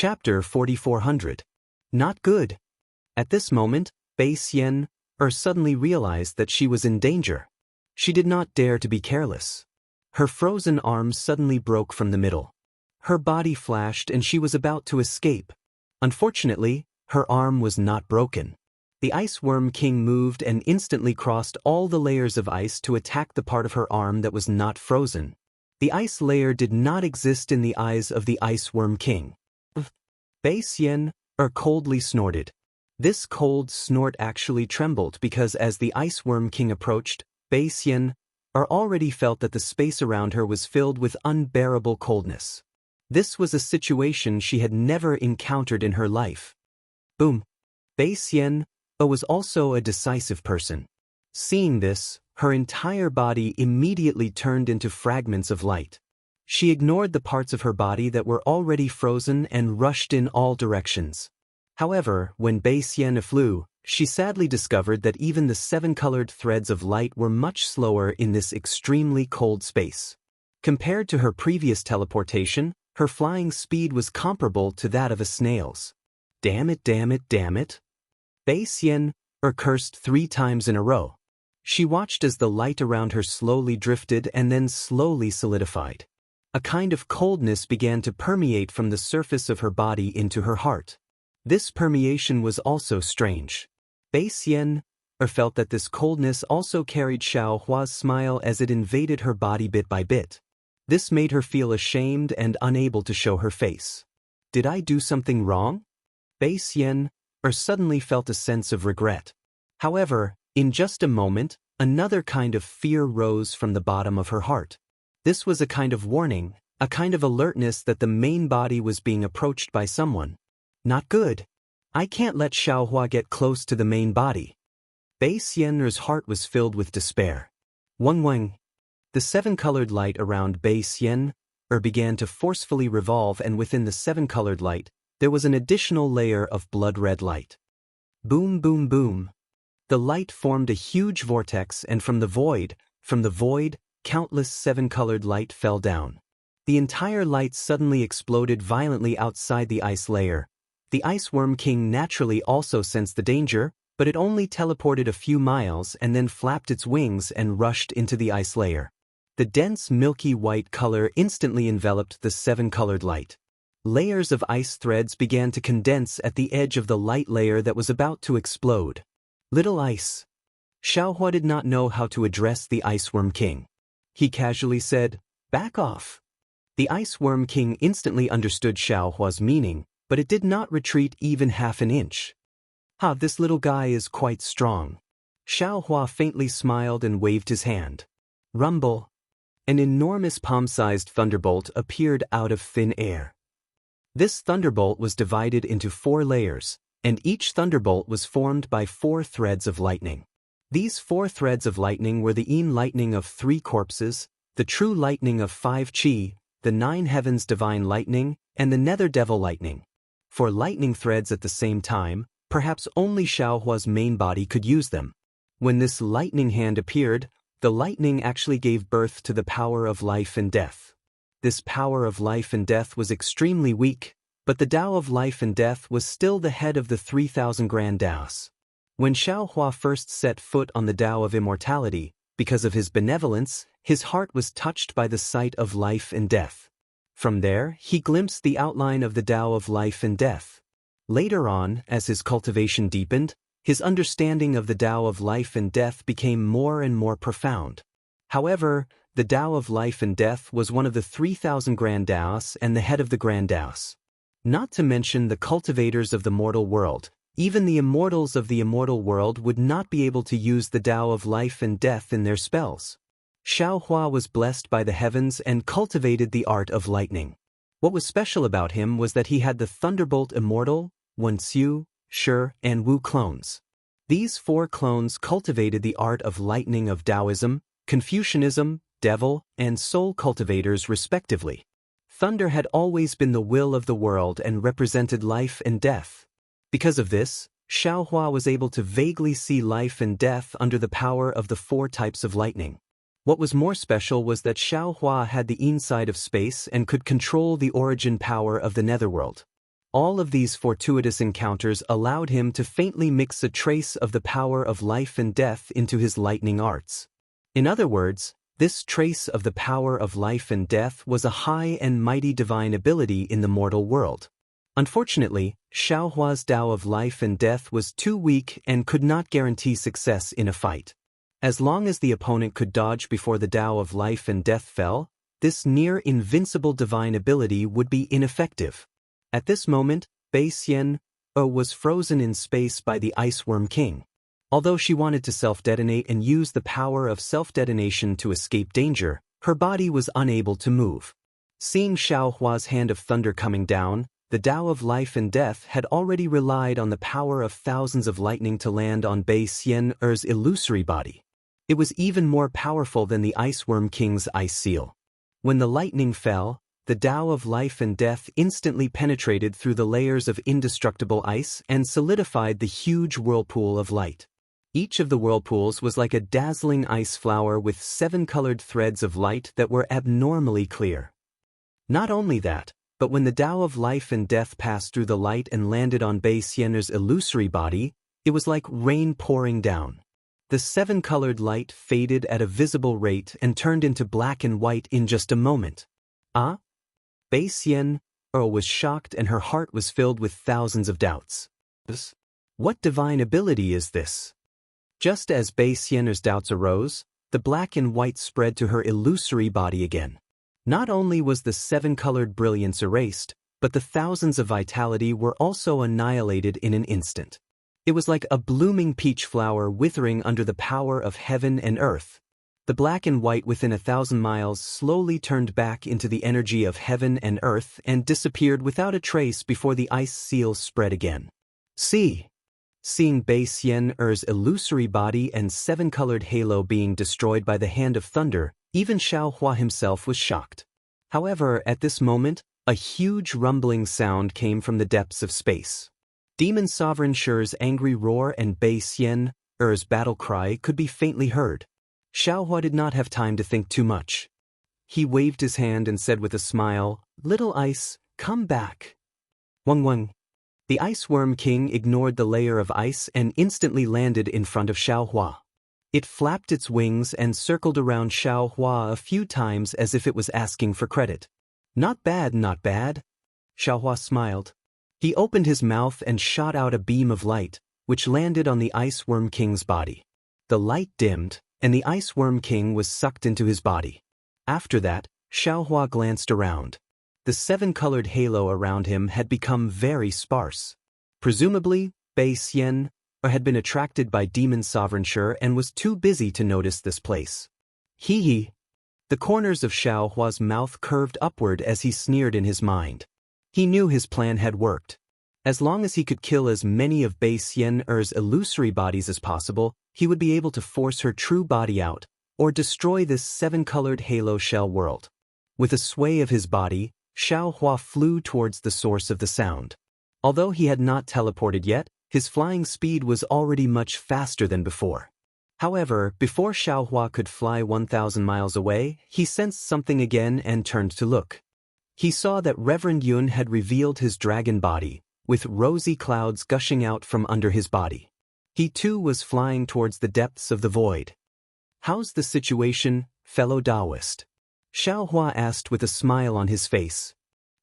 Chapter 4400. Not good. At this moment, Bei Xian suddenly realized that she was in danger. She did not dare to be careless. Her frozen arms suddenly broke from the middle. Her body flashed and she was about to escape. Unfortunately, her arm was not broken. The Ice Worm King moved and instantly crossed all the layers of ice to attack the part of her arm that was not frozen. The ice layer did not exist in the eyes of the Ice Worm King. Bei Xian coldly snorted. This cold snort actually trembled because as the Ice Worm King approached, Bei Xian already felt that the space around her was filled with unbearable coldness. This was a situation she had never encountered in her life. Boom! Bei Xian was also a decisive person. Seeing this, her entire body immediately turned into fragments of light. She ignored the parts of her body that were already frozen and rushed in all directions. However, when Bei Xian flew, she sadly discovered that even the 7-colored threads of light were much slower in this extremely cold space. Compared to her previous teleportation, her flying speed was comparable to that of a snail's. Damn it, damn it, damn it! Bei Xian cursed 3 times in a row. She watched as the light around her slowly drifted and then slowly solidified. A kind of coldness began to permeate from the surface of her body into her heart. This permeation was also strange. Bei Xian felt that this coldness also carried Xiao Hua's smile as it invaded her body bit by bit. This made her feel ashamed and unable to show her face. Did I do something wrong? Bei Xian suddenly felt a sense of regret. However, in just a moment, another kind of fear rose from the bottom of her heart. This was a kind of warning, a kind of alertness that the main body was being approached by someone. Not good. I can't let Xiao Hua get close to the main body. Bei Xian's heart was filled with despair. Wang. The 7-colored light around Bei Xian began to forcefully revolve, and within the 7-colored light, there was an additional layer of blood-red light. Boom, boom, boom. The light formed a huge vortex, and from the void, countless 7-colored light fell down. The entire light suddenly exploded violently outside the ice layer. The Ice Worm King naturally also sensed the danger, but it only teleported a few miles and then flapped its wings and rushed into the ice layer. The dense milky white color instantly enveloped the 7-colored light. Layers of ice threads began to condense at the edge of the light layer that was about to explode. Little ice. Xiao Hua did not know how to address the Ice Worm King. He casually said, "Back off." The Ice Worm King instantly understood Xiao Hua's meaning, but it did not retreat even half an inch. This little guy is quite strong. Xiao Hua faintly smiled and waved his hand. Rumble. An enormous palm-sized thunderbolt appeared out of thin air. This thunderbolt was divided into 4 layers, and each thunderbolt was formed by 4 threads of lightning. These 4 threads of lightning were the Yin lightning of 3 corpses, the true lightning of 5 qi, the 9 heavens divine lightning, and the nether devil lightning. 4 lightning threads at the same time, perhaps only Xiao Hua's main body could use them. When this lightning hand appeared, the lightning actually gave birth to the power of life and death. This power of life and death was extremely weak, but the Tao of life and death was still the head of the 3,000 grand Taos. When Xiao Hua first set foot on the Tao of immortality, because of his benevolence, his heart was touched by the sight of life and death. From there, he glimpsed the outline of the Tao of life and death. Later on, as his cultivation deepened, his understanding of the Tao of life and death became more and more profound. However, the Tao of life and death was one of the 3,000 grand Taos and the head of the grand Taos. Not to mention the cultivators of the mortal world, even the immortals of the immortal world would not be able to use the Tao of life and death in their spells. Xiao Hua was blessed by the heavens and cultivated the art of lightning. What was special about him was that he had the Thunderbolt Immortal, Wenxiu, Shi, and Wu clones. These 4 clones cultivated the art of lightning of Taoism, Confucianism, devil, and soul cultivators respectively. Thunder had always been the will of the world and represented life and death. Because of this, Xiao Hua was able to vaguely see life and death under the power of the 4 types of lightning. What was more special was that Xiao Hua had the inside of space and could control the origin power of the netherworld. All of these fortuitous encounters allowed him to faintly mix a trace of the power of life and death into his lightning arts. In other words, this trace of the power of life and death was a high and mighty divine ability in the mortal world. Unfortunately, Xiaohua's Tao of life and death was too weak and could not guarantee success in a fight. As long as the opponent could dodge before the Tao of life and death fell, this near-invincible divine ability would be ineffective. At this moment, Bei Xian was frozen in space by the Ice Worm King. Although she wanted to self-detonate and use the power of self-detonation to escape danger, her body was unable to move. Seeing Xiaohua's hand of thunder coming down, the Tao of life and death had already relied on the power of thousands of lightning to land on Bei Xian's illusory body. It was even more powerful than the Ice Worm King's ice seal. When the lightning fell, the Tao of life and death instantly penetrated through the layers of indestructible ice and solidified the huge whirlpool of light. Each of the whirlpools was like a dazzling ice flower with 7 colored threads of light that were abnormally clear. Not only that, but when the Tao of life and death passed through the light and landed on Bei Xian's illusory body, it was like rain pouring down. The 7-colored light faded at a visible rate and turned into black and white in just a moment. Ah? Bei Xian was shocked and her heart was filled with thousands of doubts. What divine ability is this? Just as Bei Xian's doubts arose, the black and white spread to her illusory body again. Not only was the 7-colored brilliance erased, but the thousands of vitality were also annihilated in an instant. It was like a blooming peach flower withering under the power of heaven and earth. The black and white within 1,000 miles slowly turned back into the energy of heaven and earth and disappeared without a trace before the ice seals spread again. Seeing Bei Xian's illusory body and 7-colored halo being destroyed by the hand of thunder, even Xiaohua himself was shocked. However, at this moment, a huge rumbling sound came from the depths of space. Demon Sovereign Shi's angry roar and Bei Xian's battle cry could be faintly heard. Xiaohua did not have time to think too much. He waved his hand and said with a smile, "Little ice, come back." Wang. The Ice Worm King ignored the layer of ice and instantly landed in front of Xiaohua. It flapped its wings and circled around Xiaohua a few times as if it was asking for credit. Not bad, not bad. Xiaohua smiled. He opened his mouth and shot out a beam of light, which landed on the Ice Worm King's body. The light dimmed, and the Ice Worm King was sucked into his body. After that, Xiaohua glanced around. The 7-colored halo around him had become very sparse. Presumably, Bei Xian had been attracted by Demon Sovereign Shi and was too busy to notice this place. Hee. The corners of Xiaohua's mouth curved upward as he sneered in his mind. He knew his plan had worked. As long as he could kill as many of Bei Xian's illusory bodies as possible, he would be able to force her true body out, or destroy this 7-colored halo shell world. With a sway of his body, Xiaohua flew towards the source of the sound. Although he had not teleported yet, his flying speed was already much faster than before. However, before Xiaohua could fly 1,000 miles away, he sensed something again and turned to look. He saw that Reverend Yun had revealed his dragon body, with rosy clouds gushing out from under his body. He too was flying towards the depths of the void. "How's the situation, fellow Taoist?" Xiaohua asked with a smile on his face.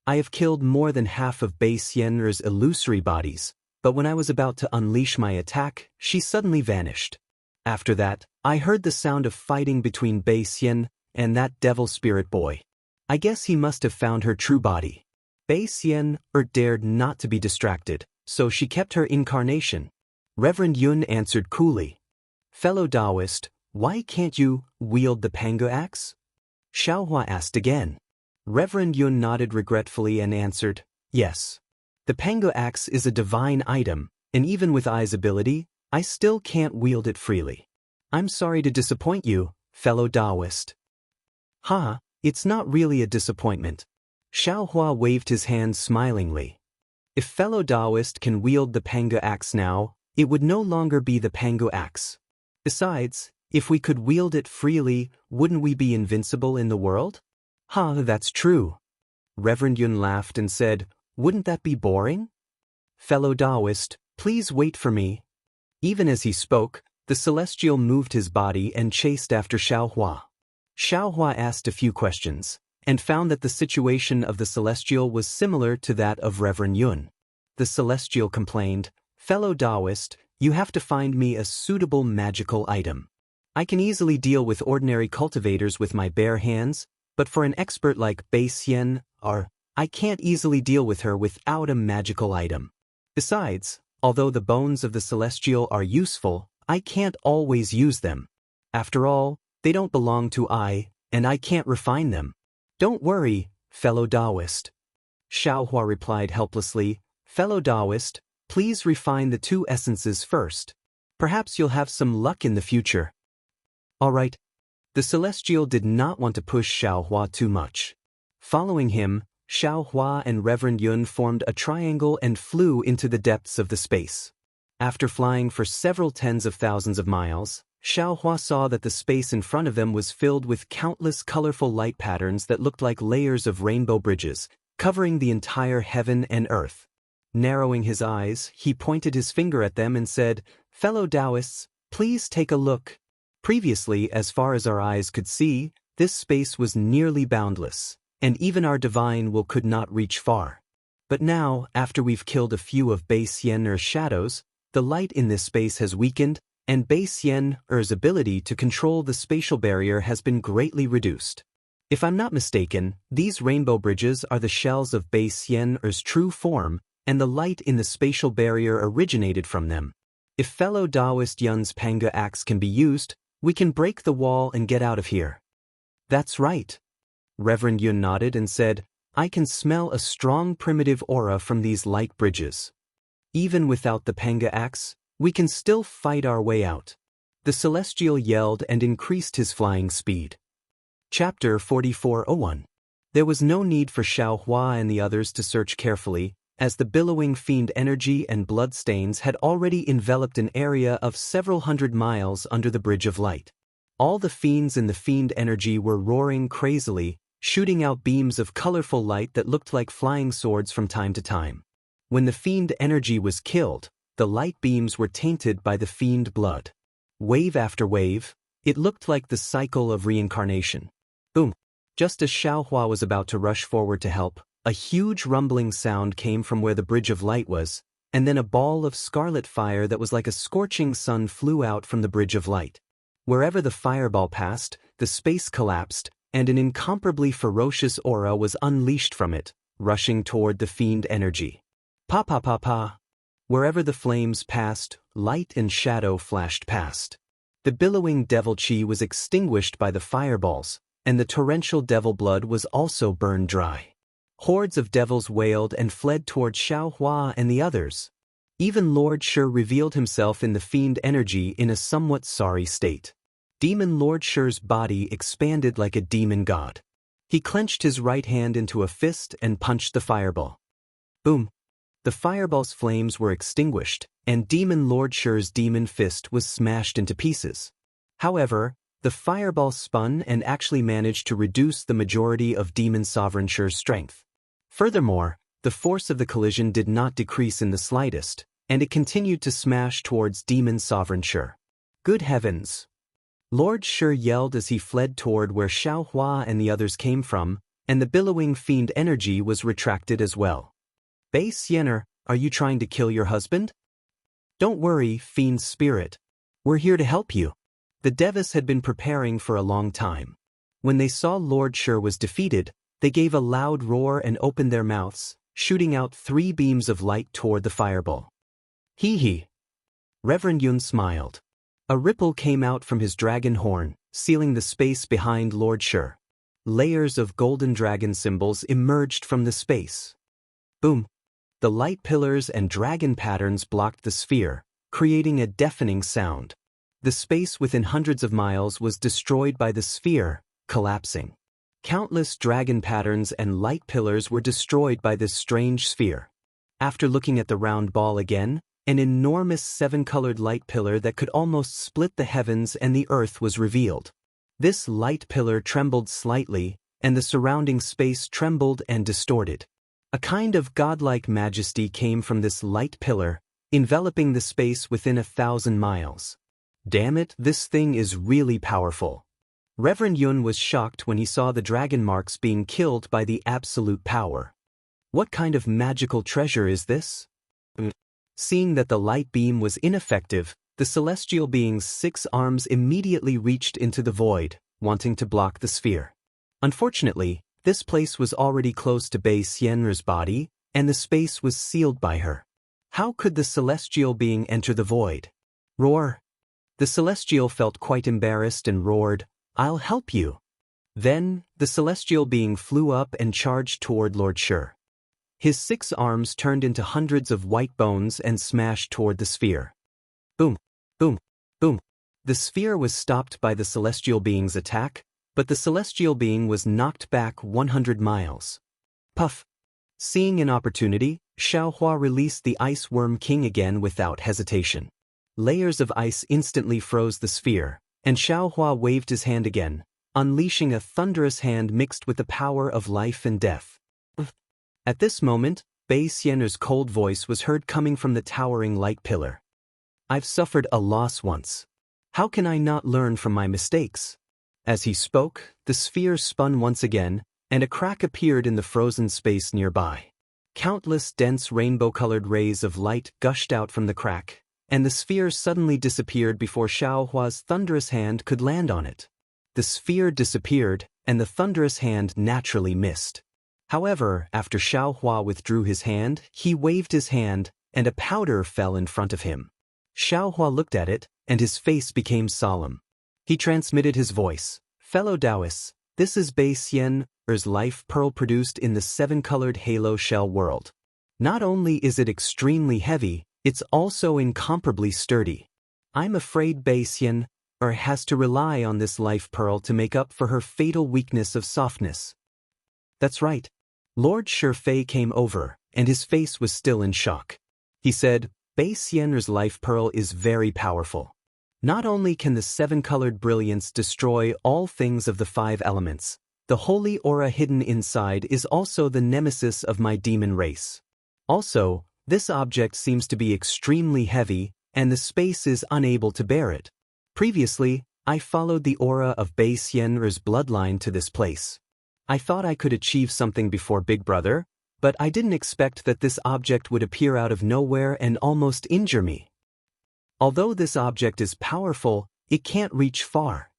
"I have killed more than half of Bei Xian's illusory bodies, but when I was about to unleash my attack, she suddenly vanished. After that, I heard the sound of fighting between Bei Xian and that devil spirit boy. I guess he must have found her true body." Bei Xian dared not to be distracted, so she kept her incarnation. Reverend Yun answered coolly. "Fellow Taoist, why can't you wield the Pangu axe?" Xiaohua asked again. Reverend Yun nodded regretfully and answered, "Yes. The Pangu axe is a divine item, and even with Ai's ability, I still can't wield it freely. I'm sorry to disappoint you, fellow Taoist." It's not really a disappointment. Xiaohua waved his hand smilingly. If fellow Taoist can wield the Pangu axe now, it would no longer be the Pangu axe. Besides, if we could wield it freely, wouldn't we be invincible in the world? That's true. Reverend Yun laughed and said, Wouldn't that be boring? Fellow Taoist, please wait for me. Even as he spoke, the celestial moved his body and chased after Xiaohua. Xiaohua asked a few questions, and found that the situation of the celestial was similar to that of Reverend Yun. The celestial complained, "Fellow Taoist, you have to find me a suitable magical item. I can easily deal with ordinary cultivators with my bare hands, but for an expert like Bei Xian, I can't easily deal with her without a magical item. Besides, although the bones of the celestial are useful, I can't always use them. After all, they don't belong to I, and I can't refine them." "Don't worry, fellow Taoist." Xiaohua replied helplessly, "Fellow Taoist, please refine the two essences first. Perhaps you'll have some luck in the future." "All right." The celestial did not want to push Xiaohua too much. Following him, Xiaohua and Reverend Yun formed a triangle and flew into the depths of the space. After flying for several tens of thousands of miles, Xiaohua saw that the space in front of them was filled with countless colorful light patterns that looked like layers of rainbow bridges, covering the entire heaven and earth. Narrowing his eyes, he pointed his finger at them and said, "Fellow Taoists, please take a look." Previously, as far as our eyes could see, this space was nearly boundless, and even our divine will could not reach far. But now, after we've killed a few of Bei Xian'er's shadows, the light in this space has weakened, and Bei Xian'er's ability to control the spatial barrier has been greatly reduced. If I'm not mistaken, these rainbow bridges are the shells of Bei Xian'er's true form, and the light in the spatial barrier originated from them. If fellow Taoist Yun's Panga axe can be used, we can break the wall and get out of here. That's right. Reverend Yun nodded and said, "I can smell a strong primitive aura from these light bridges. Even without the Panga axe, we can still fight our way out." The celestial yelled and increased his flying speed. Chapter 44:01. There was no need for Xiaohua and the others to search carefully, as the billowing fiend energy and bloodstains had already enveloped an area of several hundred miles under the Bridge of Light. All the fiends in the fiend energy were roaring crazily, shooting out beams of colorful light that looked like flying swords from time to time. When the fiend energy was killed, the light beams were tainted by the fiend blood. Wave after wave, it looked like the cycle of reincarnation. Boom! Just as Xiaohua was about to rush forward to help, a huge rumbling sound came from where the Bridge of Light was, and then a ball of scarlet fire that was like a scorching sun flew out from the Bridge of Light. Wherever the fireball passed, the space collapsed, and an incomparably ferocious aura was unleashed from it, rushing toward the fiend energy. Pa pa pa pa. Wherever the flames passed, light and shadow flashed past. The billowing devil chi was extinguished by the fireballs, and the torrential devil blood was also burned dry. Hordes of devils wailed and fled toward Xiaohua and the others. Even Lord Shi revealed himself in the fiend energy in a somewhat sorry state. Demon Lord Shi's body expanded like a demon god. He clenched his right hand into a fist and punched the fireball. Boom! The fireball's flames were extinguished, and Demon Lord Shi's demon fist was smashed into pieces. However, the fireball spun and actually managed to reduce the majority of Demon Sovereign Shi's strength. Furthermore, the force of the collision did not decrease in the slightest, and it continued to smash towards Demon Sovereign Shi. Good heavens! Lord Shi yelled as he fled toward where Xiaohua and the others came from, and the billowing fiend energy was retracted as well. Bei Xian'er, are you trying to kill your husband? Don't worry, fiend spirit. We're here to help you. The Devas had been preparing for a long time. When they saw Lord Shi was defeated, they gave a loud roar and opened their mouths, shooting out 3 beams of light toward the fireball. Hee hee. Reverend Yun smiled. A ripple came out from his dragon horn, sealing the space behind Lord Shi. Layers of golden dragon symbols emerged from the space. Boom! The light pillars and dragon patterns blocked the sphere, creating a deafening sound. The space within hundreds of miles was destroyed by the sphere, collapsing. Countless dragon patterns and light pillars were destroyed by this strange sphere. After looking at the round ball again, an enormous 7-colored light pillar that could almost split the heavens and the earth was revealed. This light pillar trembled slightly, and the surrounding space trembled and distorted. A kind of godlike majesty came from this light pillar, enveloping the space within 1,000 miles. Damn it, this thing is really powerful. Reverend Yun was shocked when he saw the dragon marks being killed by the absolute power. What kind of magical treasure is this? Seeing that the light beam was ineffective, the celestial being's 6 arms immediately reached into the void, wanting to block the sphere. Unfortunately, this place was already close to Bei Xian'er's body, and the space was sealed by her. How could the celestial being enter the void? Roar! The celestial felt quite embarrassed and roared, "I'll help you." Then, the celestial being flew up and charged toward Lord Shi. His 6 arms turned into hundreds of white bones and smashed toward the sphere. Boom! Boom! Boom! The sphere was stopped by the celestial being's attack, but the celestial being was knocked back 100 miles. Puff! Seeing an opportunity, Xiaohua released the Ice Worm King again without hesitation. Layers of ice instantly froze the sphere, and Xiaohua waved his hand again, unleashing a thunderous hand mixed with the power of life and death. At this moment, Bei Xian'er's cold voice was heard coming from the towering light pillar. "I've suffered a loss once. How can I not learn from my mistakes?" As he spoke, the sphere spun once again, and a crack appeared in the frozen space nearby. Countless dense rainbow-colored rays of light gushed out from the crack, and the sphere suddenly disappeared before Xiaohua's thunderous hand could land on it. The sphere disappeared, and the thunderous hand naturally missed. However, after Xiaohua withdrew his hand, he waved his hand, and a powder fell in front of him. Xiaohua looked at it, and his face became solemn. He transmitted his voice, "Fellow Taoists, this is Bei Xian'er's life pearl produced in the 7-colored halo shell world. Not only is it extremely heavy, it's also incomparably sturdy. I'm afraid Bei Xian'er has to rely on this life pearl to make up for her fatal weakness of softness." That's right. Lord Shi came over, and his face was still in shock. He said, "Bei Xian'er's life pearl is very powerful. Not only can the 7-colored brilliance destroy all things of the 5 elements, the holy aura hidden inside is also the nemesis of my demon race. Also, this object seems to be extremely heavy, and the space is unable to bear it. Previously, I followed the aura of Bei Xian'er's bloodline to this place. I thought I could achieve something before Big Brother, but I didn't expect that this object would appear out of nowhere and almost injure me. Although this object is powerful, it can't reach far."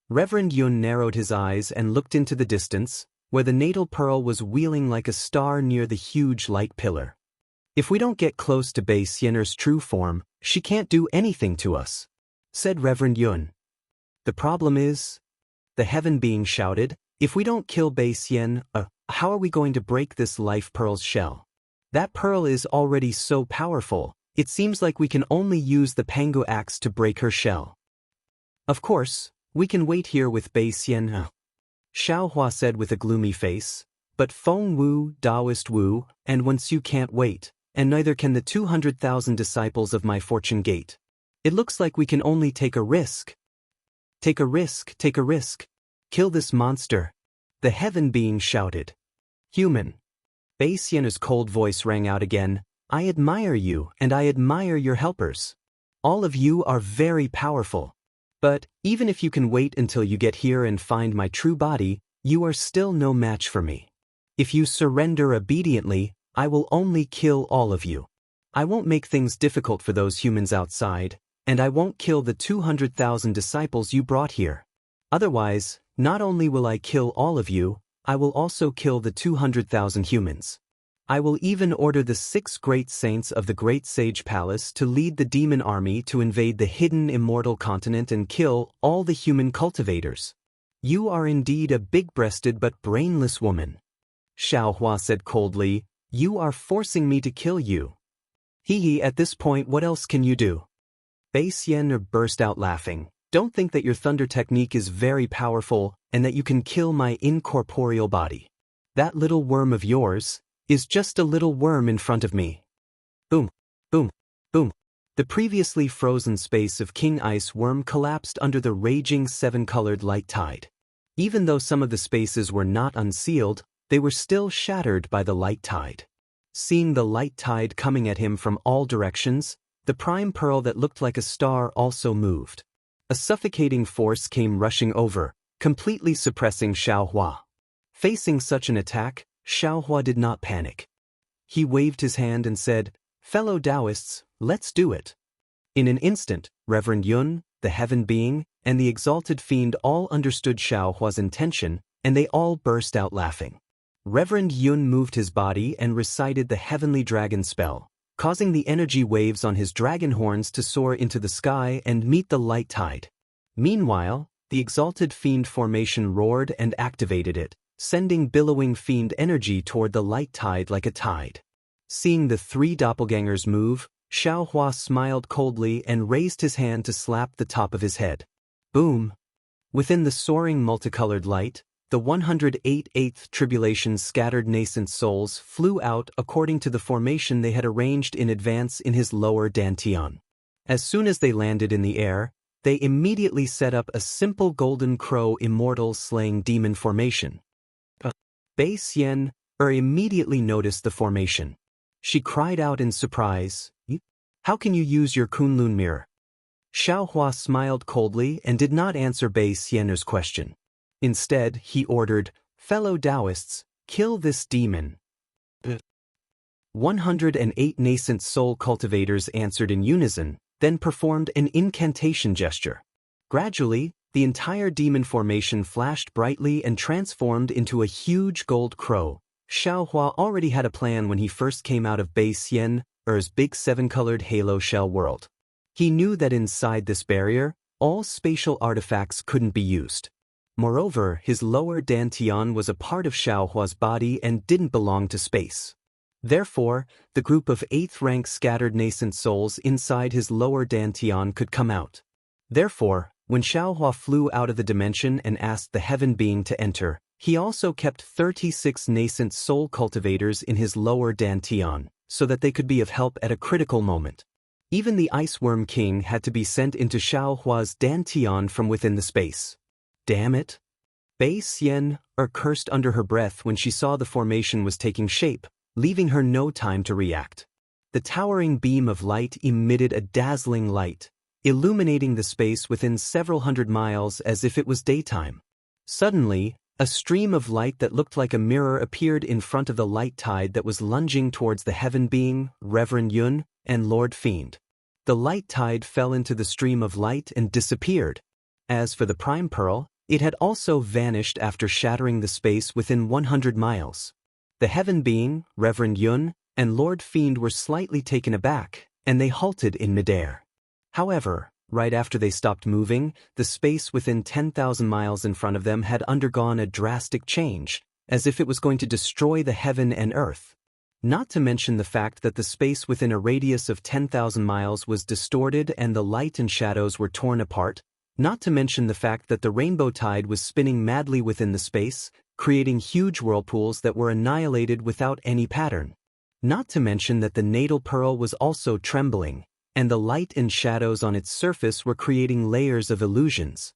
Reverend Yun narrowed his eyes and looked into the distance, where the natal pearl was wheeling like a star near the huge light pillar. "If we don't get close to Bei Xian'er's true form, she can't do anything to us," said Reverend Yun. "The problem is," the heaven being shouted, "if we don't kill Bei Xian'er, how are we going to break this life pearl's shell? That pearl is already so powerful, it seems like we can only use the Pangu axe to break her shell." "Of course, we can wait here with Bei Xian'er," Xiaohua said with a gloomy face, "but Feng Wu, Taoist Wu, and once you can't wait, and neither can the 200,000 disciples of my fortune gate. It looks like we can only take a risk." "Take a risk, take a risk. Kill this monster," the heaven being shouted. "Human." Bei Xian'er's cold voice rang out again, "I admire you and I admire your helpers. All of you are very powerful. But, even if you can wait until you get here and find my true body, you are still no match for me. If you surrender obediently, I will only kill all of you. I won't make things difficult for those humans outside, and I won't kill the 200,000 disciples you brought here. Otherwise, not only will I kill all of you, I will also kill the 200,000 humans. I will even order the 6 great saints of the Great Sage Palace to lead the demon army to invade the hidden Immortal continent and kill all the human cultivators. You are indeed a big-breasted but brainless woman." Xiaohua said coldly, "You are forcing me to kill you." "Hee, at this point what else can you do?" Bei Xian'er burst out laughing. "Don't think that your thunder technique is very powerful and that you can kill my incorporeal body. That little worm of yours is just a little worm in front of me." Boom, boom, boom. The previously frozen space of King Ice Worm collapsed under the raging 7-colored light tide. Even though some of the spaces were not unsealed, they were still shattered by the light tide. Seeing the light tide coming at him from all directions, the prime pearl that looked like a star also moved. A suffocating force came rushing over, completely suppressing Xiaohua. Facing such an attack, Xiaohua did not panic. He waved his hand and said, "Fellow Taoists, let's do it." In an instant, Reverend Yun, the heaven being, and the exalted fiend all understood Xiaohua's intention, and they all burst out laughing. Reverend Yun moved his body and recited the heavenly dragon spell, causing the energy waves on his dragon horns to soar into the sky and meet the light tide. Meanwhile, the exalted fiend formation roared and activated it, sending billowing fiend energy toward the light tide like a tide. Seeing the three doppelgangers move, Xiaohua smiled coldly and raised his hand to slap the top of his head. Boom! Within the soaring multicolored light, the 108th tribulation's scattered nascent souls flew out according to the formation they had arranged in advance in his lower dantian. As soon as they landed in the air, they immediately set up a simple golden crow immortal slaying demon formation. Bei Xian immediately noticed the formation. She cried out in surprise, "How can you use your Kunlun mirror?" Xiaohua smiled coldly and did not answer Bei Xian's question. Instead, he ordered, "Fellow Taoists, kill this demon." 108 nascent soul cultivators answered in unison, then performed an incantation gesture. Gradually, the entire demon formation flashed brightly and transformed into a huge gold crow. Xiaohua already had a plan when he first came out of Bei Xian's big seven-colored halo shell world. He knew that inside this barrier, all spatial artifacts couldn't be used. Moreover, his lower dantian was a part of Xiaohua's body and didn't belong to space. Therefore, the group of 8th-rank scattered nascent souls inside his lower dantian could come out. Therefore, when Xiaohua flew out of the dimension and asked the heaven being to enter, he also kept 36 nascent soul cultivators in his lower dantian, so that they could be of help at a critical moment. Even the Ice Worm King had to be sent into Xiaohua's dantian from within the space. Damn it! Bei Xian cursed under her breath when she saw the formation was taking shape, leaving her no time to react. The towering beam of light emitted a dazzling light, illuminating the space within several hundred miles as if it was daytime. Suddenly, a stream of light that looked like a mirror appeared in front of the light tide that was lunging towards the heaven being, Reverend Yun, and Lord Fiend. The light tide fell into the stream of light and disappeared. As for the prime pearl, it had also vanished after shattering the space within 100 miles. The heaven being, Reverend Yun, and Lord Fiend were slightly taken aback, and they halted in midair. However, right after they stopped moving, the space within 10,000 miles in front of them had undergone a drastic change, as if it was going to destroy the heaven and earth. Not to mention the fact that the space within a radius of 10,000 miles was distorted and the light and shadows were torn apart. Not to mention the fact that the rainbow tide was spinning madly within the space, creating huge whirlpools that were annihilated without any pattern. Not to mention that the natal pearl was also trembling, and the light and shadows on its surface were creating layers of illusions.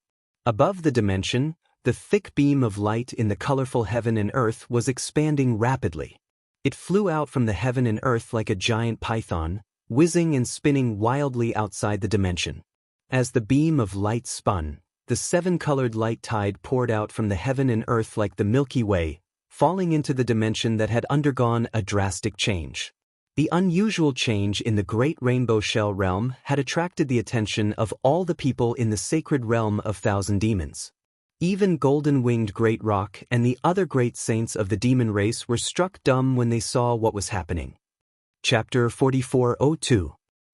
Above the dimension, the thick beam of light in the colorful heaven and earth was expanding rapidly. It flew out from the heaven and earth like a giant python, whizzing and spinning wildly outside the dimension. As the beam of light spun, the seven-colored light tide poured out from the heaven and earth like the Milky Way, falling into the dimension that had undergone a drastic change. The unusual change in the Great Rainbow Shell realm had attracted the attention of all the people in the sacred realm of Thousand Demons. Even Golden-Winged Great Rock and the other great saints of the demon race were struck dumb when they saw what was happening. Chapter 4402.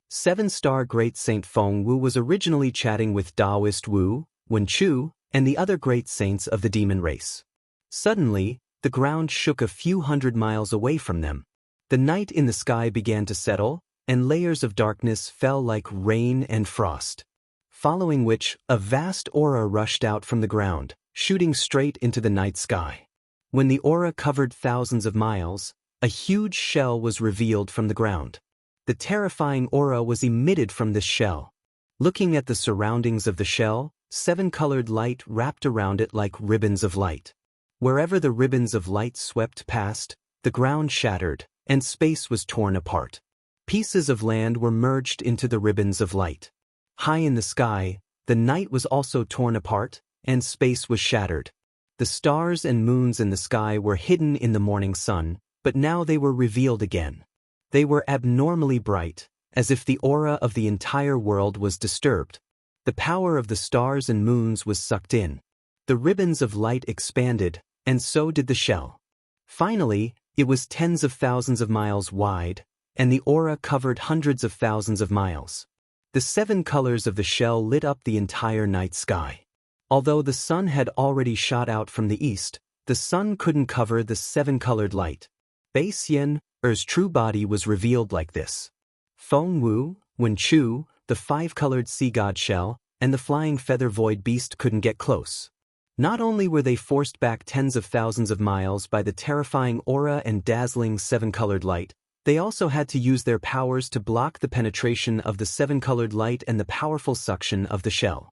Seven-star Great Saint Feng Wu was originally chatting with Taoist Wu, Wen Chu, and the other great saints of the demon race. Suddenly, the ground shook a few hundred miles away from them. The night in the sky began to settle, and layers of darkness fell like rain and frost. Following which, a vast aura rushed out from the ground, shooting straight into the night sky. When the aura covered thousands of miles, a huge shell was revealed from the ground. The terrifying aura was emitted from this shell. Looking at the surroundings of the shell, seven-colored light wrapped around it like ribbons of light. Wherever the ribbons of light swept past, the ground shattered, and space was torn apart. Pieces of land were merged into the ribbons of light. High in the sky, the night was also torn apart, and space was shattered. The stars and moons in the sky were hidden in the morning sun, but now they were revealed again. They were abnormally bright, as if the aura of the entire world was disturbed. The power of the stars and moons was sucked in. The ribbons of light expanded, and so did the shell. Finally, it was tens of thousands of miles wide, and the aura covered hundreds of thousands of miles. The 7 colors of the shell lit up the entire night sky. Although the sun had already shot out from the east, the sun couldn't cover the 7-colored light. Bei Xian, Er's true body was revealed like this. Feng Wu, Wen Chu, the 5-colored sea god shell, and the flying feather void beast couldn't get close. Not only were they forced back tens of thousands of miles by the terrifying aura and dazzling 7-colored light, they also had to use their powers to block the penetration of the 7-colored light and the powerful suction of the shell.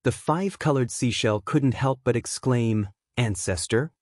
The 5-colored seashell couldn't help but exclaim, "Ancestor?"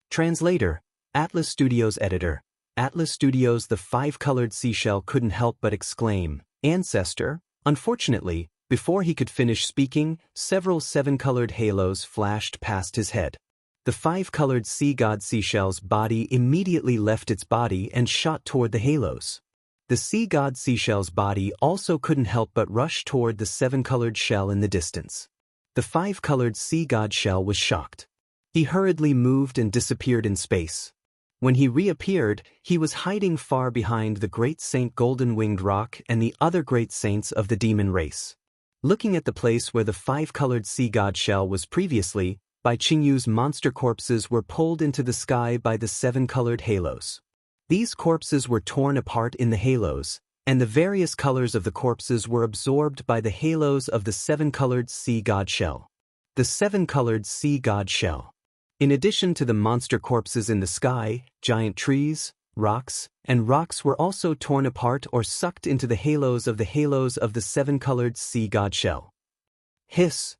Translator, Atlas Studios editor. Atlas Studios. The 5-colored seashell couldn't help but exclaim, "Ancestor?" Unfortunately, before he could finish speaking, several 7-colored halos flashed past his head. The 5-colored sea god seashell's body immediately left its body and shot toward the halos. The sea god seashell's body also couldn't help but rush toward the 7-colored shell in the distance. The 5-colored sea god shell was shocked. He hurriedly moved and disappeared in space. When he reappeared, he was hiding far behind the great saint Golden-Winged Rock and the other great saints of the demon race. Looking at the place where the 5-colored sea god shell was previously, Bai Qingyu's monster corpses were pulled into the sky by the 7-colored halos. These corpses were torn apart in the halos, and the various colors of the corpses were absorbed by the halos of the 7-colored sea god shell. The 7-colored sea god shell. In addition to the monster corpses in the sky, giant trees, rocks were also torn apart or sucked into the halos of the 7-colored sea god shell. Hiss!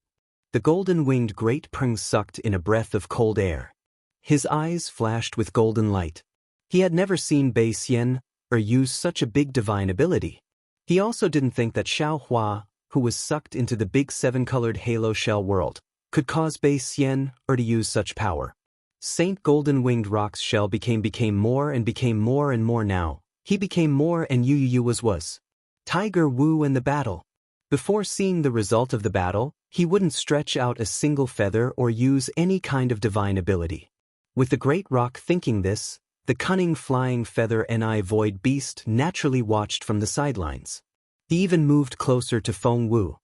The golden-winged great prung sucked in a breath of cold air. His eyes flashed with golden light. He had never seen Bei Xian or use such a big divine ability. He also didn't think that Xiao Hua, who was sucked into the big 7-colored halo shell world, could cause Bei Xian or to use such power. Saint Golden-Winged Rock's shell became more and more now. He became more and Yu was. Tiger Wu and the battle. Before seeing the result of the battle, he wouldn't stretch out a single feather or use any kind of divine ability. With the great rock thinking this, the cunning flying feather void beast naturally watched from the sidelines. He even moved closer to Feng Wu.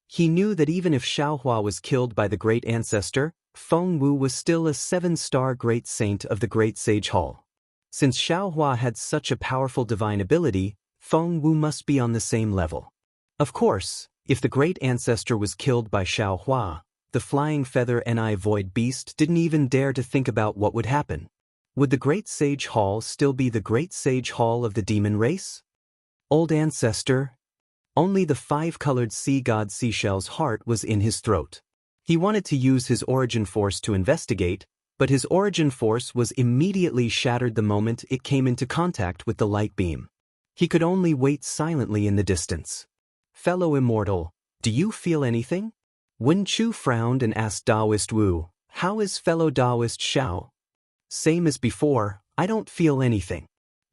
He knew that even if Xiaohua was killed by the great ancestor, Feng Wu was still a 7-star great saint of the Great Sage Hall. Since Xiaohua had such a powerful divine ability, Feng Wu must be on the same level. Of course, if the great ancestor was killed by Xiaohua, the flying feather void beast didn't even dare to think about what would happen. Would the Great Sage Hall still be the Great Sage Hall of the demon race? Old ancestor? Only the 5-colored sea god seashell's heart was in his throat. He wanted to use his origin force to investigate, but his origin force was immediately shattered the moment it came into contact with the light beam. He could only wait silently in the distance. Fellow Immortal, do you feel anything? Wen Chu frowned and asked Taoist Wu, how is fellow Taoist Xiao? Same as before, I don't feel anything.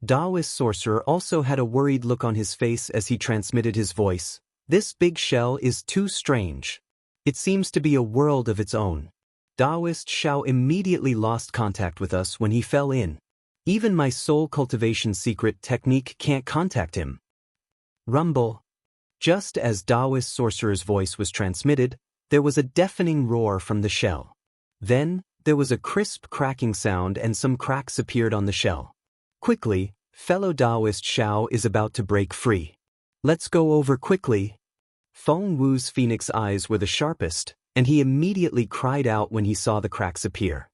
Taoist sorcerer also had a worried look on his face as he transmitted his voice. This big shell is too strange. It seems to be a world of its own. Taoist Xiao immediately lost contact with us when he fell in. Even my soul cultivation secret technique can't contact him. Rumble. Just as Taoist sorcerer's voice was transmitted, there was a deafening roar from the shell. Then, there was a crisp cracking sound and some cracks appeared on the shell. Quickly, fellow Taoist Xiao is about to break free. Let's go over quickly. Feng Wu's phoenix eyes were the sharpest, and he immediately cried out when he saw the cracks appear.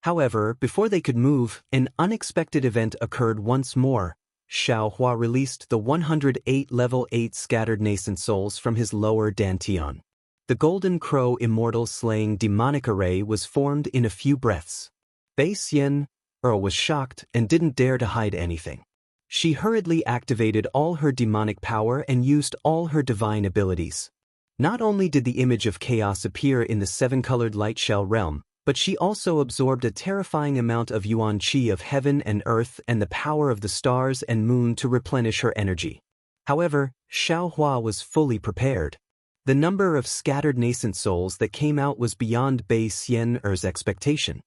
However, before they could move, an unexpected event occurred once more. Xiao Hua released the 108 level 8 scattered nascent souls from his lower dantian. The golden crow immortal slaying demonic array was formed in a few breaths. Bei Xian was shocked and didn't dare to hide anything. She hurriedly activated all her demonic power and used all her divine abilities. Not only did the image of chaos appear in the seven-colored light shell realm, but she also absorbed a terrifying amount of yuan qi of heaven and earth and the power of the stars and moon to replenish her energy. However, Xiaohua was fully prepared. The number of scattered nascent souls that came out was beyond Bei Xian's expectation.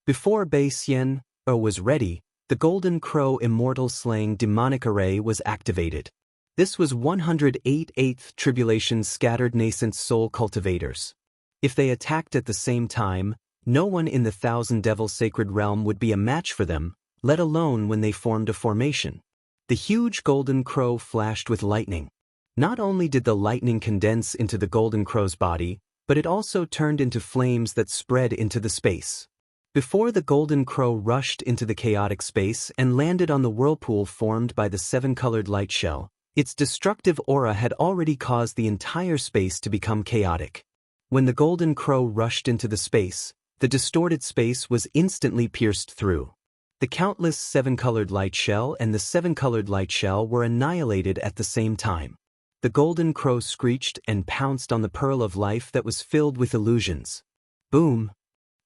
Before Bei Xian was ready, the Golden Crow Immortal Slaying Demonic Array was activated. This was 108 8th Tribulation Scattered Nascent Soul Cultivators. If they attacked at the same time, no one in the Thousand Devil Sacred Realm would be a match for them, let alone when they formed a formation. The huge Golden Crow flashed with lightning. Not only did the lightning condense into the Golden Crow's body, but it also turned into flames that spread into the space. Before the Golden Crow rushed into the chaotic space and landed on the whirlpool formed by the seven-colored light shell, its destructive aura had already caused the entire space to become chaotic. When the Golden Crow rushed into the space, the distorted space was instantly pierced through. The countless seven-colored light shell and the seven-colored light shell were annihilated at the same time. The Golden Crow screeched and pounced on the pearl of life that was filled with illusions. Boom!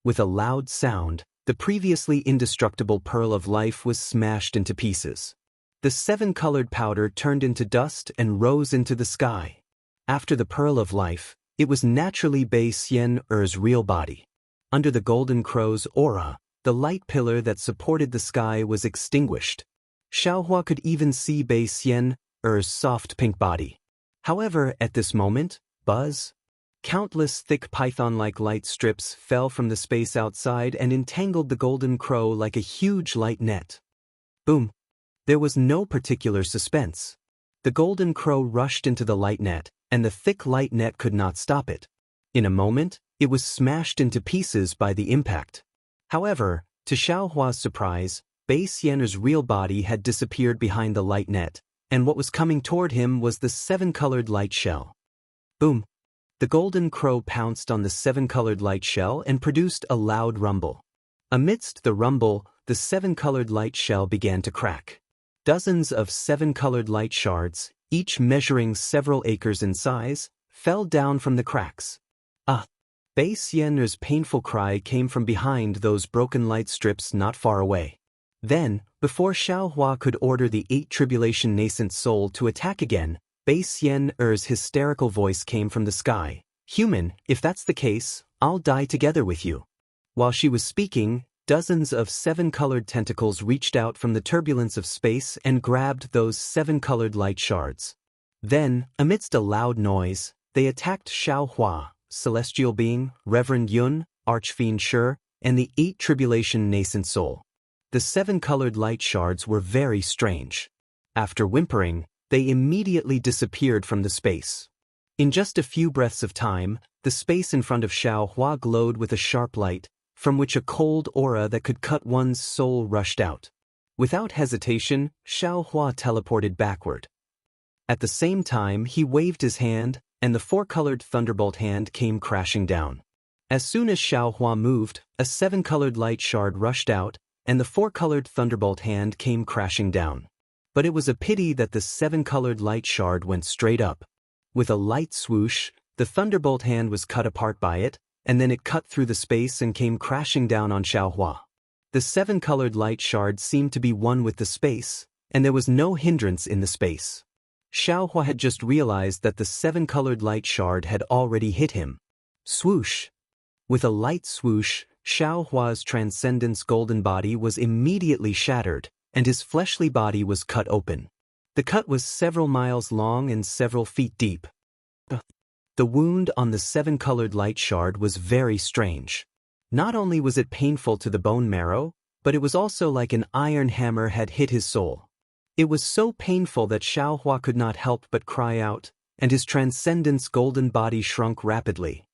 With a loud sound, the previously indestructible pearl of life was smashed into pieces. The seven-colored powder turned into dust and rose into the sky. After the pearl of life, it was naturally Bei Xian's real body. Under the Golden Crow's aura, the light pillar that supported the sky was extinguished. Xiaohua could even see Bei Xian's soft pink body. However, at this moment, countless thick python-like light strips fell from the space outside and entangled the Golden Crow like a huge light net. Boom! There was no particular suspense. The Golden Crow rushed into the light net, and the thick light net could not stop it. In a moment, it was smashed into pieces by the impact. However, to Xiaohua's surprise, Bei Xian's real body had disappeared behind the light net, and what was coming toward him was the seven-colored light shell. Boom! The Golden Crow pounced on the seven-colored light shell and produced a loud rumble. Amidst the rumble, the seven-colored light shell began to crack. Dozens of seven-colored light shards, each measuring several acres in size, fell down from the cracks. Bei Xian's painful cry came from behind those broken light strips not far away. Then, before Xiaohua could order the 8 Tribulation Nascent Soul to attack again, Bei Xian's hysterical voice came from the sky. "Human, if that's the case, I'll die together with you." While she was speaking, dozens of seven-colored tentacles reached out from the turbulence of space and grabbed those seven-colored light shards. Then, amidst a loud noise, they attacked Xiaohua, Celestial Being, Reverend Yun, Archfiend Shi, and the 8 Tribulation Nascent Soul. The seven-colored light shards were very strange. After whimpering, they immediately disappeared from the space. In just a few breaths of time, the space in front of Xiaohua glowed with a sharp light, from which a cold aura that could cut one's soul rushed out. Without hesitation, Xiaohua teleported backward. At the same time, he waved his hand, and the 4-colored thunderbolt hand came crashing down. As soon as Xiaohua moved, a 7-colored light shard rushed out, and the 4-colored thunderbolt hand came crashing down. But it was a pity that the 7-colored light shard went straight up. With a light swoosh, the thunderbolt hand was cut apart by it, and then it cut through the space and came crashing down on Xiaohua. The 7-colored light shard seemed to be one with the space, and there was no hindrance in the space. Xiaohua had just realized that the 7-colored light shard had already hit him. Swoosh! With a light swoosh, Xiaohua's transcendence golden body was immediately shattered, and his fleshly body was cut open. The cut was several miles long and several feet deep. The wound on the 7-colored light shard was very strange. Not only was it painful to the bone marrow, but it was also like an iron hammer had hit his soul. It was so painful that Xiaohua could not help but cry out, and his transcendence golden body shrunk rapidly.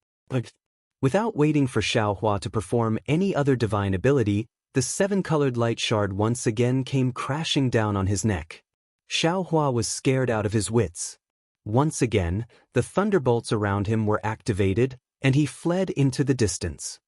Without waiting for Xiaohua to perform any other divine ability, the 7-colored light shard once again came crashing down on his neck. Xiaohua was scared out of his wits. Once again, the thunderbolts around him were activated, and he fled into the distance.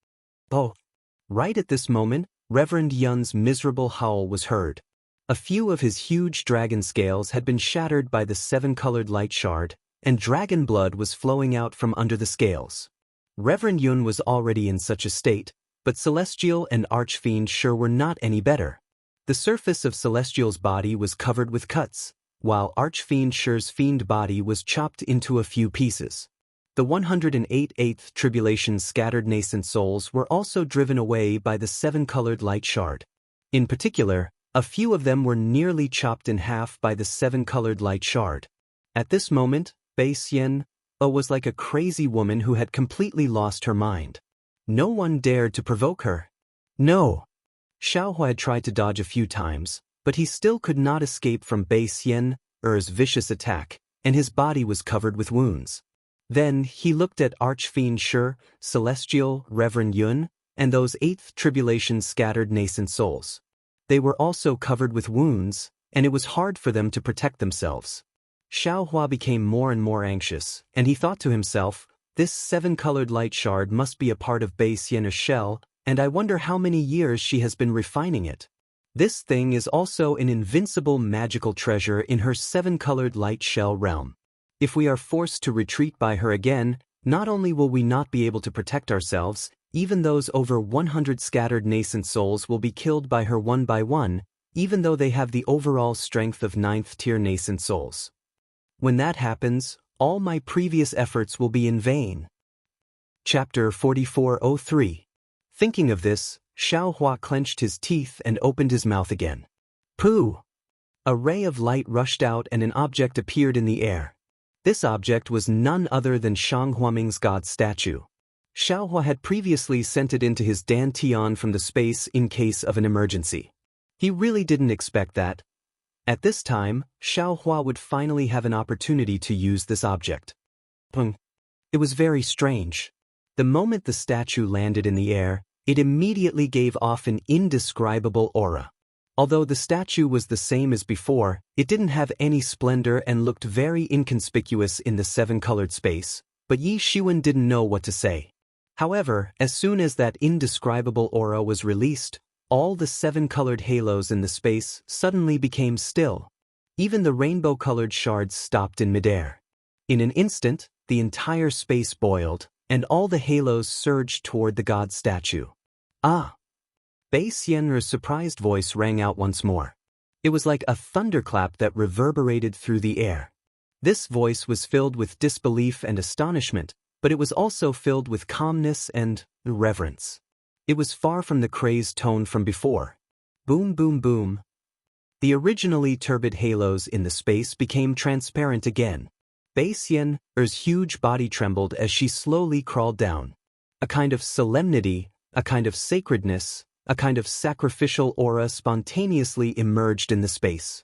Right at this moment, Reverend Yun's miserable howl was heard. A few of his huge dragon scales had been shattered by the seven-colored light shard, and dragon blood was flowing out from under the scales. Reverend Yun was already in such a state, but Celestial and Archfiend sure were not any better. The surface of Celestial's body was covered with cuts, while Archfiend Sure's fiend body was chopped into a few pieces. The 108th Tribulation's scattered nascent souls were also driven away by the seven-colored light shard. In particular, a few of them were nearly chopped in half by the seven-colored light shard. At this moment, Bei Xian was like a crazy woman who had completely lost her mind. No one dared to provoke her. No. Xiaohua had tried to dodge a few times, but he still could not escape from Bei Xian's vicious attack, and his body was covered with wounds. Then he looked at Archfiend Sure, Celestial, Reverend Yun, and those 8th Tribulation's scattered nascent souls. They were also covered with wounds, and it was hard for them to protect themselves. Xiaohua became more and more anxious, and he thought to himself, this seven-colored light shard must be a part of Bei Xian's shell, and I wonder how many years she has been refining it. This thing is also an invincible magical treasure in her seven-colored light shell realm. If we are forced to retreat by her again, not only will we not be able to protect ourselves, even those over 100 scattered nascent souls will be killed by her one by one, even though they have the overall strength of 9th-tier nascent souls. When that happens, all my previous efforts will be in vain. Chapter 4403. Thinking of this, Xiaohua clenched his teeth and opened his mouth again. Pooh! A ray of light rushed out and an object appeared in the air. This object was none other than Shang Huaming's god statue. Xiaohua had previously sent it into his dantian from the space in case of an emergency. He really didn't expect that. At this time, Xiaohua would finally have an opportunity to use this object. It was very strange. The moment the statue landed in the air, it immediately gave off an indescribable aura. Although the statue was the same as before, it didn't have any splendor and looked very inconspicuous in the seven-colored space, but Yi Shiwen didn't know what to say. However, as soon as that indescribable aura was released, all the seven-colored halos in the space suddenly became still. Even the rainbow-colored shards stopped in midair. In an instant, the entire space boiled, and all the halos surged toward the god statue. Ah! Bei Xian's surprised voice rang out once more. It was like a thunderclap that reverberated through the air. This voice was filled with disbelief and astonishment, but it was also filled with calmness and reverence. It was far from the crazed tone from before. Boom, boom, boom. The originally turbid halos in the space became transparent again. Bei Xian's huge body trembled as she slowly crawled down. A kind of solemnity, a kind of sacredness, a kind of sacrificial aura spontaneously emerged in the space.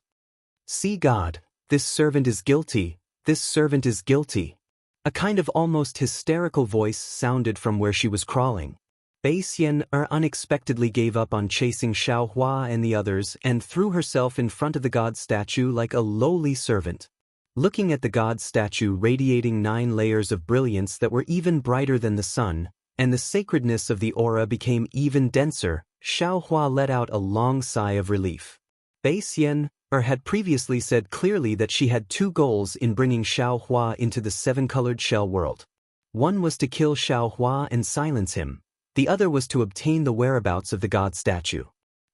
See God, this servant is guilty, this servant is guilty. A kind of almost hysterical voice sounded from where she was crawling. Bei Xian unexpectedly gave up on chasing Xiaohua and the others and threw herself in front of the god statue like a lowly servant. Looking at the god statue radiating 9 layers of brilliance that were even brighter than the sun, and the sacredness of the aura became even denser, Xiaohua let out a long sigh of relief. Bei Xian had previously said clearly that she had 2 goals in bringing Xiaohua into the seven-colored shell world. One was to kill Xiaohua and silence him. The other was to obtain the whereabouts of the god statue.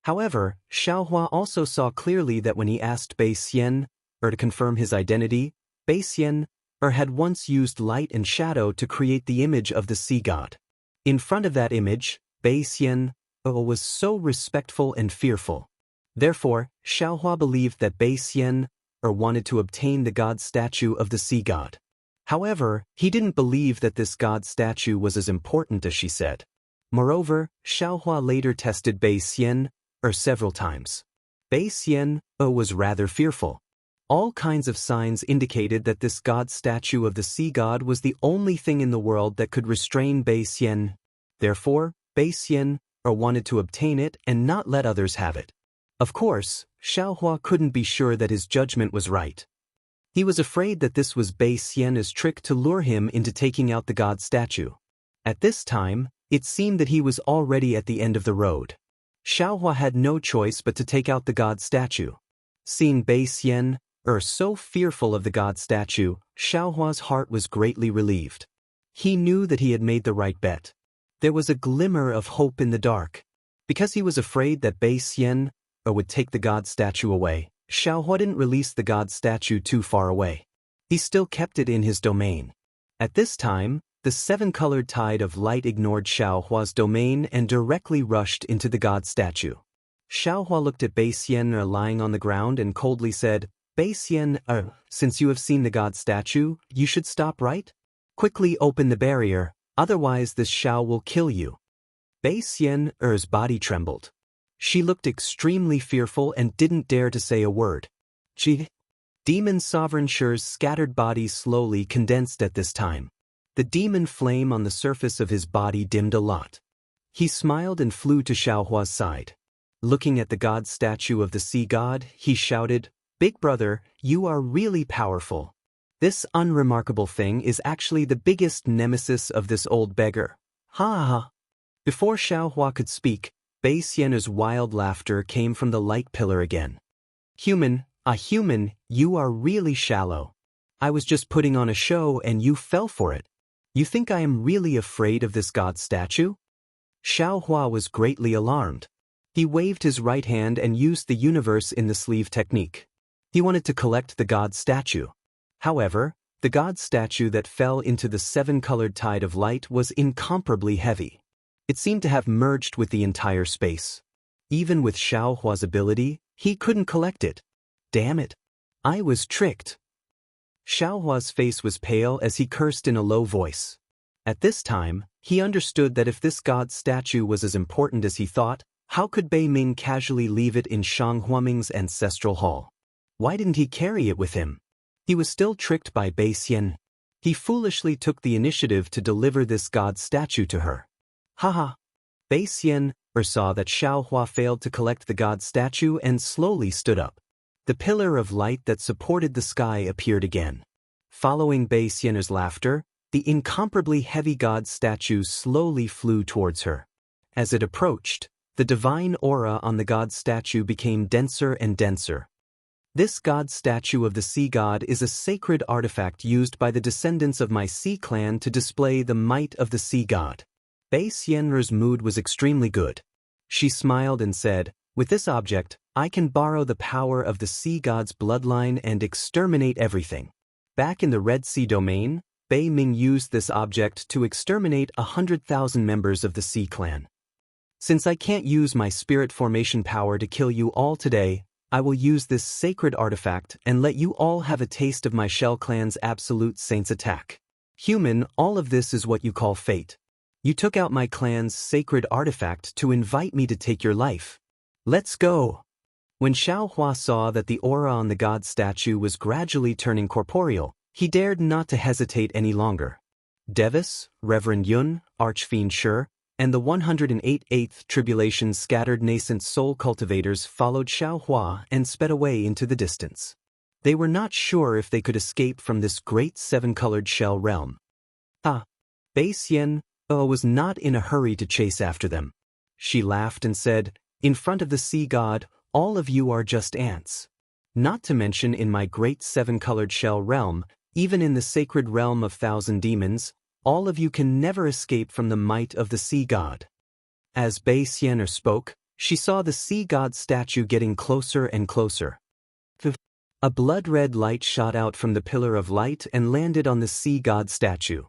However, Xiaohua also saw clearly that when he asked Bei Xian to confirm his identity, Bei Xian had once used light and shadow to create the image of the sea god. In front of that image, Bei Xian was so respectful and fearful. Therefore, Xiaohua believed that Bei Xian wanted to obtain the god statue of the sea god. However, he didn't believe that this god statue was as important as she said. Moreover, Xiaohua later tested Bei Xian several times. Bei Xian was rather fearful. All kinds of signs indicated that this god statue of the sea god was the only thing in the world that could restrain Bei Xian. Therefore, Bei Xian wanted to obtain it and not let others have it. Of course, Xiaohua couldn't be sure that his judgment was right. He was afraid that this was Bei Xian's trick to lure him into taking out the god statue. At this time, it seemed that he was already at the end of the road. Xiaohua had no choice but to take out the god statue. Seeing Bei Xian, so fearful of the god statue, Xiaohua's heart was greatly relieved. He knew that he had made the right bet. There was a glimmer of hope in the dark. Because he was afraid that Bei Xian would take the god statue away, Xiaohua didn't release the god statue too far away. He still kept it in his domain. At this time, the seven-colored tide of light ignored Xiaohua's domain and directly rushed into the god statue. Xiaohua looked at Bei Xian lying on the ground and coldly said, Bei Xian, since you have seen the god statue, you should stop, right? Quickly open the barrier, otherwise this Xiao will kill you. Bei Xian's body trembled. She looked extremely fearful and didn't dare to say a word. Demon Sovereign Shi's scattered body slowly condensed at this time. The demon flame on the surface of his body dimmed a lot. He smiled and flew to Xiaohua's side. Looking at the god statue of the sea god, he shouted, Big brother, you are really powerful. This unremarkable thing is actually the biggest nemesis of this old beggar. Ha ha ha. Before Xiaohua could speak, Bei Xian's wild laughter came from the light pillar again. Human, you are really shallow. I was just putting on a show and you fell for it. You think I am really afraid of this god statue? Xiaohua was greatly alarmed. He waved his right hand and used the universe in the sleeve technique. He wanted to collect the god statue. However, the god statue that fell into the seven-colored tide of light was incomparably heavy. It seemed to have merged with the entire space. Even with Xiaohua's ability, he couldn't collect it. Damn it. I was tricked. Xiaohua's face was pale as he cursed in a low voice. At this time, he understood that if this god statue was as important as he thought, how could Bei Ming casually leave it in Shang Huaming's ancestral hall? Why didn't he carry it with him? He was still tricked by Bei Xian. He foolishly took the initiative to deliver this god statue to her. Haha. Bei Xian saw that Xiaohua failed to collect the god statue and slowly stood up. The pillar of light that supported the sky appeared again. Following Bei Xian's laughter, the incomparably heavy god statue slowly flew towards her. As it approached, the divine aura on the god statue became denser and denser. This god statue of the sea god is a sacred artifact used by the descendants of my sea clan to display the might of the sea god. Bei Xian's mood was extremely good. She smiled and said, with this object, I can borrow the power of the sea god's bloodline and exterminate everything. Back in the Red Sea domain, Bei Ming used this object to exterminate 100,000 members of the sea clan. Since I can't use my spirit formation power to kill you all today, I will use this sacred artifact and let you all have a taste of my Shell clan's absolute saint's attack. Human, all of this is what you call fate. You took out my clan's sacred artifact to invite me to take your life. Let's go. When Xiaohua saw that the aura on the god statue was gradually turning corporeal, he dared not to hesitate any longer. Devis, Reverend Yun, Archfiend Shi, and the 108th Tribulation's scattered nascent soul cultivators followed Xiaohua and sped away into the distance. They were not sure if they could escape from this great seven-colored shell realm. Bei Xian was not in a hurry to chase after them. She laughed and said, in front of the sea god, all of you are just ants. Not to mention in my great seven-colored shell realm, even in the sacred realm of thousand demons, all of you can never escape from the might of the sea god. As Bei Xian spoke, she saw the sea god statue getting closer and closer. A blood-red light shot out from the pillar of light and landed on the sea god statue.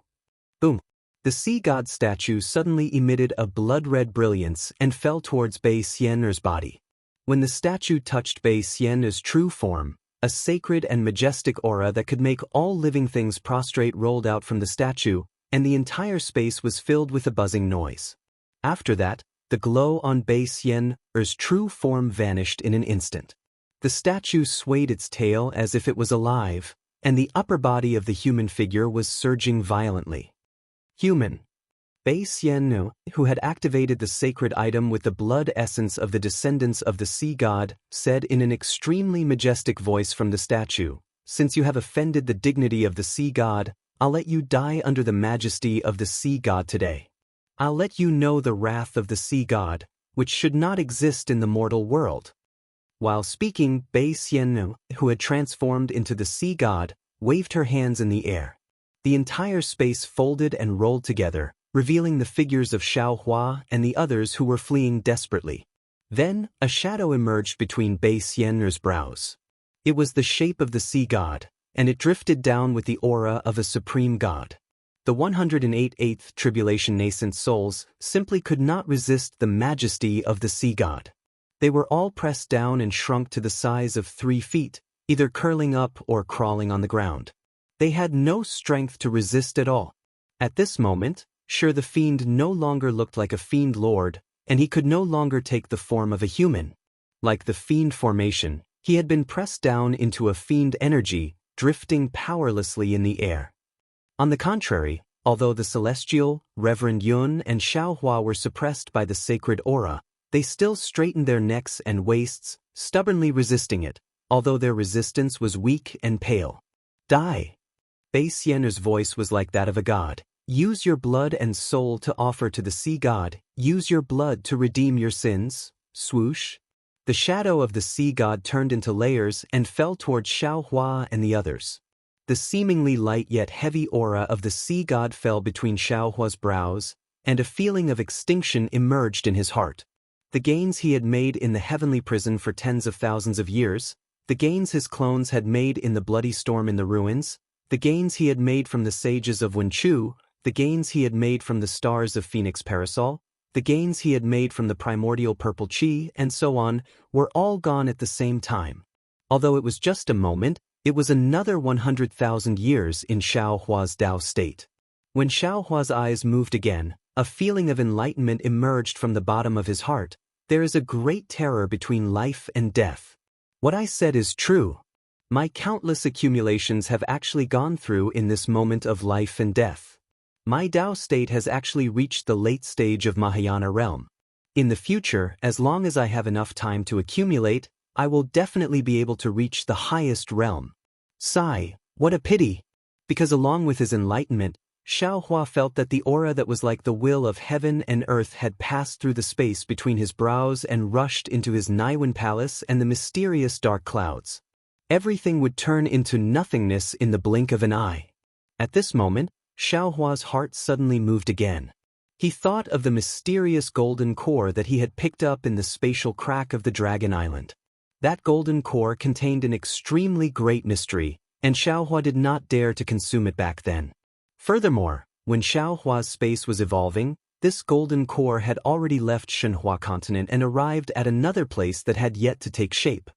Boom! The sea god statue suddenly emitted a blood-red brilliance and fell towards Bei Xian's body. When the statue touched Bei Xian's true form, a sacred and majestic aura that could make all living things prostrate rolled out from the statue, and the entire space was filled with a buzzing noise. After that, the glow on Bei Xian's true form vanished in an instant. The statue swayed its tail as if it was alive, and the upper body of the human figure was surging violently. Human. Bei Xian, who had activated the sacred item with the blood essence of the descendants of the sea god, said in an extremely majestic voice from the statue, since you have offended the dignity of the sea god, I'll let you die under the majesty of the sea god today. I'll let you know the wrath of the sea god, which should not exist in the mortal world. While speaking, Bei Xian, who had transformed into the sea god, waved her hands in the air. The entire space folded and rolled together, revealing the figures of Xiaohua and the others who were fleeing desperately. Then, a shadow emerged between Bei Xian's brows. It was the shape of the sea god, and it drifted down with the aura of a supreme god. The 108th tribulation nascent souls simply could not resist the majesty of the sea god. They were all pressed down and shrunk to the size of 3 feet, either curling up or crawling on the ground. They had no strength to resist at all. At this moment, sure, the fiend no longer looked like a fiend lord, and he could no longer take the form of a human. Like the fiend formation, he had been pressed down into a fiend energy, drifting powerlessly in the air. On the contrary, although the celestial, Reverend Yun and Xiaohua were suppressed by the sacred aura, they still straightened their necks and waists, stubbornly resisting it, although their resistance was weak and pale. Die! Bei Xian's voice was like that of a god. Use your blood and soul to offer to the sea god. Use your blood to redeem your sins. Swoosh! The shadow of the sea god turned into layers and fell towards Xiaohua and the others. The seemingly light yet heavy aura of the sea god fell between Xiaohua's brows, and a feeling of extinction emerged in his heart. The gains he had made in the heavenly prison for tens of thousands of years, the gains his clones had made in the bloody storm in the ruins, the gains he had made from the sages of Wenchu, the gains he had made from the stars of Phoenix Parasol, the gains he had made from the primordial purple chi, and so on, were all gone at the same time. Although it was just a moment, it was another 100,000 years in Xiaohua's Tao state. When Xiaohua's eyes moved again, a feeling of enlightenment emerged from the bottom of his heart. There is a great terror between life and death. What I said is true. My countless accumulations have actually gone through in this moment of life and death. My Tao state has actually reached the late stage of Mahayana realm. In the future, as long as I have enough time to accumulate, I will definitely be able to reach the highest realm. Sigh, what a pity! Because along with his enlightenment, Xiaohua felt that the aura that was like the will of heaven and earth had passed through the space between his brows and rushed into his Naiwen palace and the mysterious dark clouds. Everything would turn into nothingness in the blink of an eye. At this moment, Xiaohua's heart suddenly moved again. He thought of the mysterious golden core that he had picked up in the spatial crack of the Dragon Island. That golden core contained an extremely great mystery, and Xiaohua did not dare to consume it back then. Furthermore, when Xiaohua's space was evolving, this golden core had already left Shenhua continent and arrived at another place that had yet to take shape.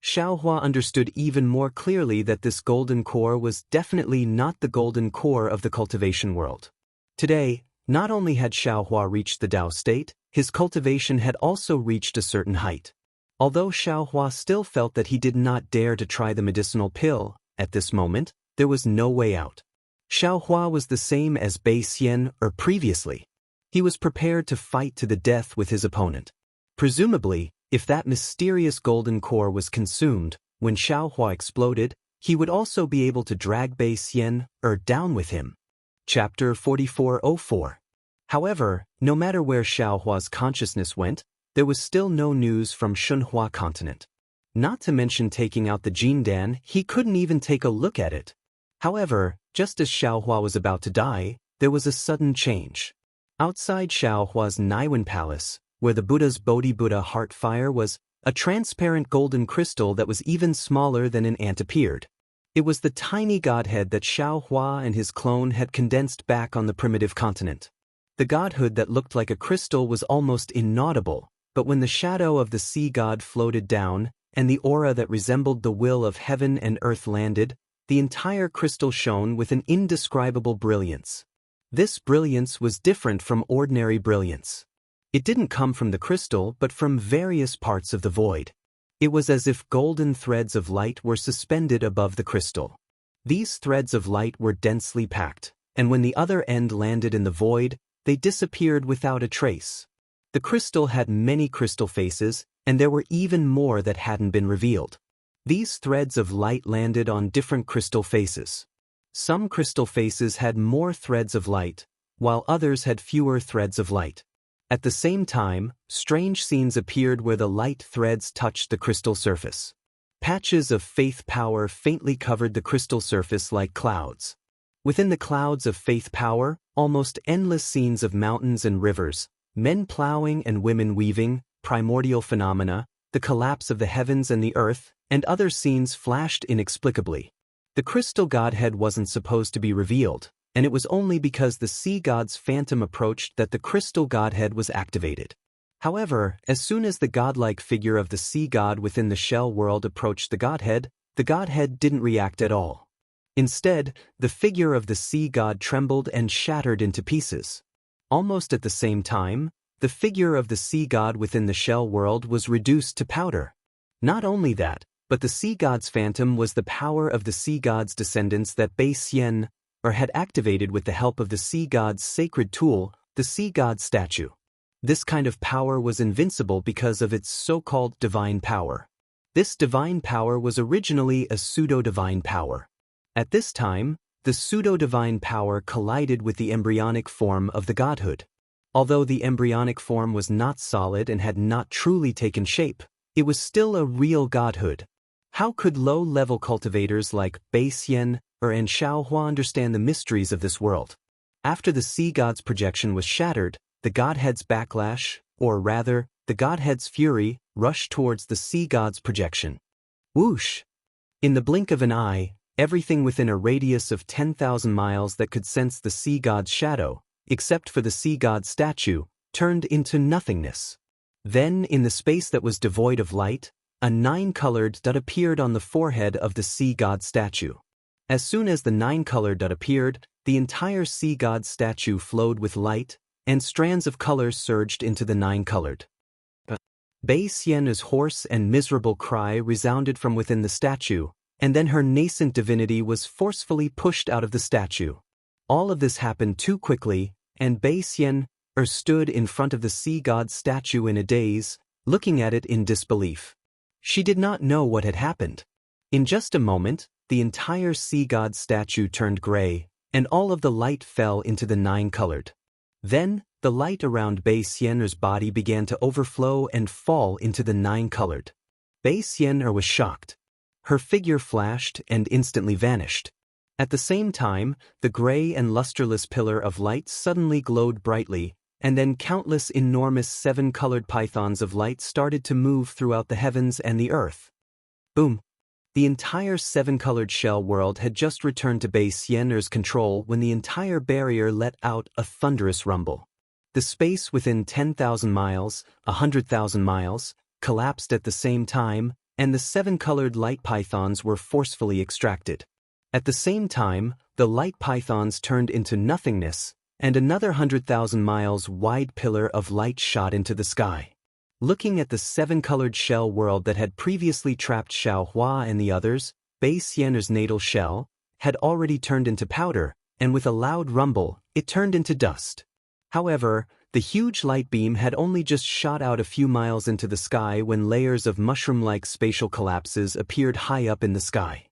Xiaohua understood even more clearly that this golden core was definitely not the golden core of the cultivation world. Today, not only had Xiaohua reached the Tao state, his cultivation had also reached a certain height. Although Xiaohua still felt that he did not dare to try the medicinal pill, at this moment, there was no way out. Xiaohua was the same as Bei Xian previously. He was prepared to fight to the death with his opponent. Presumably, if that mysterious golden core was consumed, when Xiaohua exploded, he would also be able to drag Bei Xian down with him. Chapter 4404. However, no matter where Xiaohua's consciousness went, there was still no news from Shenhua continent. Not to mention taking out the Jindan, he couldn't even take a look at it. However, just as Xiaohua was about to die, there was a sudden change. Outside Xiaohua's Naiwen palace, where the Buddha's Bodhi-Buddha heart fire was, a transparent golden crystal that was even smaller than an ant appeared. It was the tiny godhead that Xiaohua and his clone had condensed back on the primitive continent. The godhood that looked like a crystal was almost inaudible, but when the shadow of the sea god floated down, and the aura that resembled the will of heaven and earth landed, the entire crystal shone with an indescribable brilliance. This brilliance was different from ordinary brilliance. It didn't come from the crystal but from various parts of the void. It was as if golden threads of light were suspended above the crystal. These threads of light were densely packed, and when the other end landed in the void, they disappeared without a trace. The crystal had many crystal faces, and there were even more that hadn't been revealed. These threads of light landed on different crystal faces. Some crystal faces had more threads of light, while others had fewer threads of light. At the same time, strange scenes appeared where the light threads touched the crystal surface. Patches of faith power faintly covered the crystal surface like clouds. Within the clouds of faith power, almost endless scenes of mountains and rivers, men plowing and women weaving, primordial phenomena, the collapse of the heavens and the earth, and other scenes flashed inexplicably. The crystal godhead wasn't supposed to be revealed, and it was only because the sea god's phantom approached that the crystal godhead was activated. However, as soon as the godlike figure of the sea god within the shell world approached the godhead didn't react at all. Instead, the figure of the sea god trembled and shattered into pieces. Almost at the same time, the figure of the sea god within the shell world was reduced to powder. Not only that, but the sea god's phantom was the power of the sea god's descendants that Bei Xian, had activated with the help of the sea god's sacred tool, the sea god statue. This kind of power was invincible because of its so-called divine power. This divine power was originally a pseudo-divine power. At this time, the pseudo-divine power collided with the embryonic form of the godhood. Although the embryonic form was not solid and had not truly taken shape, it was still a real godhood. How could low-level cultivators like Bei Xian and Xiaohua understand the mysteries of this world? After the sea god's projection was shattered, the godhead's backlash, or rather, the godhead's fury, rushed towards the sea god's projection. Whoosh! In the blink of an eye, everything within a radius of 10,000 miles that could sense the sea god's shadow, except for the sea god's statue, turned into nothingness. Then, in the space that was devoid of light, a 9-colored dot appeared on the forehead of the sea god statue. As soon as the 9-colored dot appeared, the entire sea god statue flowed with light, and strands of color surged into the 9-colored. Bei Xian's hoarse and miserable cry resounded from within the statue, and then her nascent divinity was forcefully pushed out of the statue. All of this happened too quickly, and Bei Xian stood in front of the sea god statue in a daze, looking at it in disbelief. She did not know what had happened. In just a moment, the entire sea god statue turned gray, and all of the light fell into the 9-colored. Then, the light around Bei Xian's body began to overflow and fall into the 9-colored. Bei Xian was shocked. Her figure flashed and instantly vanished. At the same time, the gray and lusterless pillar of light suddenly glowed brightly, and then countless enormous 7-colored pythons of light started to move throughout the heavens and the earth. Boom! The entire 7-colored shell world had just returned to Bei Xian's control when the entire barrier let out a thunderous rumble. The space within 10,000 miles, 100,000 miles, collapsed at the same time, and the 7-colored light pythons were forcefully extracted. At the same time, the light pythons turned into nothingness, and another 100,000 miles wide pillar of light shot into the sky. Looking at the 7-colored shell world that had previously trapped Xiaohua and the others, Bei Xian's natal shell had already turned into powder, and with a loud rumble, it turned into dust. However, the huge light beam had only just shot out a few miles into the sky when layers of mushroom-like spatial collapses appeared high up in the sky.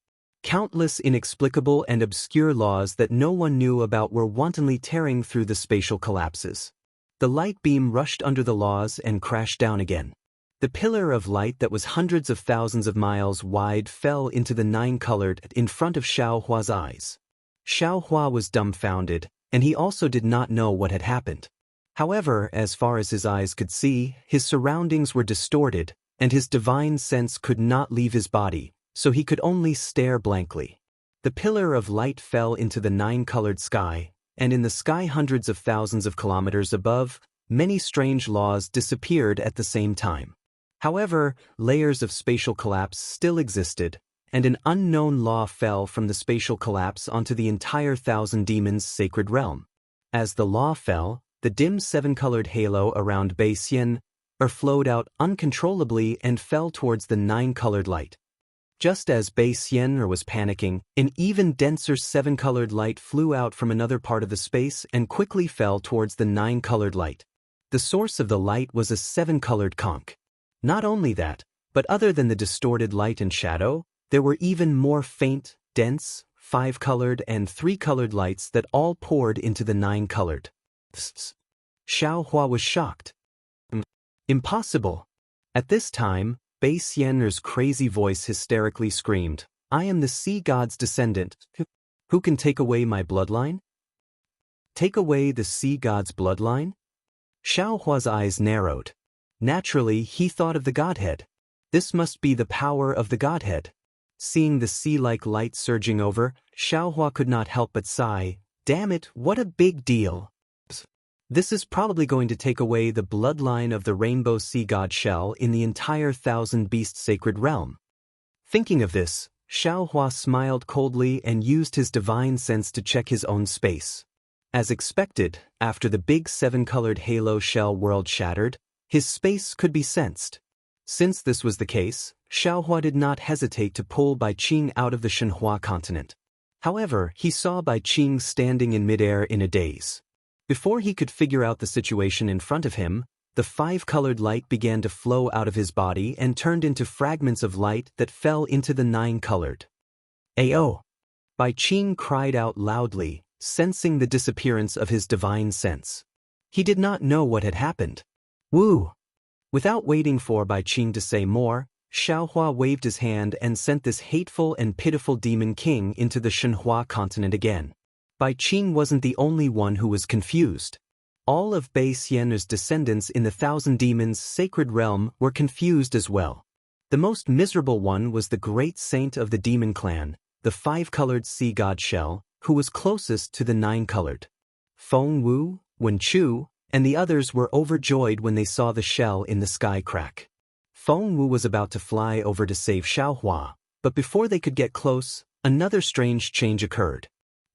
Countless inexplicable and obscure laws that no one knew about were wantonly tearing through the spatial collapses. The light beam rushed under the laws and crashed down again. The pillar of light that was hundreds of thousands of miles wide fell into the 9-colored in front of Xiaohua's eyes. Xiaohua was dumbfounded, and he also did not know what had happened. However, as far as his eyes could see, his surroundings were distorted, and his divine sense could not leave his body, so he could only stare blankly. The pillar of light fell into the 9-colored sky, and in the sky hundreds of thousands of kilometers above, many strange laws disappeared at the same time. However, layers of spatial collapse still existed, and an unknown law fell from the spatial collapse onto the entire 1,000 demons' sacred realm. As the law fell, the dim 7-colored halo around Bei Xian flowed out uncontrollably and fell towards the 9-colored light. Just as Bei Xian was panicking, an even denser 7-colored light flew out from another part of the space and quickly fell towards the 9-colored light. The source of the light was a 7-colored conch. Not only that, but other than the distorted light and shadow, there were even more faint, dense, 5-colored and 3-colored lights that all poured into the 9-colored. Xiao Hua was shocked. Impossible. At this time, Bei Xian'er's crazy voice hysterically screamed, I am the sea god's descendant. Who can take away my bloodline? Take away the sea god's bloodline? Xiao Hua's eyes narrowed. Naturally, he thought of the godhead. This must be the power of the godhead. Seeing the sea-like light surging over, Xiao Hua could not help but sigh, damn it, what a big deal. This is probably going to take away the bloodline of the rainbow sea god shell in the entire thousand beast sacred realm. Thinking of this, Xiao Hua smiled coldly and used his divine sense to check his own space. As expected, after the big seven-colored halo shell world shattered, his space could be sensed. Since this was the case, Xiao Hua did not hesitate to pull Bai Qing out of the Shenhua continent. However, he saw Bai Qing standing in midair in a daze. Before he could figure out the situation in front of him, the five-colored light began to flow out of his body and turned into fragments of light that fell into the nine-colored. Ayo! Bai Qing cried out loudly, sensing the disappearance of his divine sense. He did not know what had happened. Woo! Without waiting for Bai Qing to say more, Xiao Hua waved his hand and sent this hateful and pitiful demon king into the Shenhua continent again. Bai Qing wasn't the only one who was confused. All of Bei Xian'er's descendants in the Thousand Demons' sacred realm were confused as well. The most miserable one was the great saint of the demon clan, the five-colored sea god shell, who was closest to the nine-colored. Feng Wu, Wen Chu, and the others were overjoyed when they saw the shell in the sky crack. Feng Wu was about to fly over to save Xiao Hua, but before they could get close, another strange change occurred.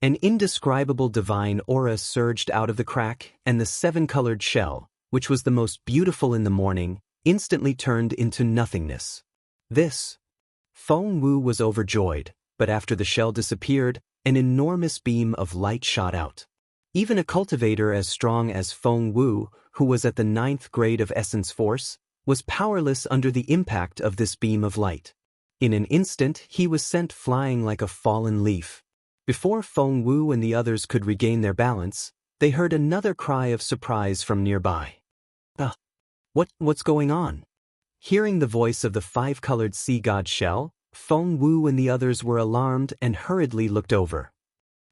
An indescribable divine aura surged out of the crack, and the seven-colored shell, which was the most beautiful in the morning, instantly turned into nothingness. Feng Wu was overjoyed, but after the shell disappeared, an enormous beam of light shot out. Even a cultivator as strong as Feng Wu, who was at the 9th grade of essence force, was powerless under the impact of this beam of light. In an instant, he was sent flying like a fallen leaf. Before Feng Wu and the others could regain their balance, they heard another cry of surprise from nearby. What's going on? Hearing the voice of the five-colored sea god shell, Feng Wu and the others were alarmed and hurriedly looked over.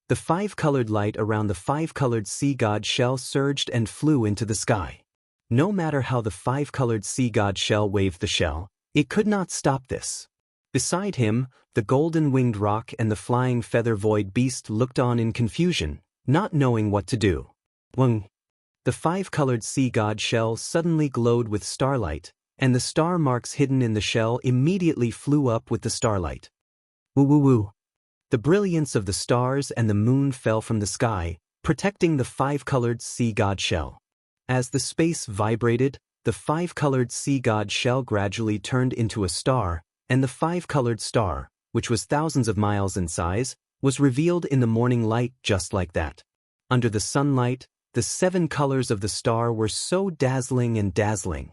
The five-colored light around the five-colored sea god shell surged and flew into the sky. No matter how the five-colored sea god shell waved the shell, it could not stop this. Beside him, the golden-winged roc and the flying feather-void beast looked on in confusion, not knowing what to do. The five-colored sea god shell suddenly glowed with starlight, and the star marks hidden in the shell immediately flew up with the starlight. Woo-woo-woo. The brilliance of the stars and the moon fell from the sky, protecting the five-colored sea god shell. As the space vibrated, the five-colored sea god shell gradually turned into a star, and the five-colored star, which was thousands of miles in size, was revealed in the morning light just like that. Under the sunlight, the 7 colors of the star were so dazzling and dazzling.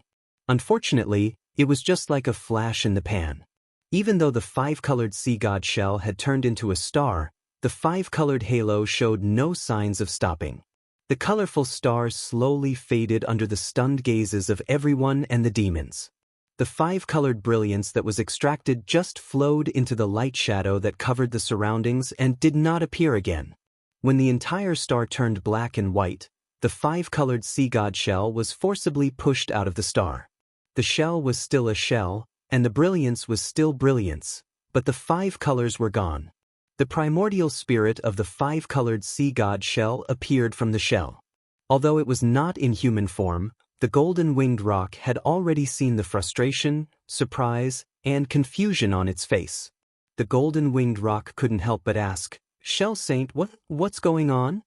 Unfortunately, it was just like a flash in the pan. Even though the five-colored sea god shell had turned into a star, the five-colored halo showed no signs of stopping. The colorful star slowly faded under the stunned gazes of everyone and the demons. The five-colored brilliance that was extracted just flowed into the light shadow that covered the surroundings and did not appear again. When the entire star turned black and white, the five-colored sea god shell was forcibly pushed out of the star. The shell was still a shell, and the brilliance was still brilliance, but the 5 colors were gone. The primordial spirit of the five-colored sea god shell appeared from the shell. Although it was not in human form, the golden-winged roc had already seen the frustration, surprise, and confusion on its face. The golden-winged roc couldn't help but ask, "Shell Saint, what's going on?"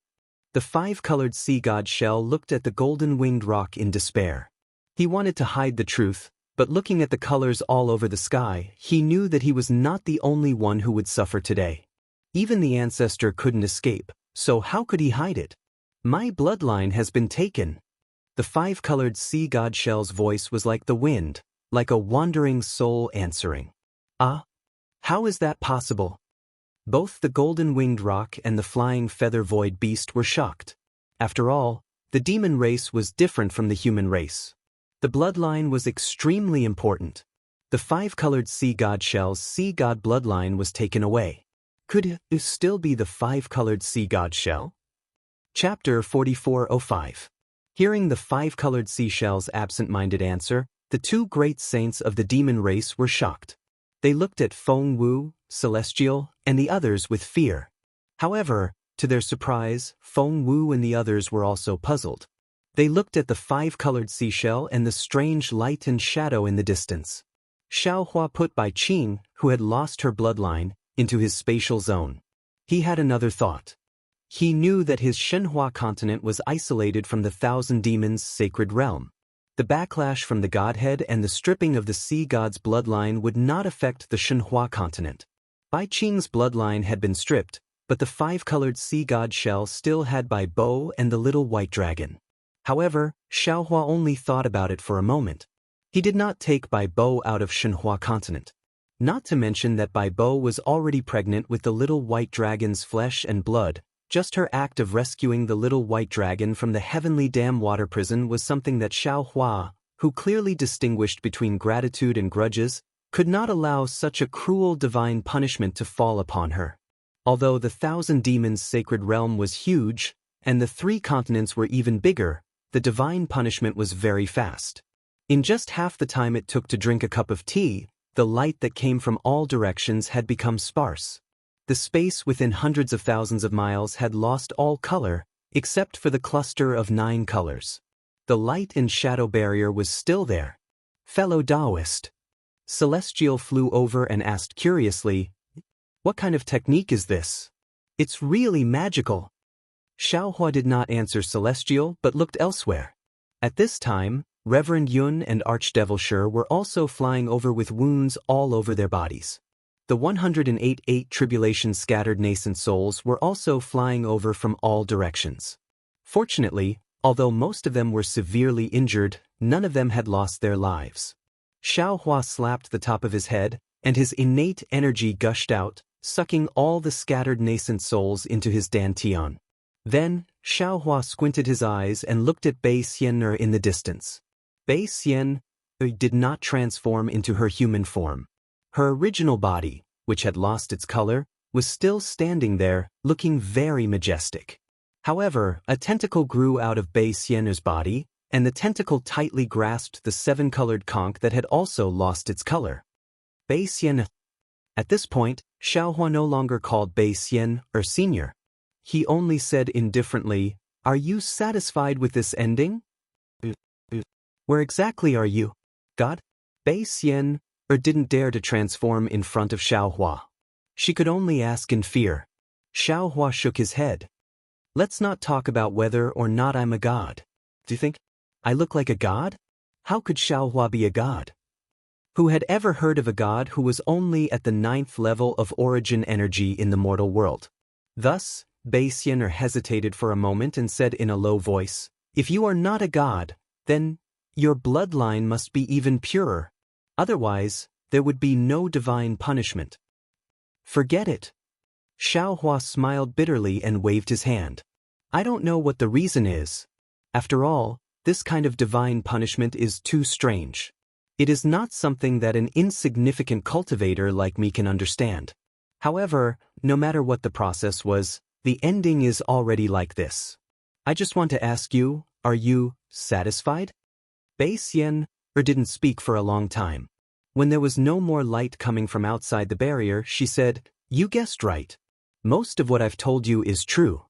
The five-colored sea god shell looked at the golden-winged roc in despair. He wanted to hide the truth, but looking at the colors all over the sky, he knew that he was not the only one who would suffer today. Even the ancestor couldn't escape, so how could he hide it? "My bloodline has been taken." The five-colored sea god shell's voice was like the wind, like a wandering soul answering. How is that possible? Both the golden-winged roc and the flying feather-void beast were shocked. After all, the demon race was different from the human race. The bloodline was extremely important. The 5-colored sea god shell's sea god bloodline was taken away. Could it still be the 5-colored sea god shell? Chapter 4405. Hearing the 5-colored seashell's absent-minded answer, the 2 great saints of the demon race were shocked. They looked at Feng Wu, Celestial, and the others with fear. However, to their surprise, Feng Wu and the others were also puzzled. They looked at the 5-colored seashell and the strange light and shadow in the distance. Xiaohua put Bai Qing, who had lost her bloodline, into his spatial zone. He had another thought. He knew that his Shenhua continent was isolated from the Thousand Demons' sacred realm. The backlash from the godhead and the stripping of the sea god's bloodline would not affect the Shenhua continent. Bai Qing's bloodline had been stripped, but the 5-colored sea god shell still had Bai Bo and the little white dragon. However, Xiaohua only thought about it for a moment. He did not take Bai Bo out of Shenhua continent. Not to mention that Bai Bo was already pregnant with the little white dragon's flesh and blood. Just her act of rescuing the little white dragon from the heavenly dam water prison was something that Xiaohua, who clearly distinguished between gratitude and grudges, could not allow such a cruel divine punishment to fall upon her. Although the Thousand Demons' sacred realm was huge, and the 3 continents were even bigger, the divine punishment was very fast. In just half the time it took to drink a cup of tea, the light that came from all directions had become sparse. The space within hundreds of thousands of miles had lost all color, except for the cluster of 9 colors. The light and shadow barrier was still there. Fellow Taoist. Celestial flew over and asked curiously, "What kind of technique is this? It's really magical." Xiaohua did not answer Celestial but looked elsewhere. At this time, Reverend Yun and Archdevil Shi were also flying over with wounds all over their bodies. The 108 tribulation-scattered nascent souls were also flying over from all directions. Fortunately, although most of them were severely injured, none of them had lost their lives. Xiaohua slapped the top of his head, and his innate energy gushed out, sucking all the scattered nascent souls into his dantian. Then, Xiaohua squinted his eyes and looked at Bai Xian'er in the distance. Bai Xian'er did not transform into her human form. Her original body, which had lost its color, was still standing there, looking very majestic. However, a tentacle grew out of Bai Xian'er's body, and the tentacle tightly grasped the 7-colored conch that had also lost its color. Bai Xian'er. At this point, Xiaohua no longer called Bai Xian'er senior. He only said indifferently, "Are you satisfied with this ending? Where exactly are you, God?" Bai Xian'er didn't dare to transform in front of Xiaohua. She could only ask in fear. Xiaohua shook his head. "Let's not talk about whether or not I'm a god. Do you think I look like a god? How could Xiaohua be a god? Who had ever heard of a god who was only at the 9th level of origin energy in the mortal world?" Thus, Bai Xian'er hesitated for a moment and said in a low voice, "If you are not a god, then your bloodline must be even purer. Otherwise, there would be no divine punishment." "Forget it." Xiaohua smiled bitterly and waved his hand. "I don't know what the reason is. After all, this kind of divine punishment is too strange. It is not something that an insignificant cultivator like me can understand. However, no matter what the process was, the ending is already like this. I just want to ask you, are you satisfied?" Bai Xian'er didn't speak for a long time. When there was no more light coming from outside the barrier, she said, "You guessed right. Most of what I've told you is true.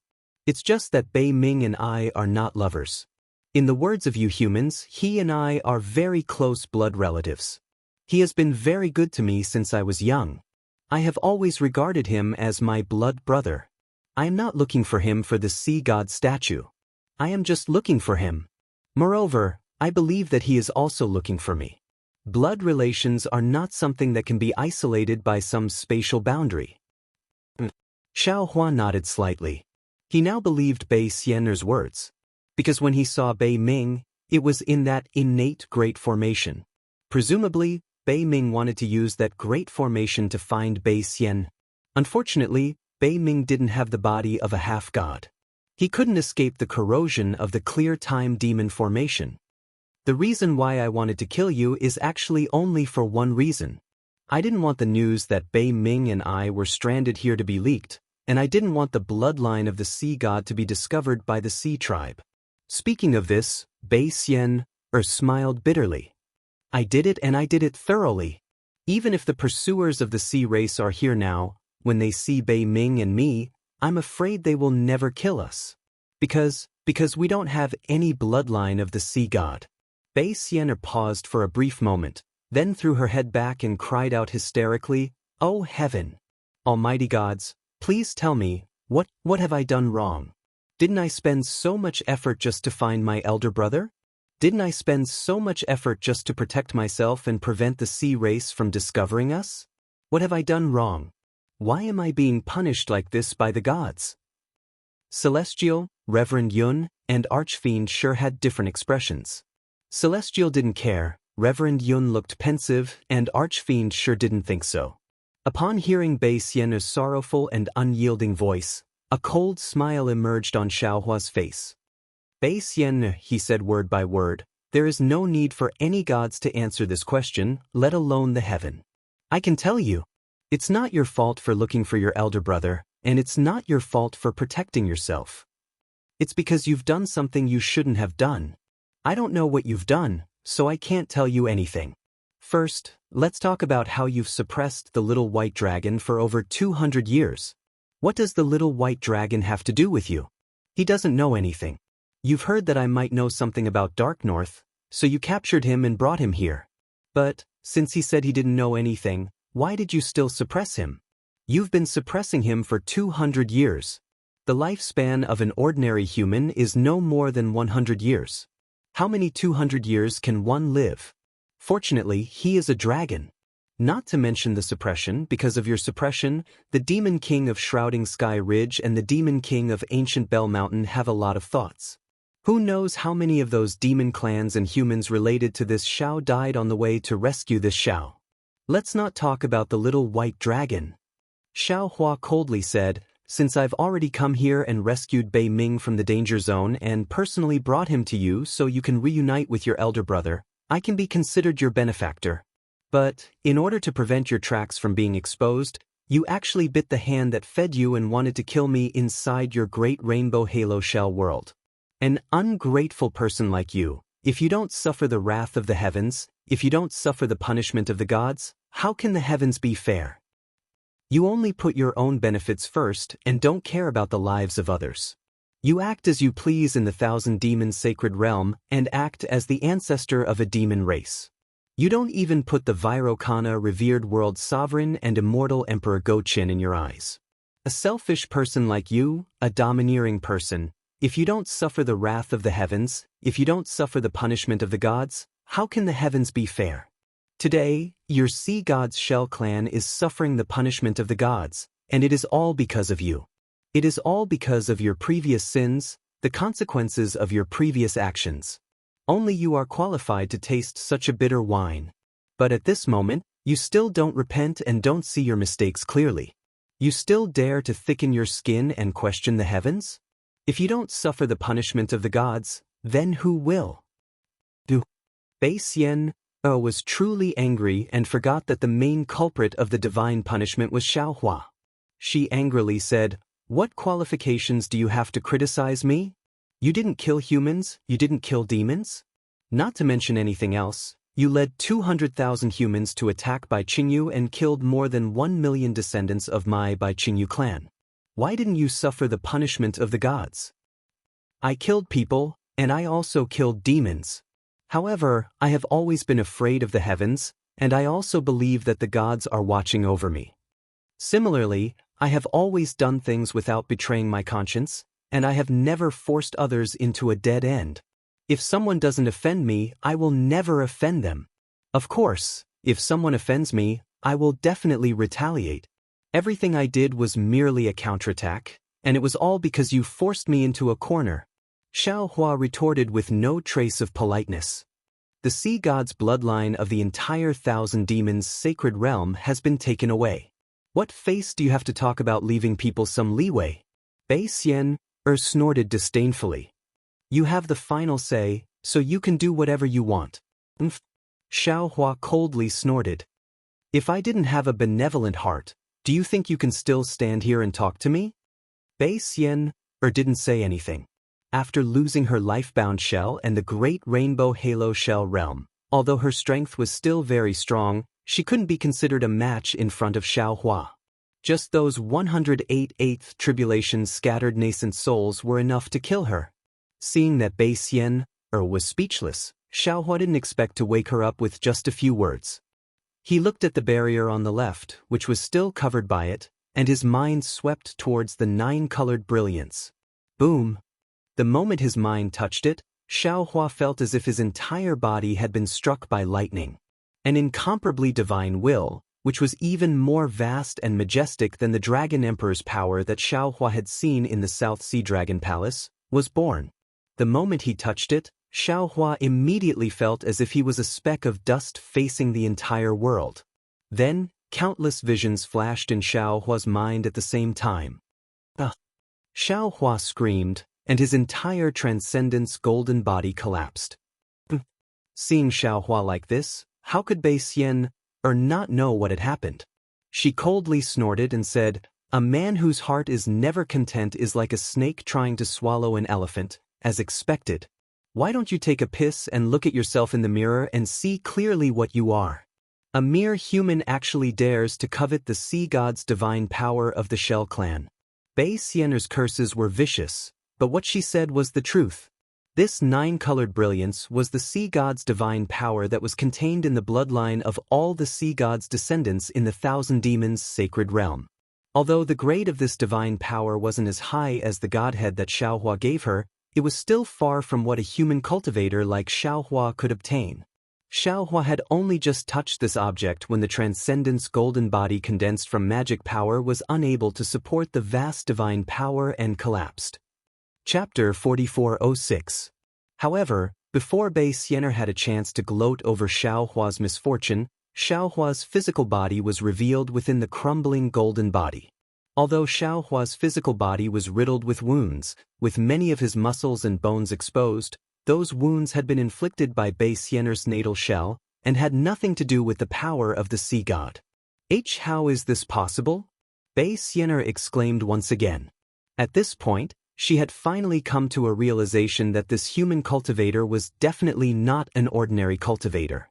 It's just that Bei Ming and I are not lovers. In the words of you humans, he and I are very close blood relatives. He has been very good to me since I was young. I have always regarded him as my blood brother. I am not looking for him for the sea god statue. I am just looking for him. Moreover, I believe that he is also looking for me. Blood relations are not something that can be isolated by some spatial boundary." Xiaohua nodded slightly. He now believed Bai Xian'er's words. Because when he saw Bei Ming, it was in that innate great formation. Presumably, Bei Ming wanted to use that great formation to find Bai Xian'er. Unfortunately, Bei Ming didn't have the body of a half-god. He couldn't escape the corrosion of the clear time demon formation. The reason why I wanted to kill you is actually only for one reason. I didn't want the news that Bei Ming and I were stranded here to be leaked, and I didn't want the bloodline of the sea god to be discovered by the sea tribe. Speaking of this, Bei Xian smiled bitterly. I did it, and I did it thoroughly. Even if the pursuers of the sea race are here now, when they see Bei Ming and me, I'm afraid they will never kill us. Because we don't have any bloodline of the sea god. Bei Xian paused for a brief moment, then threw her head back and cried out hysterically, "Oh heaven! Almighty gods, please tell me, what have I done wrong? Didn't I spend so much effort just to find my elder brother? Didn't I spend so much effort just to protect myself and prevent the sea race from discovering us? What have I done wrong? Why am I being punished like this by the gods?" Celestial, Reverend Yun, and Archfiend sure had different expressions. Celestial didn't care, Reverend Yun looked pensive, and Archfiend sure didn't think so. Upon hearing Bei Xian's sorrowful and unyielding voice, a cold smile emerged on Xiaohua's face. "Bei Xian," he said word by word, "there is no need for any gods to answer this question, let alone the heaven. I can tell you, it's not your fault for looking for your elder brother, and it's not your fault for protecting yourself. It's because you've done something you shouldn't have done. I don't know what you've done, so I can't tell you anything. First, let's talk about how you've suppressed the little white dragon for over 200 years. What does the little white dragon have to do with you? He doesn't know anything. You've heard that I might know something about Dark North, so you captured him and brought him here. But, since he said he didn't know anything, why did you still suppress him? You've been suppressing him for 200 years. The lifespan of an ordinary human is no more than 100 years. How many 200 years can one live? Fortunately, he is a dragon. Not to mention the suppression, because of your suppression, the Demon King of Shrouding Sky Ridge and the Demon King of Ancient Bell Mountain have a lot of thoughts. Who knows how many of those demon clans and humans related to this Shao died on the way to rescue this Shao. Let's not talk about the little white dragon." Xiaohua coldly said, "Since I've already come here and rescued Bei Ming from the danger zone and personally brought him to you so you can reunite with your elder brother, I can be considered your benefactor. But, in order to prevent your tracks from being exposed, you actually bit the hand that fed you and wanted to kill me inside your great rainbow halo shell world. An ungrateful person like you, if you don't suffer the wrath of the heavens, if you don't suffer the punishment of the gods, how can the heavens be fair? You only put your own benefits first and don't care about the lives of others. You act as you please in the Thousand Demons sacred realm and act as the ancestor of a demon race. You don't even put the Vairocana revered world sovereign and immortal Emperor Goqin in your eyes. A selfish person like you, a domineering person, if you don't suffer the wrath of the heavens, if you don't suffer the punishment of the gods, how can the heavens be fair? Today, your sea god's shell clan is suffering the punishment of the gods, and it is all because of you. It is all because of your previous sins, the consequences of your previous actions. Only you are qualified to taste such a bitter wine. But at this moment, you still don't repent and don't see your mistakes clearly. You still dare to thicken your skin and question the heavens? If you don't suffer the punishment of the gods, then who will? Bei Xian was truly angry and forgot that the main culprit of the divine punishment was Xiaohua. She angrily said, "What qualifications do you have to criticize me? You didn't kill humans, you didn't kill demons? Not to mention anything else, you led 200,000 humans to attack Bai Qingyu and killed more than 1 million descendants of my Bai Qingyu clan. Why didn't you suffer the punishment of the gods? I killed people, and I also killed demons. However, I have always been afraid of the heavens, and I also believe that the gods are watching over me. Similarly, I have always done things without betraying my conscience, and I have never forced others into a dead end. If someone doesn't offend me, I will never offend them. Of course, if someone offends me, I will definitely retaliate. Everything I did was merely a counterattack, and it was all because you forced me into a corner." Xiaohua retorted with no trace of politeness. The sea god's bloodline of the entire Thousand Demons sacred realm has been taken away. What face do you have to talk about leaving people some leeway? Bei Xian snorted disdainfully. You have the final say, so you can do whatever you want. Mph. Xiaohua coldly snorted. If I didn't have a benevolent heart, do you think you can still stand here and talk to me? Bei Xian didn't say anything. After losing her life-bound shell and the great rainbow halo shell realm, although her strength was still very strong, she couldn't be considered a match in front of Xiaohua. Just those 108th tribulations scattered nascent souls were enough to kill her. Seeing that Bei Xian was speechless, Xiaohua didn't expect to wake her up with just a few words. He looked at the barrier on the left, which was still covered by it, and his mind swept towards the 9-colored brilliance. Boom! The moment his mind touched it, Xiaohua felt as if his entire body had been struck by lightning. An incomparably divine will, which was even more vast and majestic than the Dragon Emperor's power that Xiaohua had seen in the South Sea Dragon Palace, was born. The moment he touched it, Xiaohua immediately felt as if he was a speck of dust facing the entire world. Then, countless visions flashed in Xiaohua's mind at the same time. Xiaohua screamed, and his entire transcendence golden body collapsed. Seeing Xiaohua like this, how could Bei Xian not know what had happened? She coldly snorted and said, "A man whose heart is never content is like a snake trying to swallow an elephant, as expected. Why don't you take a piss and look at yourself in the mirror and see clearly what you are? A mere human actually dares to covet the sea god's divine power of the Shell clan." Bei Xian's curses were vicious, but what she said was the truth. This 9-colored brilliance was the sea god's divine power that was contained in the bloodline of all the sea god's descendants in the 1,000 demons' sacred realm. Although the grade of this divine power wasn't as high as the godhead that Xiaohua gave her, it was still far from what a human cultivator like Xiaohua could obtain. Xiaohua had only just touched this object when the Transcendence golden body condensed from magic power was unable to support the vast divine power and collapsed. Chapter 4406. However, before Bei Xian had a chance to gloat over Xiaohua's misfortune, Xiaohua's physical body was revealed within the crumbling golden body. Although Xiaohua's physical body was riddled with wounds, with many of his muscles and bones exposed, those wounds had been inflicted by Bei Xian's natal shell and had nothing to do with the power of the sea god. How is this possible? Bei Xian exclaimed once again. At this point, she had finally come to a realization that this human cultivator was definitely not an ordinary cultivator.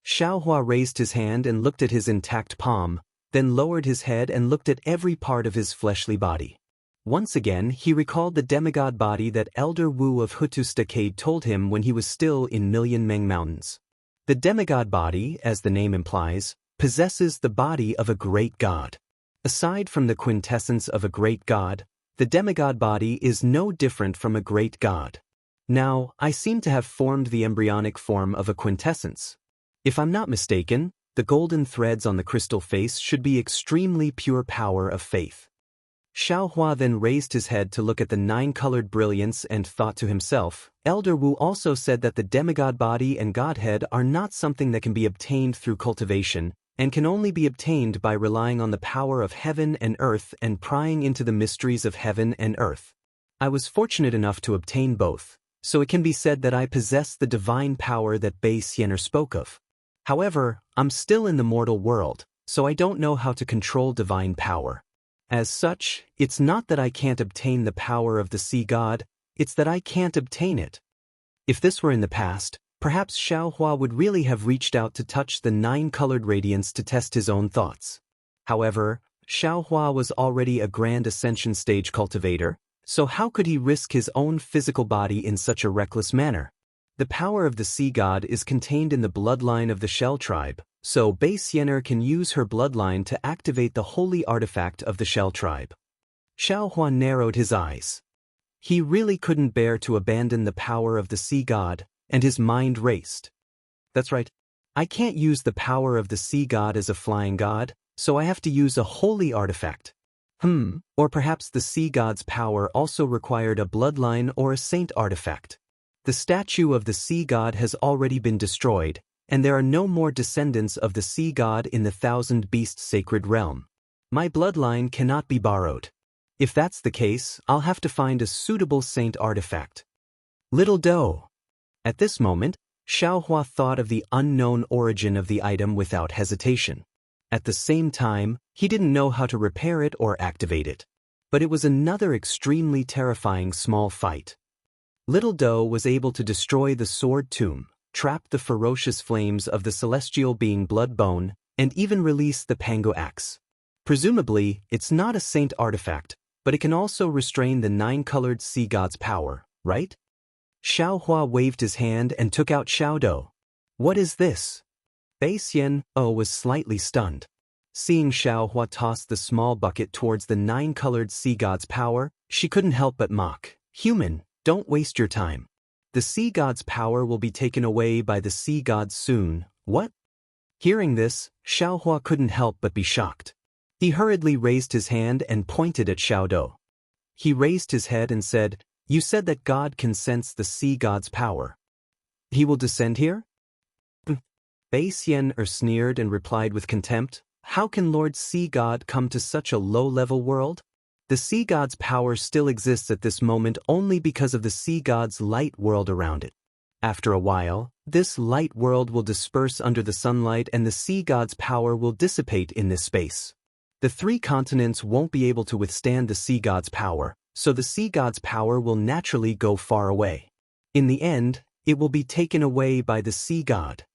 Xiaohua raised his hand and looked at his intact palm, then lowered his head and looked at every part of his fleshly body. Once again, he recalled the demigod body that Elder Wu of Hutu's Decade told him when he was still in Million Meng Mountains. The demigod body, as the name implies, possesses the body of a great god. Aside from the quintessence of a great god, the demigod body is no different from a great god. Now, I seem to have formed the embryonic form of a quintessence. If I'm not mistaken, the golden threads on the crystal face should be extremely pure power of faith. Xiaohua then raised his head to look at the 9-colored brilliance and thought to himself, Elder Wu also said that the demigod body and godhead are not something that can be obtained through cultivation, and can only be obtained by relying on the power of heaven and earth and prying into the mysteries of heaven and earth. I was fortunate enough to obtain both, so it can be said that I possess the divine power that Bei Xian spoke of. However, I'm still in the mortal world, so I don't know how to control divine power. As such, it's not that I can't obtain the power of the sea god, it's that I can't obtain it. If this were in the past, perhaps Xiaohua would really have reached out to touch the 9-colored radiance to test his own thoughts. However, Xiaohua was already a grand ascension stage cultivator, so how could he risk his own physical body in such a reckless manner? The power of the sea god is contained in the bloodline of the Shell tribe, so Bei Xian can use her bloodline to activate the holy artifact of the Shell tribe. Xiaohua narrowed his eyes. He really couldn't bear to abandon the power of the sea god, and his mind raced. That's right. I can't use the power of the sea god as a flying god, so I have to use a holy artifact. Or perhaps the sea god's power also required a bloodline or a saint artifact. The statue of the sea god has already been destroyed, and there are no more descendants of the sea god in the 1,000 beasts sacred realm. My bloodline cannot be borrowed. If that's the case, I'll have to find a suitable saint artifact. Little doe. At this moment, Xiaohua thought of the unknown origin of the item without hesitation. At the same time, he didn't know how to repair it or activate it. But it was another extremely terrifying small fight. Little doe was able to destroy the sword tomb, trap the ferocious flames of the celestial being Bloodbone, and even release the Pango axe. Presumably, it's not a saint artifact, but it can also restrain the 9-colored sea god's power, right? Xiaohua waved his hand and took out Xiaodou. What is this? Bei Xian was slightly stunned. Seeing Xiaohua toss the small bucket towards the 9-colored sea god's power, she couldn't help but mock. Human, don't waste your time. The sea god's power will be taken away by the sea gods soon. What? Hearing this, Xiaohua couldn't help but be shocked. He hurriedly raised his hand and pointed at Xiaodou. He raised his head and said, "You said that God can sense the sea god's power. He will descend here?" Bei Xian sneered and replied with contempt, "How can Lord Sea God come to such a low-level world? The sea god's power still exists at this moment only because of the sea god's light world around it. After a while, this light world will disperse under the sunlight and the sea god's power will dissipate in this space. The 3 continents won't be able to withstand the sea god's power, so the sea god's power will naturally go far away. In the end, it will be taken away by the sea god."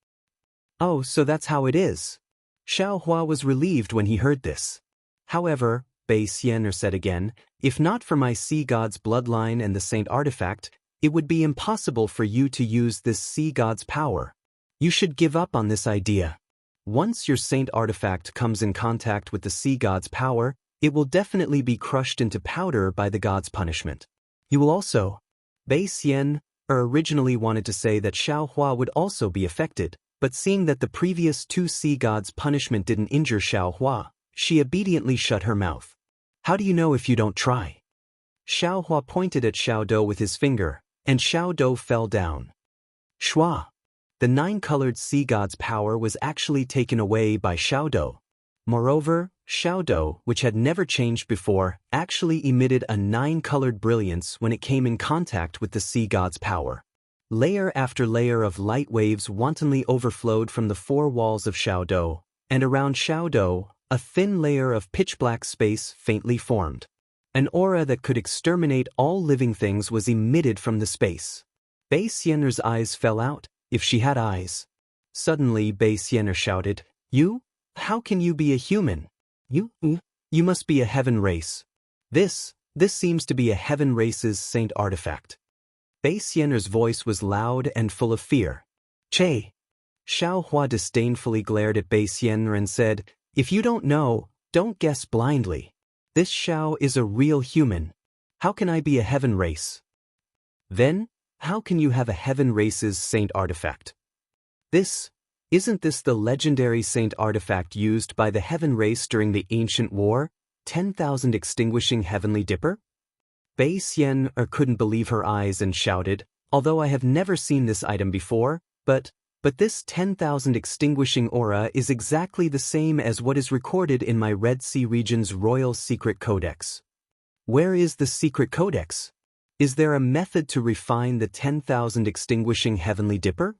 Oh, so that's how it is. Xiaohua was relieved when he heard this. However, Bei Xian said again, "If not for my sea god's bloodline and the saint artifact, it would be impossible for you to use this sea god's power. You should give up on this idea. Once your saint artifact comes in contact with the sea god's power, it will definitely be crushed into powder by the god's punishment. You will also..." Bei Xian originally wanted to say that Xiaohua would also be affected, but seeing that the previous 2 sea gods' punishment didn't injure Xiaohua, she obediently shut her mouth. "How do you know if you don't try?" Xiaohua pointed at Xiaodou with his finger, and Xiaodou fell down. Shua! The 9-colored sea god's power was actually taken away by Xiaodou. Moreover, Xiaodou, which had never changed before, actually emitted a 9-colored brilliance when it came in contact with the sea god's power. Layer after layer of light waves wantonly overflowed from the 4 walls of Xiaodou, and around Xiaodou, a thin layer of pitch-black space faintly formed. An aura that could exterminate all living things was emitted from the space. Bei Xian's eyes fell out, if she had eyes. Suddenly Bei Xian shouted, "You? How can you be a human? You must be a heaven race. This seems to be a heaven race's saint artifact." Bei Xian's voice was loud and full of fear. "Che!" Xiaohua disdainfully glared at Bei Xian and said, "If you don't know, don't guess blindly. This Xiao is a real human. How can I be a heaven race?" "Then, how can you have a heaven race's saint artifact?" Isn't this the legendary saint artifact used by the heaven race during the ancient war, 10,000 extinguishing heavenly dipper?" Bei Xian couldn't believe her eyes and shouted, "Although I have never seen this item before, but this 10,000 extinguishing aura is exactly the same as what is recorded in my Red Sea region's royal secret codex." "Where is the secret codex? Is there a method to refine the 10,000 extinguishing heavenly dipper?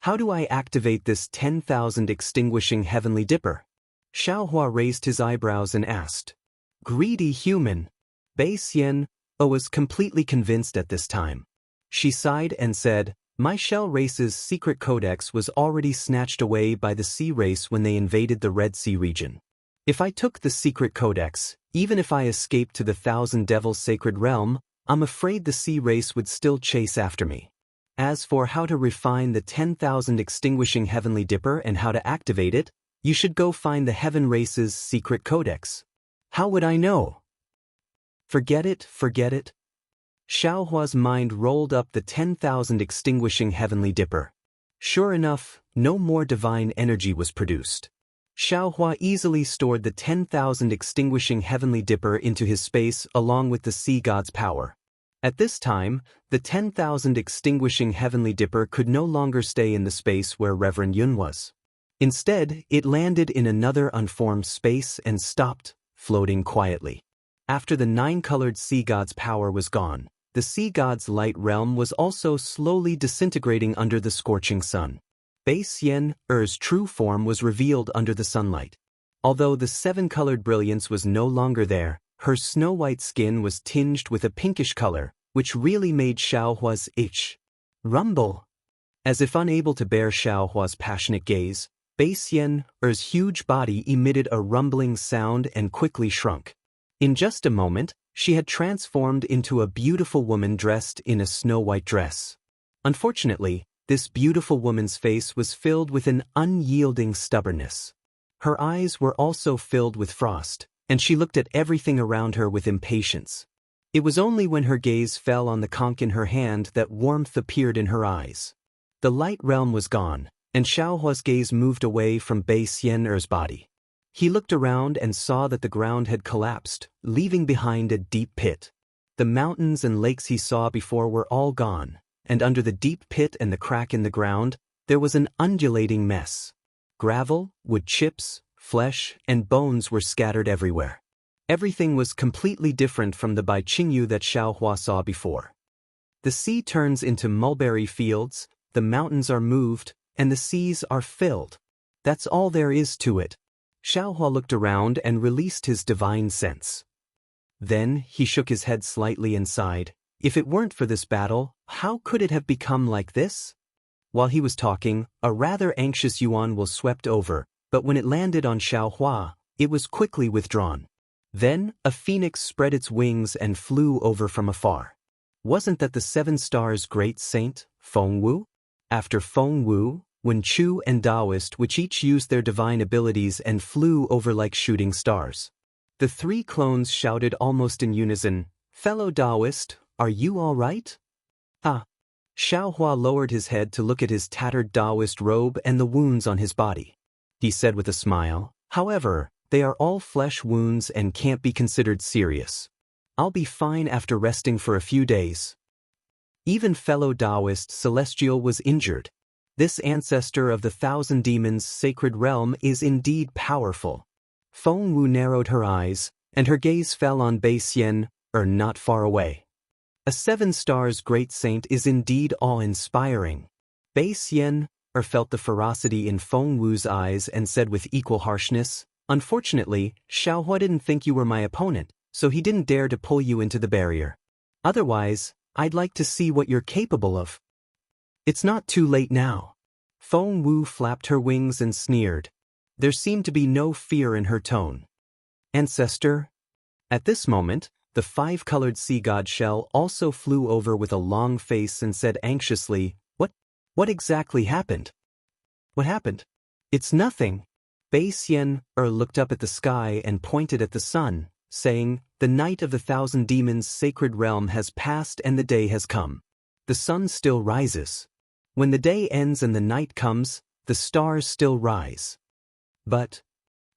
How do I activate this 10,000 extinguishing heavenly dipper?" Xiaohua raised his eyebrows and asked. "Greedy human." Bei Xian was completely convinced at this time. She sighed and said, "My shell race's secret codex was already snatched away by the sea race when they invaded the Red Sea region. If I took the secret codex, even if I escaped to the 1,000 Devils sacred realm, I'm afraid the sea race would still chase after me. As for how to refine the 10,000 extinguishing heavenly dipper and how to activate it, you should go find the heaven race's secret codex." "How would I know?" Forget it. Xiaohua's mind rolled up the 10,000 extinguishing heavenly dipper. Sure enough, no more divine energy was produced. Xiaohua easily stored the 10,000 extinguishing heavenly dipper into his space along with the sea god's power. At this time, the 10,000 extinguishing heavenly dipper could no longer stay in the space where Reverend Yun was. Instead, it landed in another unformed space and stopped, floating quietly. After the nine-colored sea god's power was gone, the sea god's light realm was also slowly disintegrating under the scorching sun. Bei Xian-er's true form was revealed under the sunlight. Although the seven-colored brilliance was no longer there, her snow-white skin was tinged with a pinkish color, which really made Xiaohua's itch. Rumble! As if unable to bear Xiaohua's passionate gaze, Bei Xian-er's huge body emitted a rumbling sound and quickly shrunk. In just a moment, she had transformed into a beautiful woman dressed in a snow-white dress. Unfortunately, this beautiful woman's face was filled with an unyielding stubbornness. Her eyes were also filled with frost, and she looked at everything around her with impatience. It was only when her gaze fell on the conch in her hand that warmth appeared in her eyes. The light realm was gone, and Xiaohua's gaze moved away from Bei Xian-er's body. He looked around and saw that the ground had collapsed, leaving behind a deep pit. The mountains and lakes he saw before were all gone, and under the deep pit and the crack in the ground, there was an undulating mess. Gravel, wood chips, flesh, and bones were scattered everywhere. Everything was completely different from the Bai Qingyu that Xiaohua saw before. The sea turns into mulberry fields, the mountains are moved, and the seas are filled. That's all there is to it. Xiaohua looked around and released his divine sense. Then he shook his head slightly and sighed. If it weren't for this battle, how could it have become like this? While he was talking, a rather anxious yuan was swept over, but when it landed on Xiaohua, it was quickly withdrawn. Then, a phoenix spread its wings and flew over from afar. Wasn't that the seven stars' great saint, Feng Wu? After Feng Wu, Wen Chu and Taoist, which each used their divine abilities and flew over like shooting stars. The three clones shouted almost in unison, "Fellow Taoist, are you all right?" "Ah." Xiaohua lowered his head to look at his tattered Taoist robe and the wounds on his body. He said with a smile, "However, they are all flesh wounds and can't be considered serious. I'll be fine after resting for a few days." Even fellow Taoist Celestial was injured. This ancestor of the thousand demons' sacred realm is indeed powerful. Feng Wu narrowed her eyes, and her gaze fell on Bei Xian-er not far away. A seven stars great saint is indeed awe-inspiring. Bei Xian-er felt the ferocity in Feng Wu's eyes and said with equal harshness, "Unfortunately, Xiaohua didn't think you were my opponent, so he didn't dare to pull you into the barrier. Otherwise, I'd like to see what you're capable of." "It's not too late now." Feng Wu flapped her wings and sneered. There seemed to be no fear in her tone. "Ancestor?" At this moment, the five-colored sea god shell also flew over with a long face and said anxiously, What exactly happened?" "What happened?" "It's nothing." Bei Xian-er looked up at the sky and pointed at the sun, saying, "The night of the thousand demons' sacred realm has passed and the day has come. The sun still rises. When the day ends and the night comes, the stars still rise." "But..."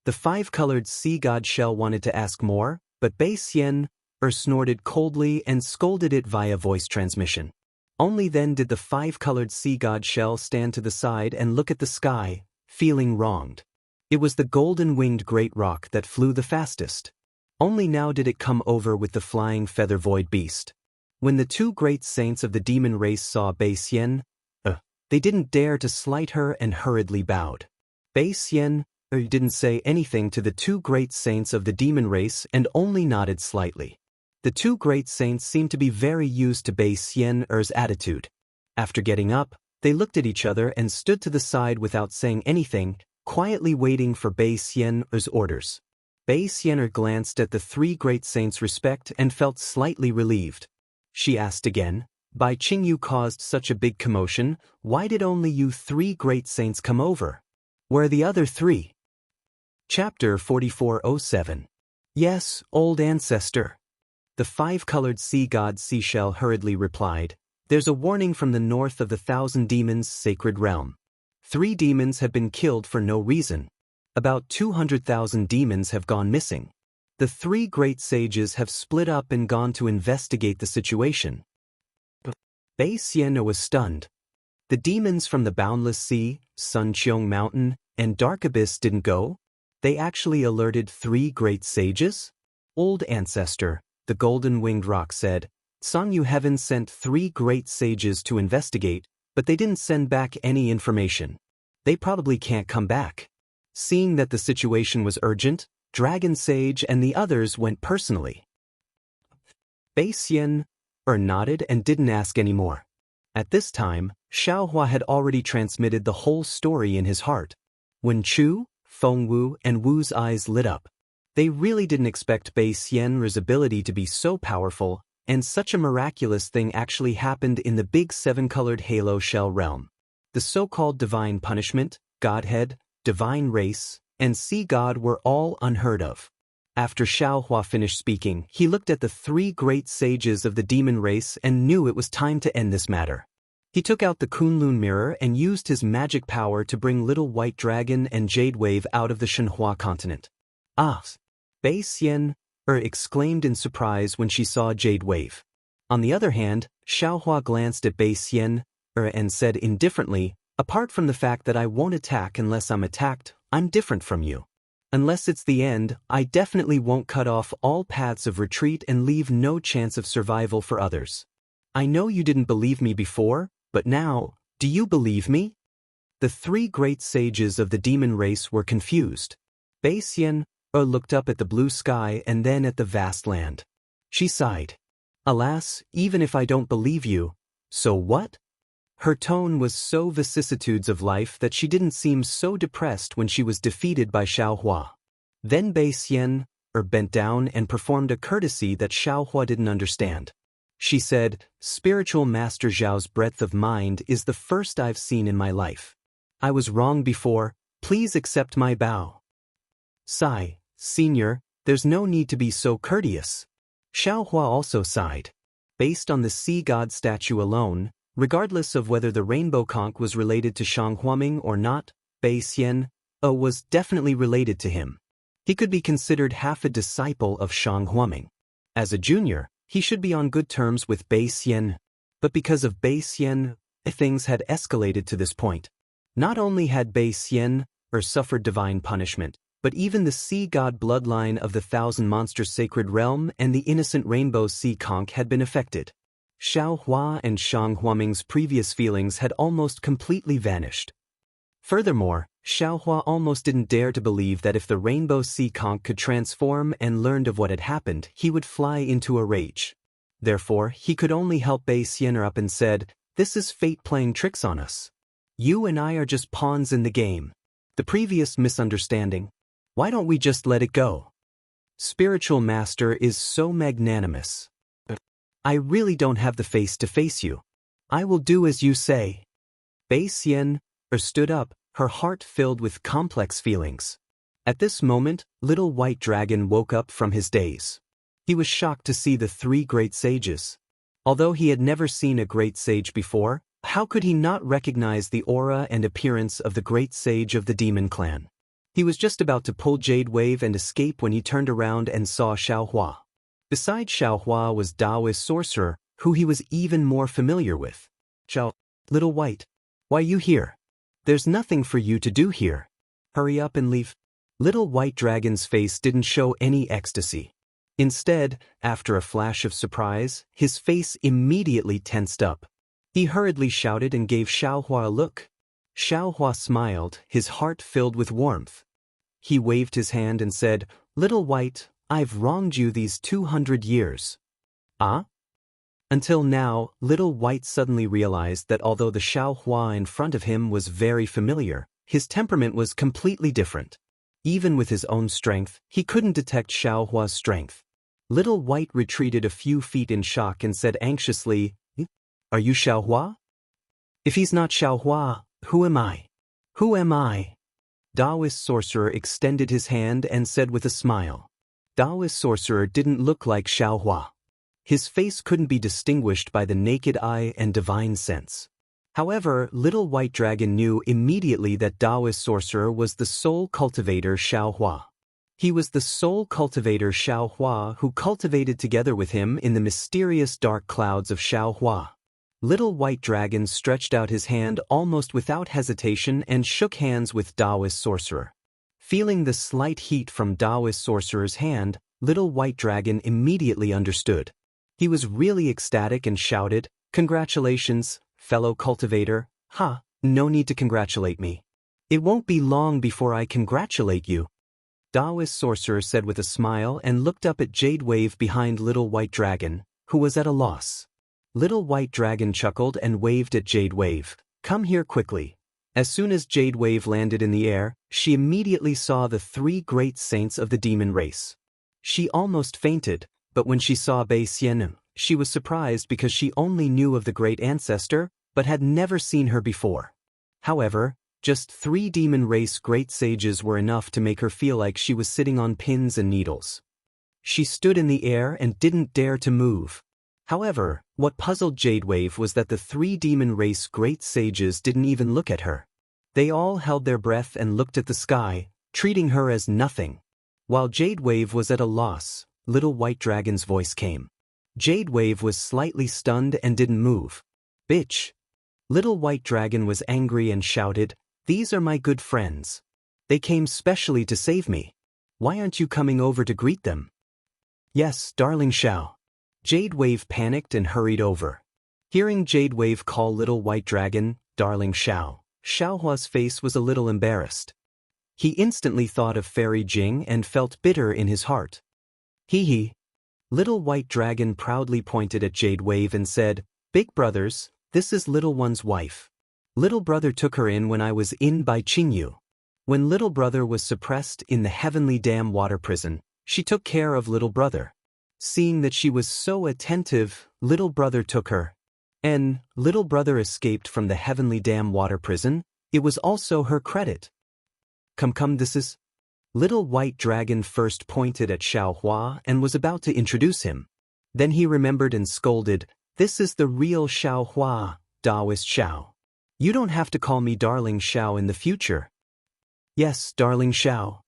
The five-colored sea god shell wanted to ask more, but Bei Xian-er snorted coldly and scolded it via voice transmission. Only then did the five-colored sea god shell stand to the side and look at the sky, feeling wronged. It was the golden-winged great rock that flew the fastest. Only now did it come over with the flying feather void beast. When the two great saints of the demon race saw Bei Xian-er, they didn't dare to slight her and hurriedly bowed. Bei Xian-er didn't say anything to the two great saints of the demon race and only nodded slightly. The two great saints seemed to be very used to Bei Xian-er's attitude. After getting up, they looked at each other and stood to the side without saying anything, quietly waiting for Bei Xian-er's orders. Bei Xian-er glanced at the three great saints' respect and felt slightly relieved. She asked again, "Bai Qingyu caused such a big commotion, why did only you three great saints come over? Where are the other three?" Chapter 4407. "Yes, old ancestor." The five-colored sea god Seashell hurriedly replied, "There's a warning from the north of the thousand demons' sacred realm. 3 demons have been killed for no reason. About 200,000 demons have gone missing. The 3 great sages have split up and gone to investigate the situation." Bei Xian was stunned. The demons from the Boundless Sea, Suncheong Mountain, and Dark Abyss didn't go? They actually alerted 3 great sages? old ancestor, the golden-winged rock said, Sangyu Heaven sent 3 great sages to investigate, but they didn't send back any information. They probably can't come back. Seeing that the situation was urgent, Dragon Sage and the others went personally. Bei Xian nodded and didn't ask any more. At this time, Xiaohua had already transmitted the whole story in his heart. When Chu, Fengwu, and Wu's eyes lit up. They really didn't expect Bei Xian's ability to be so powerful, and such a miraculous thing actually happened in the big 7-colored halo shell realm. The so-called divine punishment, godhead, divine race, and sea god were all unheard of. After Xiaohua finished speaking, he looked at the 3 great sages of the demon race and knew it was time to end this matter. He took out the Kunlun mirror and used his magic power to bring Little White Dragon and Jade Wave out of the Shenhua continent. Ah! Bei Xian exclaimed in surprise when she saw Jade Wave. On the other hand, Xiaohua glanced at Bei Xian and said indifferently, apart from the fact that I won't attack unless I'm attacked, I'm different from you. Unless it's the end, I definitely won't cut off all paths of retreat and leave no chance of survival for others. I know you didn't believe me before, but now, do you believe me? The 3 great sages of the demon race were confused. Bei Xian looked up at the blue sky and then at the vast land. She sighed. Alas, even if I don't believe you, so what? Her tone was so vicissitudes of life that she didn't seem so depressed when she was defeated by Xiaohua. Then Bei Xian bent down and performed a courtesy that Xiaohua didn't understand. She said, Spiritual Master Zhao's breadth of mind is the first I've seen in my life. I was wrong before, please accept my bow. Sigh, Senior, there's no need to be so courteous. Xiaohua also sighed. Based on the sea god statue alone, regardless of whether the rainbow conch was related to Shang Huaming or not, Bei Xian was definitely related to him. He could be considered half a disciple of Shang Huaming. As a junior, he should be on good terms with Bei Xian. But because of Bei Xian, things had escalated to this point. Not only had Bei Xian suffered divine punishment, but even the sea god bloodline of the 1,000 monster sacred realm and the innocent rainbow sea conch had been affected. Xiaohua and Shang Huaming's previous feelings had almost completely vanished. Furthermore, Xiaohua almost didn't dare to believe that if the rainbow sea conch could transform and learned of what had happened, he would fly into a rage. Therefore, he could only help Bei Xian up and said, This is fate playing tricks on us. You and I are just pawns in the game. The previous misunderstanding. Why don't we just let it go? Spiritual Master is so magnanimous. I really don't have the face to face you. I will do as you say. Bei Xian stood up, her heart filled with complex feelings. At this moment, Little White Dragon woke up from his daze. He was shocked to see the 3 great sages. Although he had never seen a great sage before, how could he not recognize the aura and appearance of the great sage of the demon clan? He was just about to pull Jade Wave and escape when he turned around and saw Xiaohua. Beside Xiaohua was Taoist sorcerer, who he was even more familiar with. Xiao, Little White, why you here? There's nothing for you to do here. Hurry up and leave. Little White Dragon's face didn't show any ecstasy. Instead, after a flash of surprise, his face immediately tensed up. He hurriedly shouted and gave Xiaohua a look. Xiaohua smiled, his heart filled with warmth. He waved his hand and said, Little White, I've wronged you these 200 years. Ah? Until now, Little White suddenly realized that although the Xiaohua in front of him was very familiar, his temperament was completely different. Even with his own strength, he couldn't detect Xiaohua's strength. Little White retreated a few feet in shock and said anxiously, Are you Xiaohua? If he's not Xiaohua, who am I? Who am I? Taoist sorcerer extended his hand and said with a smile. Taoist sorcerer didn't look like Xiaohua. His face couldn't be distinguished by the naked eye and divine sense. However, Little White Dragon knew immediately that Taoist sorcerer was the soul cultivator Xiaohua. He was the soul cultivator Xiaohua who cultivated together with him in the mysterious dark clouds of Xiaohua. Little White Dragon stretched out his hand almost without hesitation and shook hands with Taoist sorcerer. Feeling the slight heat from Taoist sorcerer's hand, Little White Dragon immediately understood. He was really ecstatic and shouted, "Congratulations, fellow cultivator." "Ha, no need to congratulate me. It won't be long before I congratulate you," Taoist sorcerer said with a smile and looked up at Jade Wave behind Little White Dragon, who was at a loss. Little White Dragon chuckled and waved at Jade Wave. "Come here quickly." As soon as Jade Wave landed in the air, she immediately saw the three great saints of the demon race. She almost fainted, but when she saw Bei Xian, she was surprised because she only knew of the great ancestor, but had never seen her before. However, just 3 demon race great sages were enough to make her feel like she was sitting on pins and needles. She stood in the air and didn't dare to move. However, what puzzled Jade Wave was that the 3 demon race great sages didn't even look at her. They all held their breath and looked at the sky, treating her as nothing. While Jade Wave was at a loss, Little White Dragon's voice came. Jade Wave was slightly stunned and didn't move. "Bitch!" Little White Dragon was angry and shouted, "These are my good friends. They came specially to save me. Why aren't you coming over to greet them?" "Yes, darling Xiao." Jade Wave panicked and hurried over. Hearing Jade Wave call Little White Dragon, "darling Xiao," Xiaohua's face was a little embarrassed. He instantly thought of Fairy Jing and felt bitter in his heart. "Hee hee." Little White Dragon proudly pointed at Jade Wave and said, "Big brothers, this is Little One's wife. Little brother took her in when I was in by Jianghu. When little brother was suppressed in the Heavenly Dam water prison, she took care of little brother. Seeing that she was so attentive, little brother took her. And little brother escaped from the Heavenly Dam water prison. It was also her credit." Come, this is..." Little White Dragon first pointed at Xiaohua and was about to introduce him. Then he remembered and scolded, "This is the real Xiaohua, Taoist Xiao. You don't have to call me Darling Xiao in the future." "Yes, Darling Xiao,"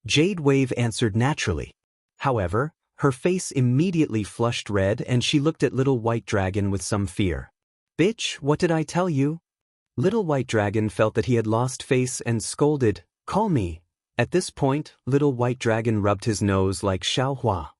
Jade Wave answered naturally. However, her face immediately flushed red and she looked at Little White Dragon with some fear. "Bitch, what did I tell you?" Little White Dragon felt that he had lost face and scolded, "Call me." At this point, Little White Dragon rubbed his nose like Xiaohua.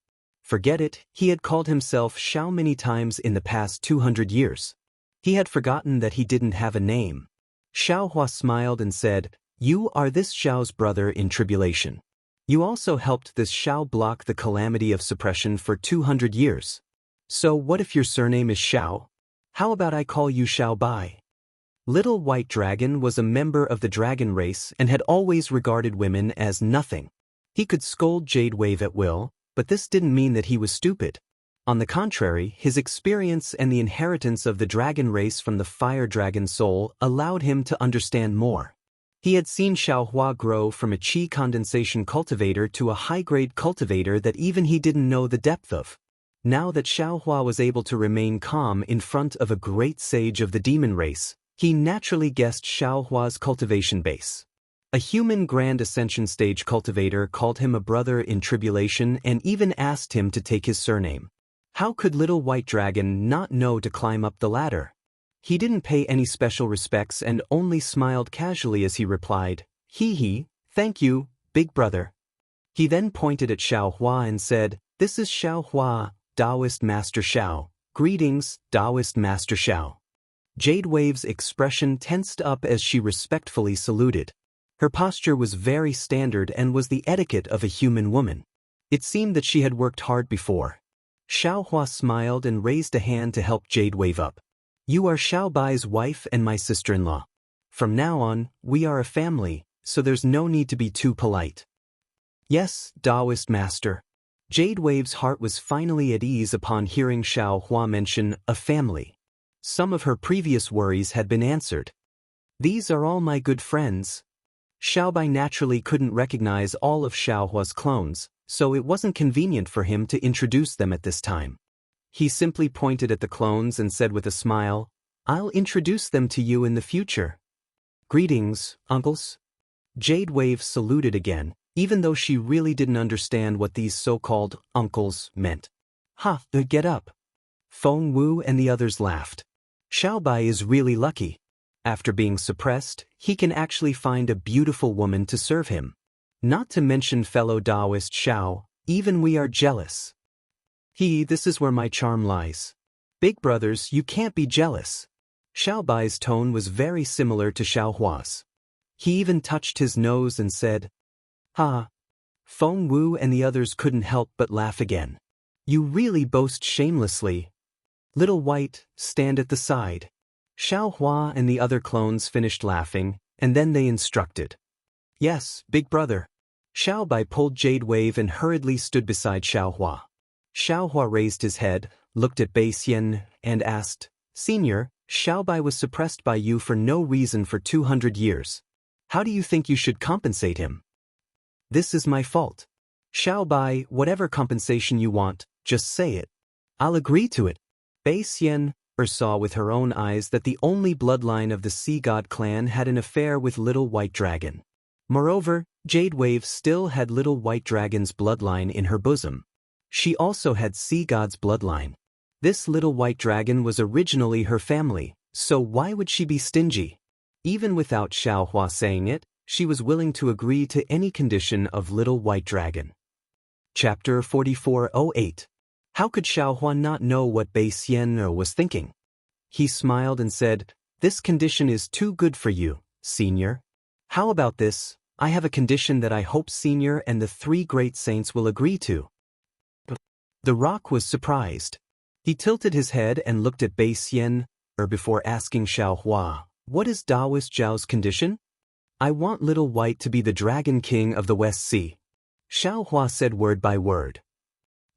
Forget it, he had called himself Xiao many times in the past 200 years. He had forgotten that he didn't have a name. Xiaohua smiled and said, "You are this Xiao's brother in tribulation. You also helped this Xiao block the calamity of suppression for 200 years. So what if your surname is Xiao? How about I call you Xiao Bai?" Little White Dragon was a member of the dragon race and had always regarded women as nothing. He could scold Jade Wave at will, but this didn't mean that he was stupid. On the contrary, his experience and the inheritance of the dragon race from the fire dragon soul allowed him to understand more. He had seen Xiaohua grow from a qi condensation cultivator to a high-grade cultivator that even he didn't know the depth of. Now that Xiaohua was able to remain calm in front of a great sage of the demon race, he naturally guessed Xiaohua's cultivation base. A human Grand Ascension stage cultivator called him a brother in tribulation and even asked him to take his surname. How could Little White Dragon not know to climb up the ladder? He didn't pay any special respects and only smiled casually as he replied, "Hee hee, thank you, big brother." He then pointed at Xiaohua and said, "This is Xiaohua, Taoist Master Xiao. Greetings, Taoist Master Xiao." Jade Wave's expression tensed up as she respectfully saluted. Her posture was very standard and was the etiquette of a human woman. It seemed that she had worked hard before. Xiaohua smiled and raised a hand to help Jade Wave up. "You are Xiao Bai's wife and my sister-in-law. From now on, we are a family, so there's no need to be too polite." "Yes, Taoist Master." Jade Wave's heart was finally at ease upon hearing Xiaohua mention a family. Some of her previous worries had been answered. "These are all my good friends." Xiao Bai naturally couldn't recognize all of Xiaohua's clones, so it wasn't convenient for him to introduce them at this time. He simply pointed at the clones and said with a smile, "I'll introduce them to you in the future." "Greetings, uncles." Jade Wave saluted again, even though she really didn't understand what these so-called uncles meant. "Ha, get up." Feng Wu and the others laughed. Xiao Bai is really lucky. After being suppressed, he can actually find a beautiful woman to serve him. Not to mention fellow Taoist Xiao, Even we are jealous. This is where my charm lies. Big brothers, you can't be jealous. Xiao Bai's tone was very similar to Xiao Hua's. He even touched his nose and said, "Ha." Feng Wu and the others couldn't help but laugh again. You really boast shamelessly. Little White, stand at the side. Xiao Hua and the other clones finished laughing, and then they instructed. Yes, big brother. Xiao Bai pulled Jade Wave and hurriedly stood beside Xiao Hua. Xiao Hua raised his head, looked at Bai Xian, and asked, Senior, Xiao Bai was suppressed by you for no reason for 200 years. How do you think you should compensate him? This is my fault. Xiao Bai, whatever compensation you want, just say it. I'll agree to it. Bai Xian saw with her own eyes that the only bloodline of the Sea God clan had an affair with Little White Dragon. Moreover, Jade Wave still had Little White Dragon's bloodline in her bosom. She also had Sea God's bloodline. This Little White Dragon was originally her family, so why would she be stingy? Even without Xiao Hua saying it, she was willing to agree to any condition of Little White Dragon. Chapter 4408. How could Xiao Hua not know what Bai Xian was thinking? He smiled and said, This condition is too good for you, Senior. How about this? I have a condition that I hope Senior and the 3 great saints will agree to. The rock was surprised. He tilted his head and looked at Bai Xian, before asking Xiao Hua, What is Taoist Zhao's condition? I want Little White to be the Dragon King of the West Sea. Xiao Hua said word by word.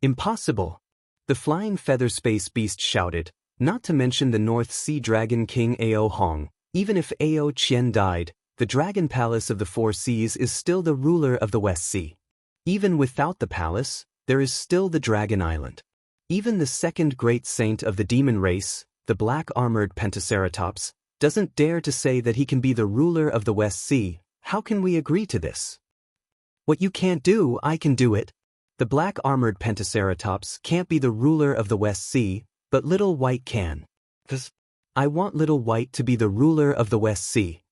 Impossible. The flying feather space beast shouted, not to mention the North Sea Dragon King Ao Hong. Even if Ao Qian died, the Dragon Palace of the 4 Seas is still the ruler of the West Sea. Even without the palace, there is still the Dragon Island. Even the 2nd great saint of the demon race, the black-armored Pentaceratops, doesn't dare to say that he can be the ruler of the West Sea. How can we agree to this? What you can't do, I can do it. The black-armored Pentaceratops can't be the ruler of the West Sea, but Little White can. I want Little White to be the ruler of the West Sea.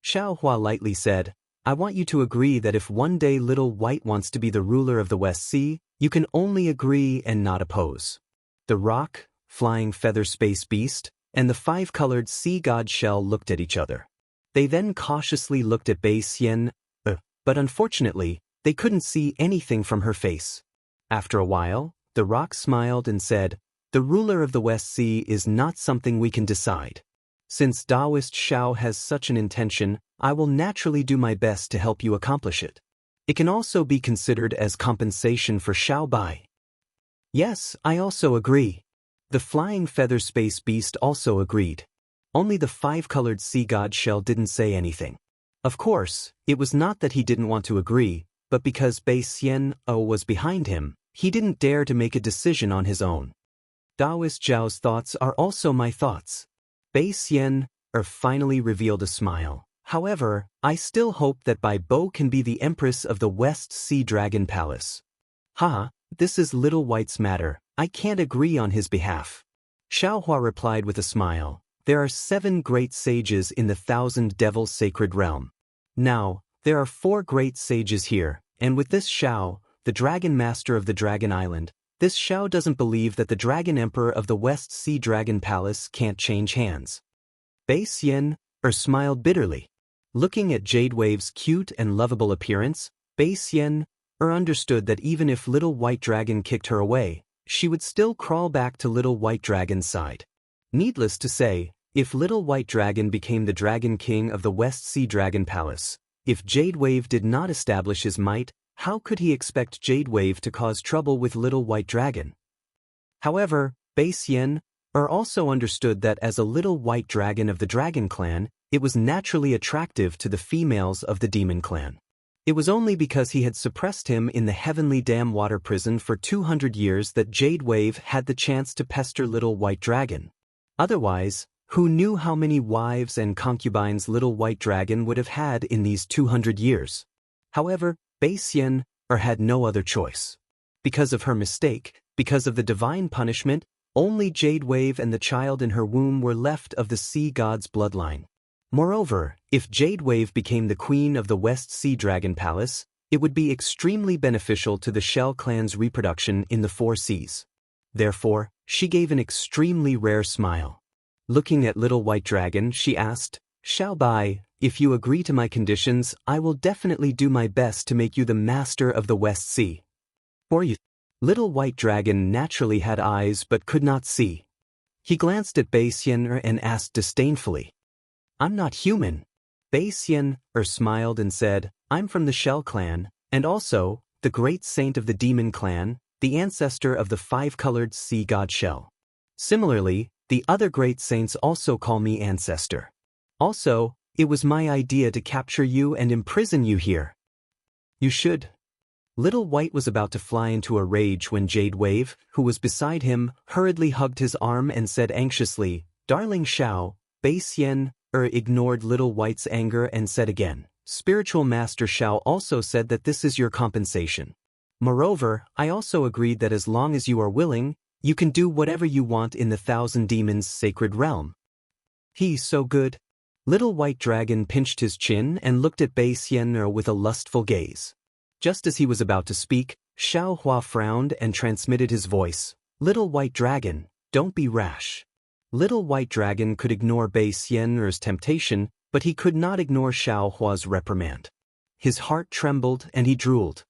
Xiao Hua lightly said, I want you to agree that if one day Little White wants to be the ruler of the West Sea, you can only agree and not oppose. The rock, flying feather space beast, and the 5-colored sea god shell looked at each other. They then cautiously looked at Bai Xian, but unfortunately, they couldn't see anything from her face. After a while, the rock smiled and said, The ruler of the West Sea is not something we can decide. Since Taoist Xiao has such an intention, I will naturally do my best to help you accomplish it. It can also be considered as compensation for Xiao Bai. Yes, I also agree. The flying feather space beast also agreed. Only the 5-colored sea god shell didn't say anything. Of course, it was not that he didn't want to agree, but because Bai Xian was behind him, he didn't dare to make a decision on his own. Taoist Zhao's thoughts are also my thoughts. Bai Xian finally revealed a smile. However, I still hope that Bai Bo can be the Empress of the West Sea Dragon Palace. This is Little White's matter. I can't agree on his behalf. Xiao Hua replied with a smile. There are 7 great sages in the 1,000 Devils Sacred Realm. Now, there are 4 great sages here, and with this Xiao, the Dragon Master of the Dragon Island, this Xiao doesn't believe that the Dragon Emperor of the West Sea Dragon Palace can't change hands. Bai Xian smiled bitterly. Looking at Jade Wave's cute and lovable appearance, Bai Xian understood that even if Little White Dragon kicked her away, she would still crawl back to Little White Dragon's side. Needless to say, if Little White Dragon became the Dragon King of the West Sea Dragon Palace, if Jade Wave did not establish his might, how could he expect Jade Wave to cause trouble with Little White Dragon? However, Bai Xian also understood that as a Little White Dragon of the Dragon Clan, it was naturally attractive to the females of the Demon Clan. It was only because he had suppressed him in the Heavenly Dam Water Prison for 200 years that Jade Wave had the chance to pester Little White Dragon. Otherwise, who knew how many wives and concubines Little White Dragon would have had in these 200 years? However, Bai Xian had no other choice. Because of her mistake, because of the divine punishment, only Jade Wave and the child in her womb were left of the sea god's bloodline. Moreover, if Jade Wave became the queen of the West Sea Dragon Palace, It would be extremely beneficial to the Shell clan's reproduction in the four seas. Therefore, she gave an extremely rare smile. Looking at Little White Dragon, she asked, "Shall Bai, if you agree to my conditions, I will definitely do my best to make you the master of the West Sea." "For you?" Little White Dragon naturally had eyes but could not see. He glanced at Bai Xian'er and asked disdainfully, "I'm not human." Bai Xian'er smiled and said, "I'm from the Shell clan, and also, the great saint of the demon clan, the ancestor of the five-colored sea god Shell. Similarly, the other great saints also call me ancestor. Also, it was my idea to capture you and imprison you here." "You should." Little White was about to fly into a rage when Jade Wave, who was beside him, hurriedly hugged his arm and said anxiously, "Darling Xiao." Bai Xian'er ignored Little White's anger and said again, "Spiritual Master Xiao also said that this is your compensation. Moreover, I also agreed that as long as you are willing, you can do whatever you want in the Thousand Demons' sacred realm." "He's so good." Little White Dragon pinched his chin and looked at Bai Xian'er with a lustful gaze. Just as he was about to speak, Xiao Hua frowned and transmitted his voice, "Little White Dragon, don't be rash." Little White Dragon could ignore Bai Xian'er's temptation, but he could not ignore Xiao Hua's reprimand. His heart trembled and he drooled.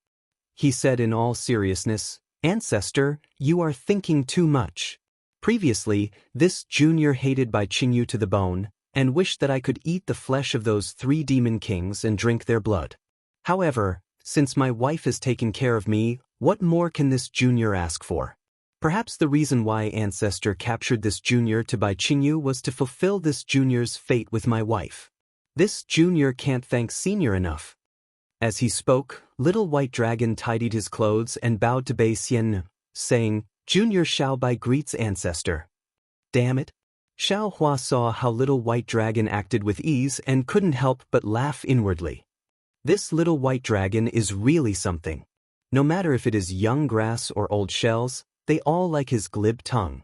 He said in all seriousness, "Ancestor, you are thinking too much. Previously, this junior hated by Qingyu to the bone, and wished that I could eat the flesh of those three demon kings and drink their blood. However, since my wife has taken care of me, what more can this junior ask for? Perhaps the reason why Ancestor captured this junior to Bai Qingyu was to fulfill this junior's fate with my wife. This junior can't thank senior enough." As he spoke, Little White Dragon tidied his clothes and bowed to Bai Xian'er, saying, "Junior Xiao Bai greets Ancestor." "Damn it." Xiao Hua saw how Little White Dragon acted with ease and couldn't help but laugh inwardly. This Little White Dragon is really something. No matter if it is young grass or old shells, they all like his glib tongue.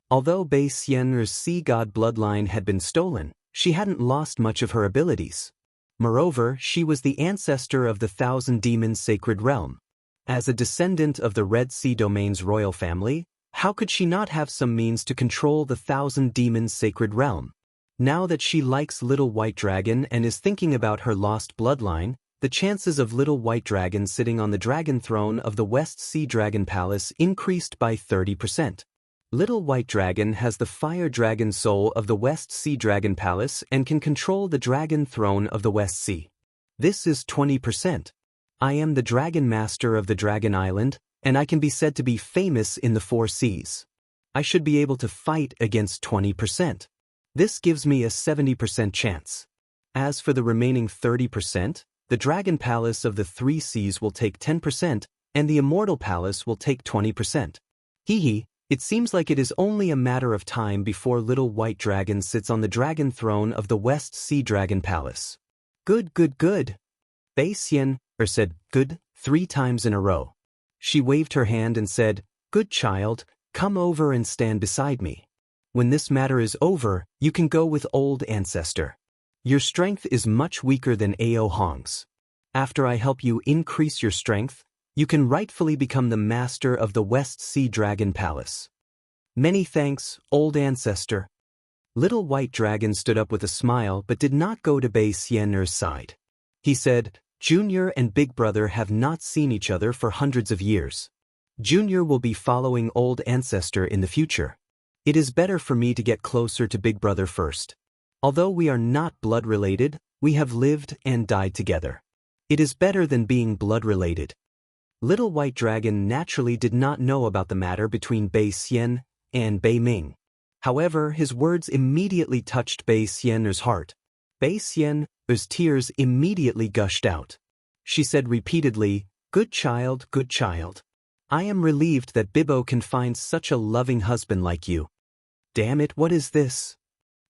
Although Bai Xian'er's sea god bloodline had been stolen, she hadn't lost much of her abilities. Moreover, she was the ancestor of the Thousand Demons' sacred realm. As a descendant of the Red Sea Domain's royal family, how could she not have some means to control the Thousand Demons' sacred realm? Now that she likes Little White Dragon and is thinking about her lost bloodline, the chances of Little White Dragon sitting on the dragon throne of the West Sea Dragon Palace increased by 30%. Little White Dragon has the fire dragon soul of the West Sea Dragon Palace and can control the dragon throne of the West Sea. This is 20%. I am the Dragon Master of the Dragon Island, and I can be said to be famous in the four seas. I should be able to fight against 20%. This gives me a 70% chance. As for the remaining 30%, the Dragon Palace of the Three Seas will take 10%, and the Immortal Palace will take 20%. Hee, it seems like it is only a matter of time before Little White Dragon sits on the dragon throne of the West Sea Dragon Palace. Good, good, good. Bai Xian'er said good 3 times in a row. She waved her hand and said, "Good child, come over and stand beside me. When this matter is over, you can go with old Ancestor. Your strength is much weaker than Ao Hong's. After I help you increase your strength, you can rightfully become the master of the West Sea Dragon Palace." "Many thanks, old Ancestor." Little White Dragon stood up with a smile but did not go to Bai Xian'er's side. He said, "Junior and Big Brother have not seen each other for hundreds of years. Junior will be following old Ancestor in the future. It is better for me to get closer to Big Brother first. Although we are not blood-related, we have lived and died together. It is better than being blood-related." Little White Dragon naturally did not know about the matter between Bai Xian'er and Bai Ming. However, his words immediately touched Bai Xian'er's heart. Bai Xian'er's tears immediately gushed out. She said repeatedly, good child, I am relieved that Bibbo can find such a loving husband like you." "Damn it, what is this?"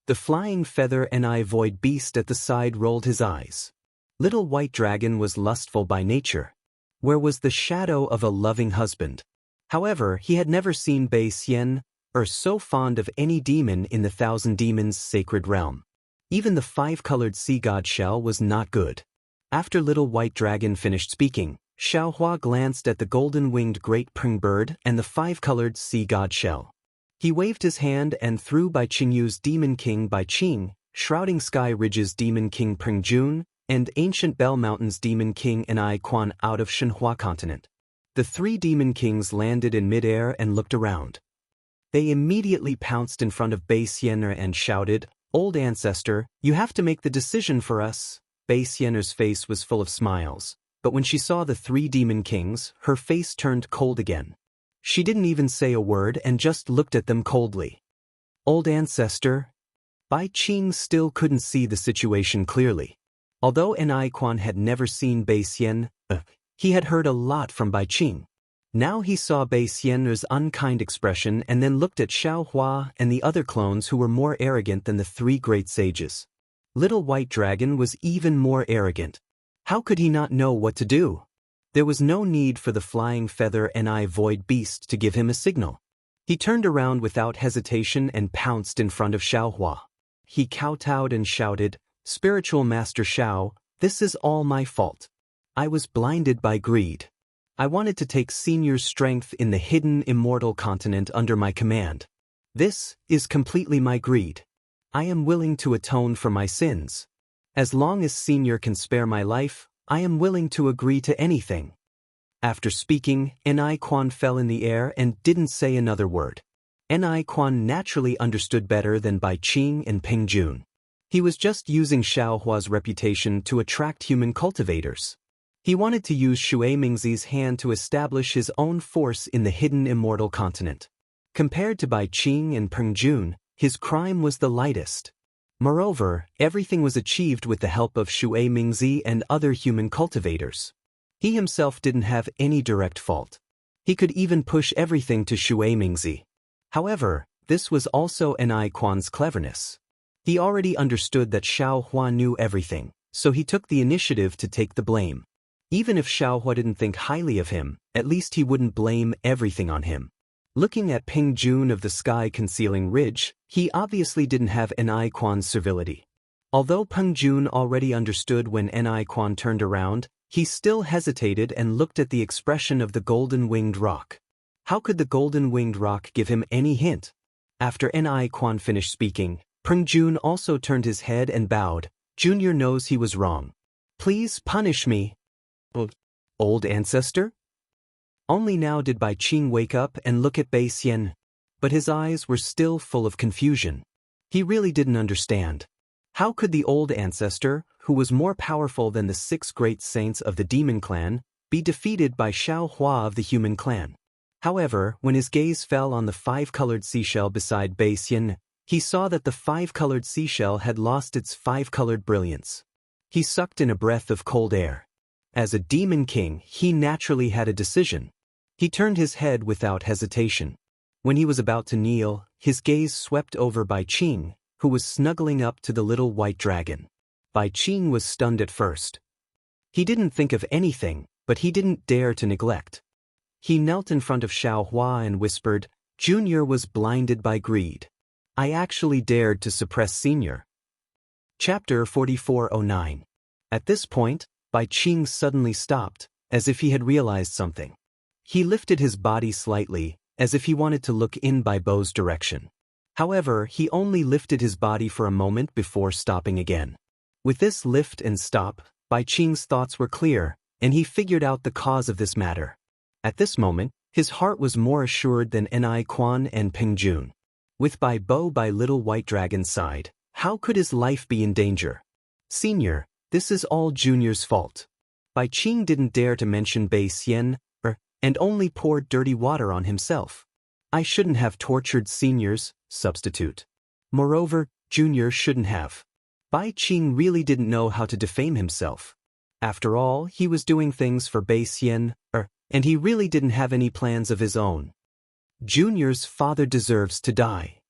The flying feather and eye void beast at the side rolled his eyes. Little White Dragon was lustful by nature. Where was the shadow of a loving husband? However, he had never seen Bai Xian'er so fond of any demon in the Thousand Demons' sacred realm. Even the five-colored sea god Shell was not good. After Little White Dragon finished speaking, Xiaohua glanced at the golden-winged great pring bird and the five-colored sea god shell. He waved his hand and threw Bai Qingyu's Demon King Bai Qing, Shrouding Sky Ridge's Demon King Pring Jun, and Ancient Bell Mountain's Demon King Enai Quan out of Shenhua continent. The three Demon Kings landed in midair and looked around. They immediately pounced in front of Bai Xian'er and shouted, "Old ancestor, you have to make the decision for us." Bai Xian'er's face was full of smiles, but when she saw the three Demon Kings, her face turned cold again. She didn't even say a word and just looked at them coldly. "Old ancestor?" Bai Qing still couldn't see the situation clearly. Although Enai Quan had never seen Bai Xian, he had heard a lot from Bai Qing. Now he saw Bai Xian'er's unkind expression and then looked at Xiaohua and the other clones who were more arrogant than the three great sages. Little White Dragon was even more arrogant. How could he not know what to do? There was no need for the flying feather Enai void beast to give him a signal. He turned around without hesitation and pounced in front of Xiaohua. He kowtowed and shouted, "Spiritual Master Xiao, this is all my fault. I was blinded by greed. I wanted to take Senior's strength in the hidden immortal continent under my command. This is completely my greed. I am willing to atone for my sins. As long as Senior can spare my life, I am willing to agree to anything." After speaking, Enai Quan fell in the air and didn't say another word. Enai Quan naturally understood better than Bai Qing and Ping Jun. He was just using Xiaohua's reputation to attract human cultivators. He wanted to use Shui Mingzi's hand to establish his own force in the hidden immortal continent. Compared to Bai Qing and Peng Jun, his crime was the lightest. Moreover, everything was achieved with the help of Shui Mingzi and other human cultivators. He himself didn't have any direct fault. He could even push everything to Shui Mingzi. However, this was also Enai Quan's cleverness. He already understood that Xiaohua knew everything, so he took the initiative to take the blame. Even if Xiaohua didn't think highly of him, at least he wouldn't blame everything on him. Looking at Ping Jun of the sky-concealing ridge, he obviously didn't have Enai Quan's servility. Although Peng Jun already understood when Enai Quan turned around, he still hesitated and looked at the expression of the golden-winged rock. How could the golden-winged rock give him any hint? After Enai Quan finished speaking, Peng Jun also turned his head and bowed. "Junior knows he was wrong. Please punish me." "Old ancestor?" Only now did Bai Qing wake up and look at Bai Xian. But his eyes were still full of confusion. He really didn't understand. How could the old ancestor, who was more powerful than the 6 great saints of the demon clan, be defeated by Xiaohua of the human clan? However, when his gaze fell on the 5-colored seashell beside Bai Xian, he saw that the 5-colored seashell had lost its 5-colored brilliance. He sucked in a breath of cold air. As a demon king, he naturally had a decision. He turned his head without hesitation. When he was about to kneel, his gaze swept over Bai Qing, who was snuggling up to the little white dragon. Bai Qing was stunned at first. He didn't think of anything, but he didn't dare to neglect. He knelt in front of Xiaohua and whispered, "Junior was blinded by greed. I actually dared to suppress Senior." Chapter 4409. At this point, Bai Qing suddenly stopped, as if he had realized something. He lifted his body slightly, as if he wanted to look in Bai Bo's direction. However, he only lifted his body for a moment before stopping again. With this lift and stop, Bai Qing's thoughts were clear, and he figured out the cause of this matter. At this moment, his heart was more assured than Enai Quan and Ping Jun. With Bai Bo by Little White Dragon's side, how could his life be in danger? "Senior, this is all Junior's fault." Bai Qing didn't dare to mention Bai Xian, and only poured dirty water on himself. "I shouldn't have tortured Senior's substitute. Moreover, Junior shouldn't have." Bai Qing really didn't know how to defame himself. After all, he was doing things for Bai Xian, and he really didn't have any plans of his own. Junior's father deserves to die.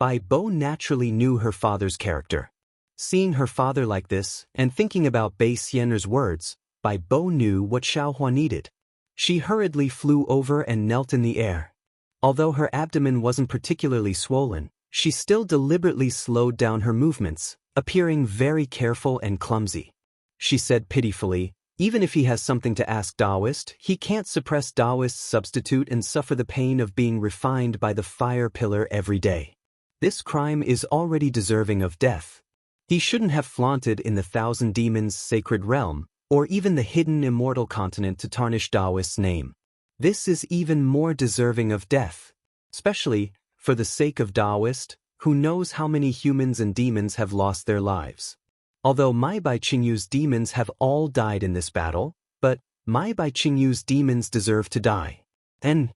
Bai Bo naturally knew her father's character. Seeing her father like this, and thinking about Bai Xian'er's words, Bai Bo knew what Xiaohua needed. She hurriedly flew over and knelt in the air. Although her abdomen wasn't particularly swollen, she still deliberately slowed down her movements, appearing very careful and clumsy. she said pitifully. Even if he has something to ask Taoist, he can't suppress Taoist's substitute and suffer the pain of being refined by the fire pillar every day. This crime is already deserving of death. He shouldn't have flaunted in the Thousand Demons' sacred realm, or even the hidden immortal continent to tarnish Taoist's name. This is even more deserving of death. Especially, for the sake of Taoist, who knows how many humans and demons have lost their lives. Although Mai Bai Qingyu's demons have all died in this battle, but Mai Bai Qingyu's demons deserve to die. And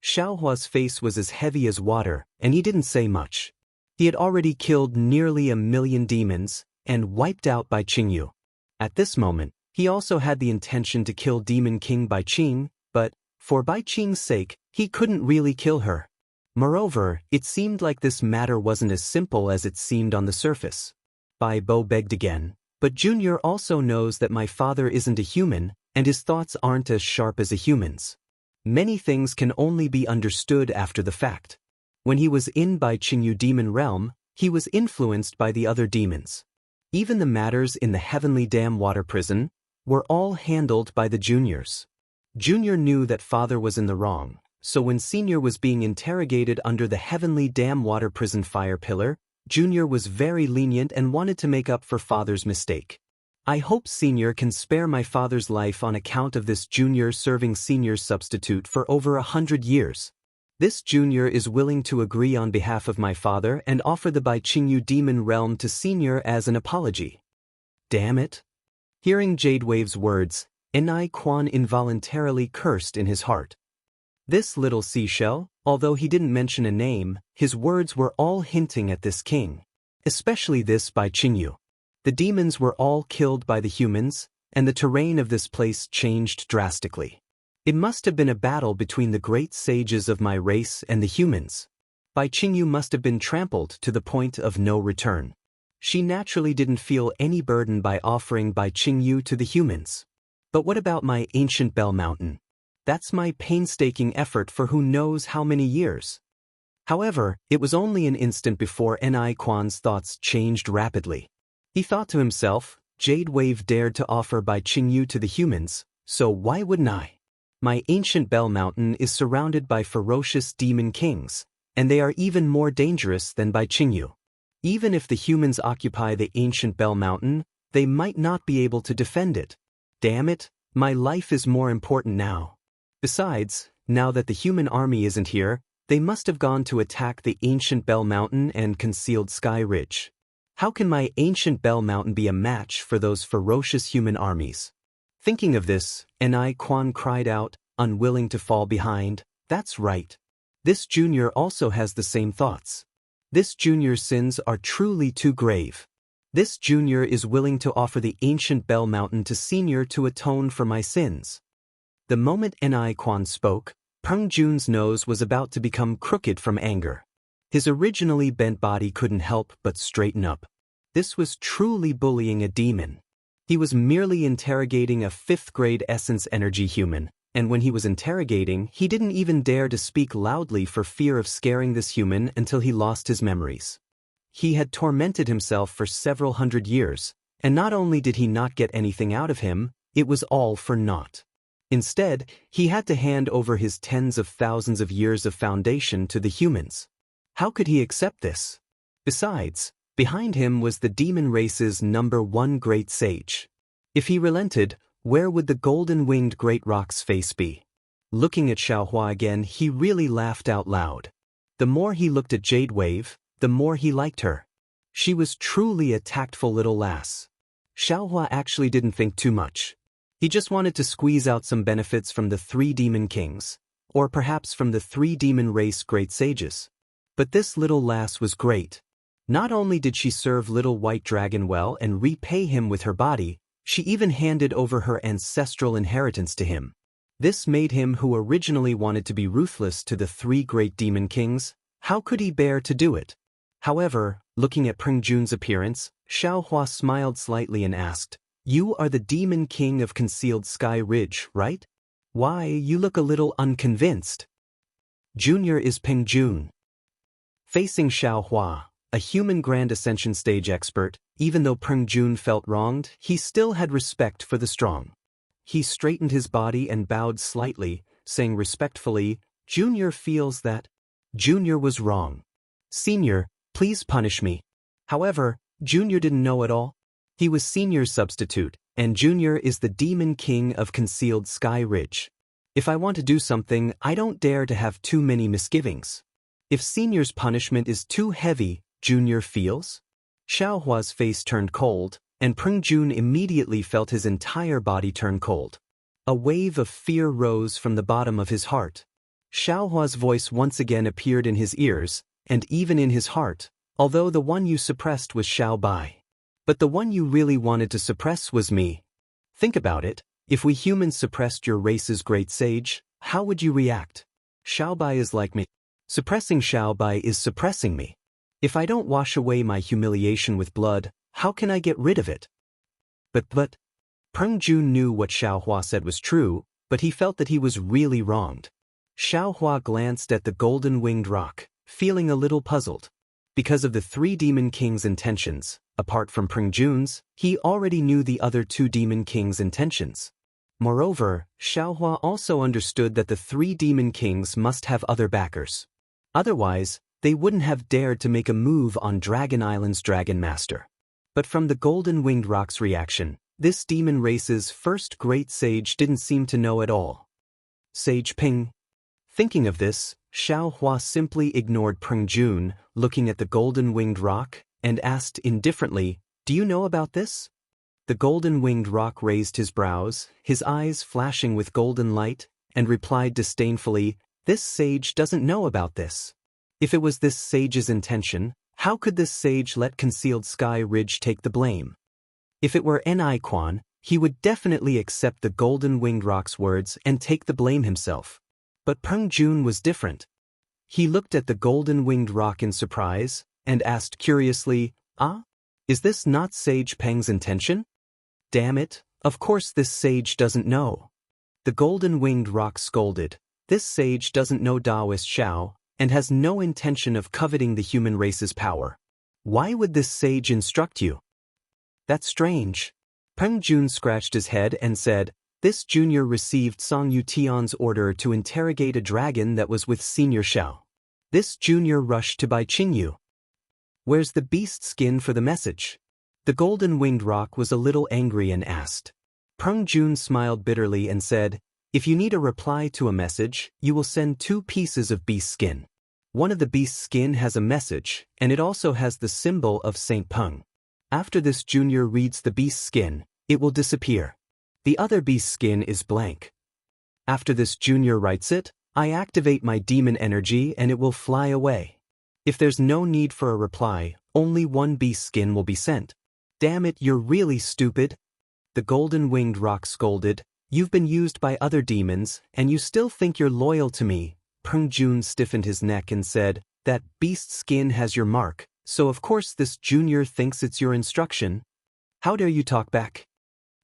Xiaohua's face was as heavy as water, and he didn't say much. He had already killed nearly 1,000,000 demons, and wiped out Bai Qingyu. At this moment, he also had the intention to kill Demon King Bai Qing, but, for Bai Qing's sake, he couldn't really kill her. Moreover, it seemed like this matter wasn't as simple as it seemed on the surface. Bai Bo begged again, but Junior also knows that my father isn't a human, and his thoughts aren't as sharp as a human's. Many things can only be understood after the fact. When he was in Bai Qingyu demon realm, he was influenced by the other demons. Even the matters in the Heavenly Dam water prison were all handled by the juniors. Junior knew that father was in the wrong, so when Senior was being interrogated under the Heavenly Dam water prison fire pillar, Junior was very lenient and wanted to make up for father's mistake. I hope Senior can spare my father's life on account of this Junior serving Senior's substitute for over 100 years. This Junior is willing to agree on behalf of my father and offer the Bai Qingyu demon realm to Senior as an apology. Damn it. Hearing Jade Wave's words, Enai Quan involuntarily cursed in his heart. This little seashell, although he didn't mention a name, his words were all hinting at this king. Especially this Bai Qingyu. The demons were all killed by the humans, and the terrain of this place changed drastically. It must have been a battle between the great sages of my race and the humans. Bai Qingyu must have been trampled to the point of no return. She naturally didn't feel any burden by offering Bai Qingyu to the humans. But what about my ancient Bell Mountain? That's my painstaking effort for who knows how many years. However, it was only an instant before Enai Quan's thoughts changed rapidly. He thought to himself, Jade Wave dared to offer Bai Qingyu to the humans, so why wouldn't I? My ancient Bell Mountain is surrounded by ferocious demon kings, and they are even more dangerous than Bai Qingyu. Even if the humans occupy the ancient Bell Mountain, they might not be able to defend it. Damn it, my life is more important now. Besides, now that the human army isn't here, they must have gone to attack the ancient Bell Mountain and concealed Sky Ridge. How can my ancient Bell Mountain be a match for those ferocious human armies? Thinking of this, Enai Quan cried out, unwilling to fall behind, that's right. This junior also has the same thoughts. This junior's sins are truly too grave. This junior is willing to offer the ancient Bell Mountain to Senior to atone for my sins. The moment Enai Quan spoke, Peng Jun's nose was about to become crooked from anger. His originally bent body couldn't help but straighten up. This was truly bullying a demon. He was merely interrogating a 5th-grade essence energy human, and when he was interrogating, he didn't even dare to speak loudly for fear of scaring this human until he lost his memories. He had tormented himself for several hundred years, and not only did he not get anything out of him, it was all for naught. Instead, he had to hand over his tens of thousands of years of foundation to the humans. How could he accept this? Besides, behind him was the demon race's #1 great sage. If he relented, where would the golden-winged great rock's face be? Looking at Xiaohua again, he really laughed out loud. The more he looked at Jade Wave, the more he liked her. She was truly a tactful little lass. Xiaohua actually didn't think too much. He just wanted to squeeze out some benefits from the 3 demon kings, or perhaps from the 3 demon race great sages. But this little lass was great. Not only did she serve little white dragon well and repay him with her body, she even handed over her ancestral inheritance to him. This made him, who originally wanted to be ruthless to the 3 great demon kings, how could he bear to do it? However, looking at Peng Jun's appearance, Xiaohua smiled slightly and asked, "You are the demon king of concealed Sky Ridge, right? Why, you look a little unconvinced." Junior is Peng Jun. Facing Xiaohua, a human Grand Ascension stage expert, even though Peng Jun felt wronged, he still had respect for the strong. He straightened his body and bowed slightly, saying respectfully, "Junior feels that." Junior was wrong. "Senior, please punish me." However, Junior didn't know it all. He was Senior's substitute, and Junior is the Demon King of Concealed Sky Ridge. If I want to do something, I don't dare to have too many misgivings. If Senior's punishment is too heavy, Junior feels? Xiaohua's face turned cold, and Peng Jun immediately felt his entire body turn cold. A wave of fear rose from the bottom of his heart. Xiaohua's voice once again appeared in his ears, and even in his heart, although the one you suppressed was Xiao Bai. But the one you really wanted to suppress was me. Think about it, if we humans suppressed your race's great sage, how would you react? Xiao Bai is like me. Suppressing Xiao Bai is suppressing me. If I don't wash away my humiliation with blood, how can I get rid of it? But, Peng Jun knew what Xiaohua said was true, but he felt that he was really wronged. Xiaohua glanced at the golden-winged rock, feeling a little puzzled. Because of the three Demon Kings' intentions, apart from Peng Jun's, he already knew the other two Demon Kings' intentions. Moreover, Xiaohua also understood that the three Demon Kings must have other backers. Otherwise, they wouldn't have dared to make a move on Dragon Island's Dragon Master. But from the golden-winged rock's reaction, this demon race's first great sage didn't seem to know at all. Sage Ping. Thinking of this, Xiaohua simply ignored Peng Jun, looking at the golden-winged rock, and asked indifferently, "Do you know about this?" The golden-winged rock raised his brows, his eyes flashing with golden light, and replied disdainfully, "This sage doesn't know about this. If it was this sage's intention, how could this sage let Concealed Sky Ridge take the blame? If it were Ni Quan, he would definitely accept the golden-winged rock's words and take the blame himself. But Peng Jun was different. He looked at the golden-winged rock in surprise, and asked curiously, Is this not Sage Peng's intention? Damn it, of course this sage doesn't know." The golden-winged rock scolded, "This sage doesn't know Taoist Xiao, and has no intention of coveting the human race's power. Why would this sage instruct you?" "That's strange." Peng Jun scratched his head and said, "This junior received Song Yutian's order to interrogate a dragon that was with Senior Xiao. This junior rushed to Bai Qingyu. Where's the beast skin for the message?" The golden-winged rock was a little angry and asked. Peng Jun smiled bitterly and said, "If you need a reply to a message, you will send 2 pieces of beast skin. One of the beast skin has a message, and it also has the symbol of Saint Peng. After this junior reads the beast skin, it will disappear. The other beast skin is blank. After this junior writes it, I activate my demon energy and it will fly away. If there's no need for a reply, only 1 beast skin will be sent." "Damn it, you're really stupid." The golden-winged rock scolded, "You've been used by other demons, and you still think you're loyal to me." Peng Jun stiffened his neck and said, "That beast skin has your mark, so of course this junior thinks it's your instruction. How dare you talk back?"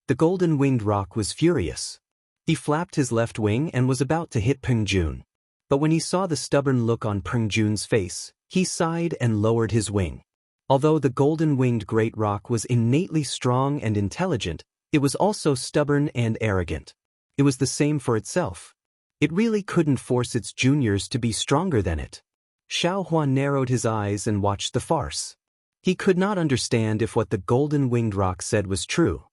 The golden-winged rock was furious. He flapped his left wing and was about to hit Peng Jun. But when he saw the stubborn look on Peng Jun's face, he sighed and lowered his wing. Although the golden-winged great rock was innately strong and intelligent, it was also stubborn and arrogant. It was the same for itself. It really couldn't force its juniors to be stronger than it. Xiaohua narrowed his eyes and watched the farce. He could not understand if what the golden-winged rock said was true.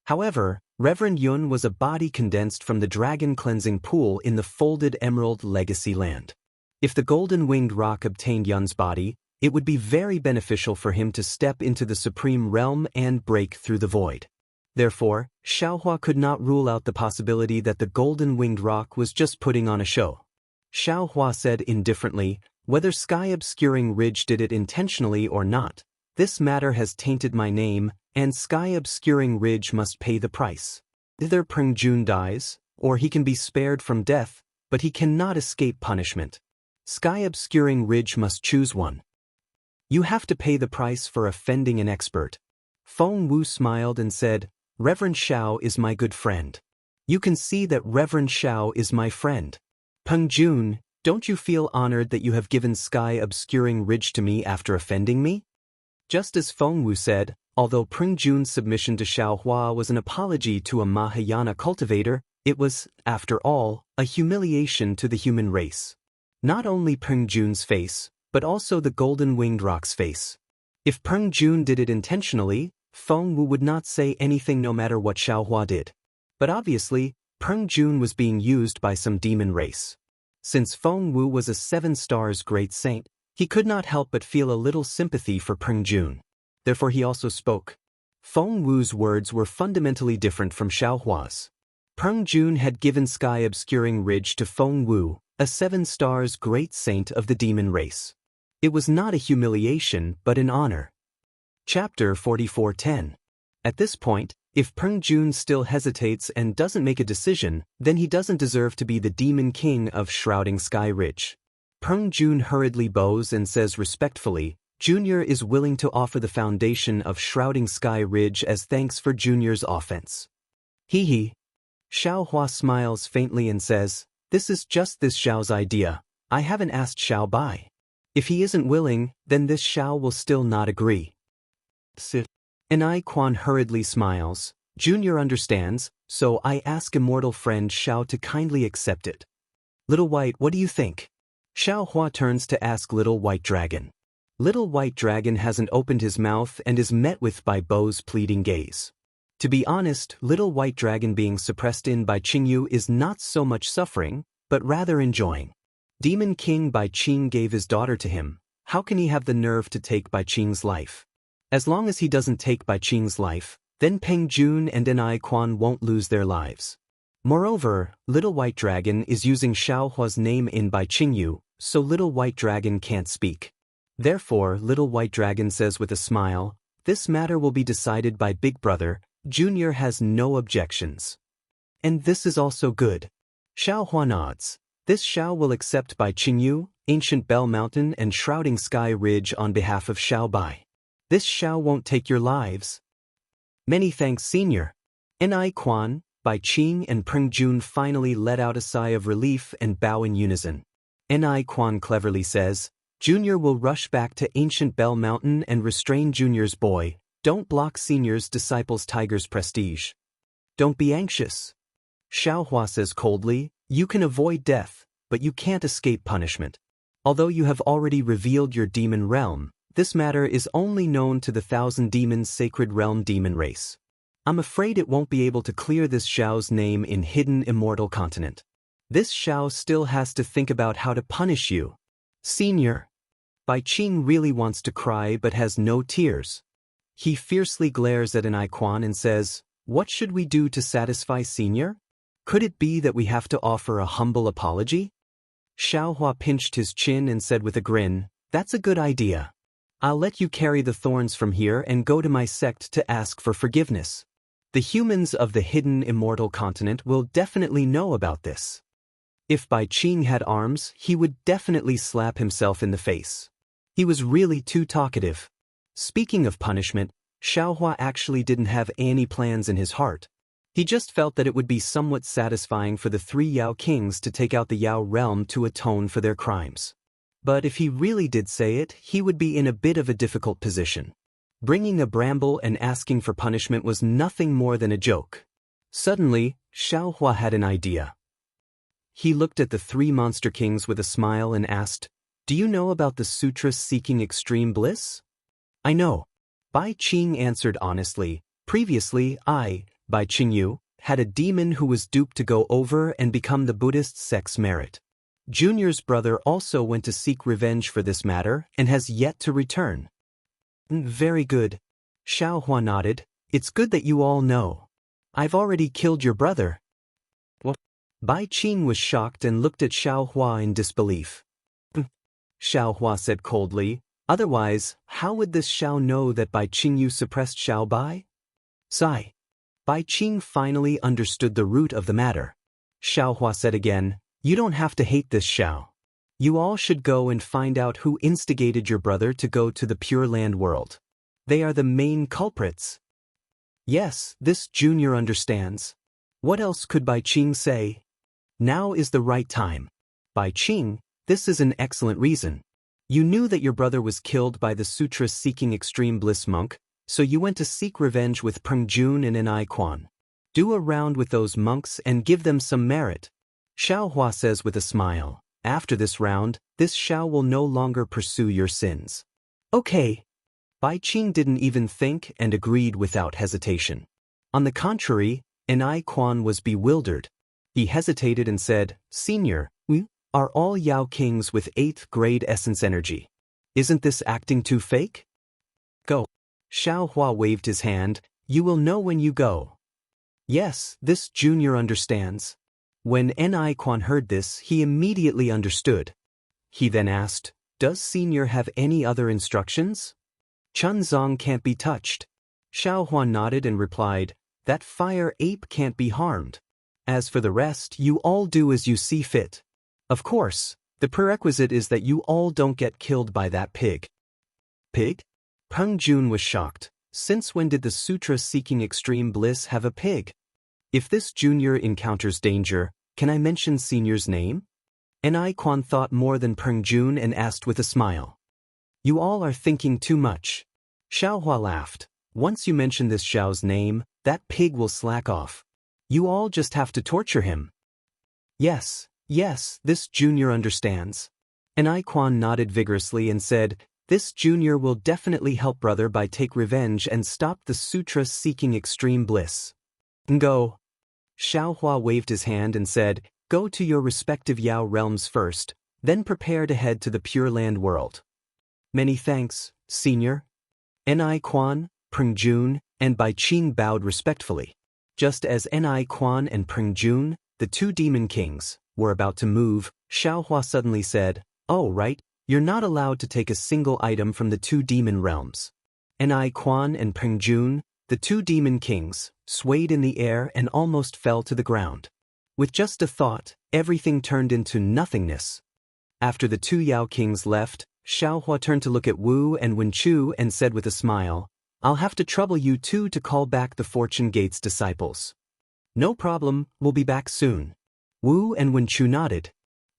However, Reverend Yun was a body condensed from the dragon cleansing pool in the folded Emerald Legacy land. If the golden-winged rock obtained Yun's body, it would be very beneficial for him to step into the supreme realm and break through the void. Therefore, Xiaohua could not rule out the possibility that the golden-winged rock was just putting on a show. Xiaohua said indifferently, "Whether Sky-Obscuring Ridge did it intentionally or not, this matter has tainted my name, and Sky-Obscuring Ridge must pay the price. Either Peng Jun dies, or he can be spared from death, but he cannot escape punishment. Sky-Obscuring Ridge must choose one. You have to pay the price for offending an expert." Feng Wu smiled and said, "Reverend Xiao is my good friend. You can see that Reverend Xiao is my friend. Peng Jun, don't you feel honored that you have given Sky-Obscuring Ridge to me after offending me?" Just as Feng Wu said, although Peng Jun's submission to Xiaohua was an apology to a Mahayana cultivator, it was, after all, a humiliation to the human race. Not only Peng Jun's face, but also the golden-winged rock's face. If Peng Jun did it intentionally, Feng Wu would not say anything no matter what Xiaohua did. But obviously, Peng Jun was being used by some demon race. Since Feng Wu was a 7 stars great saint, he could not help but feel a little sympathy for Peng Jun. Therefore he also spoke. Feng Wu's words were fundamentally different from Xiaohua's. Peng Jun had given sky-obscuring ridge to Feng Wu, a 7 stars great saint of the demon race. It was not a humiliation but an honor. Chapter 44:10. At this point, if Peng Jun still hesitates and doesn't make a decision, then he doesn't deserve to be the demon king of Shrouding Sky Ridge. Peng Jun hurriedly bows and says respectfully, Junior is willing to offer the foundation of Shrouding Sky Ridge as thanks for Junior's offense. Hee hee. Xiaohua smiles faintly and says, this is just this Xiao's idea. I haven't asked Xiao Bai. If he isn't willing, then this Xiao will still not agree. Sit. Enai Quan hurriedly smiles. Junior understands, so I ask immortal friend Xiao to kindly accept it. Little White, what do you think? Xiaohua turns to ask Little White Dragon. Little White Dragon hasn't opened his mouth and is met with by Bo's pleading gaze. To be honest, Little White Dragon being suppressed in by Qingyu is not so much suffering, but rather enjoying. Demon King Bai Qing gave his daughter to him. How can he have the nerve to take Bai Qing's life? As long as he doesn't take Bai Qing's life, then Peng Jun and Enai Quan won't lose their lives. Moreover, Little White Dragon is using Xiaohua's name in Bai Qingyu, so Little White Dragon can't speak. Therefore, Little White Dragon says with a smile, this matter will be decided by Big Brother. Junior has no objections. And this is also good. Xiaohua nods. This Xiao will accept Bai Qingyu, Ancient Bell Mountain and Shrouding Sky Ridge on behalf of Xiao Bai. This Xiao won't take your lives. Many thanks, Senior. Enai Quan, Bai Qing and Peng Jun finally let out a sigh of relief and bow in unison. Enai Quan cleverly says, Junior will rush back to Ancient Bell Mountain and restrain Junior's boy. Don't block Senior's disciple's tiger's prestige. Don't be anxious. Xiaohua says coldly, you can avoid death, but you can't escape punishment. Although you have already revealed your demon realm, this matter is only known to the 1,000 Demons Sacred Realm demon race. I'm afraid it won't be able to clear this Xiao's name in hidden Immortal Continent. This Xiao still has to think about how to punish you. Senior. Bai Qing really wants to cry but has no tears. He fiercely glares at Enai Quan and says, what should we do to satisfy Senior? Could it be that we have to offer a humble apology? Xiaohua pinched his chin and said with a grin, that's a good idea. I'll let you carry the thorns from here and go to my sect to ask for forgiveness. The humans of the hidden Immortal Continent will definitely know about this. If Bai Qing had arms, he would definitely slap himself in the face. He was really too talkative. Speaking of punishment, Xiaohua actually didn't have any plans in his heart. He just felt that it would be somewhat satisfying for the 3 Yao kings to take out the Yao realm to atone for their crimes. But if he really did say it, he would be in a bit of a difficult position. Bringing a bramble and asking for punishment was nothing more than a joke. Suddenly, Xiaohua had an idea. He looked at the 3 monster kings with a smile and asked, do you know about the sutra seeking extreme bliss? I know. Bai Qing answered honestly. Previously, I, Bai Qingyu, had a demon who was duped to go over and become the Buddhist sect's merit. Junior's brother also went to seek revenge for this matter and has yet to return. Very good. Xiaohua nodded. It's good that you all know. I've already killed your brother. What? Bai Qing was shocked and looked at Xiaohua in disbelief. Xiaohua said coldly, otherwise, how would this Xiao know that Bai Qingyu suppressed Xiao Bai? Sigh. Bai Qing finally understood the root of the matter. Xiaohua said again, you don't have to hate this Xiao. You all should go and find out who instigated your brother to go to the Pure Land world. They are the main culprits. Yes, this Junior understands. What else could Bai Qing say? Now is the right time. Bai Qing, this is an excellent reason. You knew that your brother was killed by the sutra-seeking extreme bliss monk, so you went to seek revenge with Peng Jun and Ni Quan. Do a round with those monks and give them some merit. Xiao Hua says with a smile. After this round, this Xiao will no longer pursue your sins. Okay. Bai Qing didn't even think and agreed without hesitation. On the contrary, Ni Quan was bewildered. He hesitated and said, Senior, we are all Yao Kings with 8th grade essence energy. Isn't this acting too fake? Go. Xiao Hua waved his hand. You will know when you go. Yes, this junior understands. When Ni Quan heard this, he immediately understood. He then asked, Does Senior have any other instructions? Chun Zong can't be touched. Xiao Hua nodded and replied, That fire ape can't be harmed. As for the rest, you all do as you see fit. Of course, the prerequisite is that you all don't get killed by that pig. Pig? Peng Jun was shocked. Since when did the sutra-seeking extreme bliss have a pig? If this junior encounters danger, can I mention Senior's name? Ni Quan thought more than Peng Jun and asked with a smile. You all are thinking too much. Xiao Hua laughed. Once you mention this Xiao's name, that pig will slack off. You all just have to torture him. Yes, this junior understands. Ni Quan nodded vigorously and said, This junior will definitely help brother by take revenge and stop the sutra-seeking extreme bliss. Go. Xiao Hua waved his hand and said, Go to your respective Yao realms first, then prepare to head to the Pure Land world. Many thanks, Senior. Ni Quan, Peng Jun, and Bai Qing bowed respectfully. Just as Ni Quan and Peng Jun, the 2 demon kings, were about to move, Xiao Hua suddenly said, Oh right, you're not allowed to take a single item from the 2 demon realms. Ni Quan and Peng Jun, the 2 demon kings, swayed in the air and almost fell to the ground. With just a thought, everything turned into nothingness. After the 2 Yao kings left, Xiao Hua turned to look at Wu and Wenchu and said with a smile, I'll have to trouble you 2 to call back the Fortune Gate's disciples. No problem, we'll be back soon. Wu and Wenchu nodded.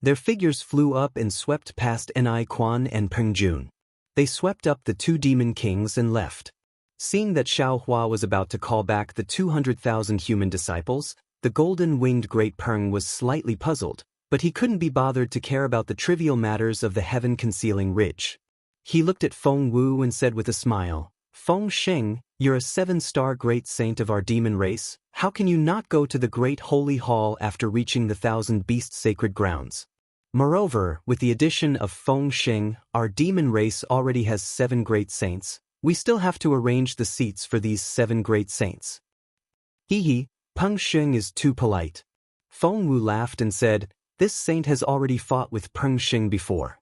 Their figures flew up and swept past Ni Quan and Peng Jun. They swept up the 2 demon kings and left. Seeing that Xiao Hua was about to call back the 200,000 human disciples, the golden-winged Great Peng was slightly puzzled, but he couldn't be bothered to care about the trivial matters of the heaven-concealing ridge. He looked at Feng Wu and said with a smile, Feng Sheng, you're a 7-star great saint of our demon race, how can you not go to the Great Holy Hall after reaching the 1,000 Beast Sacred Grounds? Moreover, with the addition of Feng Sheng, our demon race already has 7 great saints. We still have to arrange the seats for these 7 great saints. Hee, Peng Sheng is too polite. Feng Wu laughed and said, This saint has already fought with Peng Sheng before.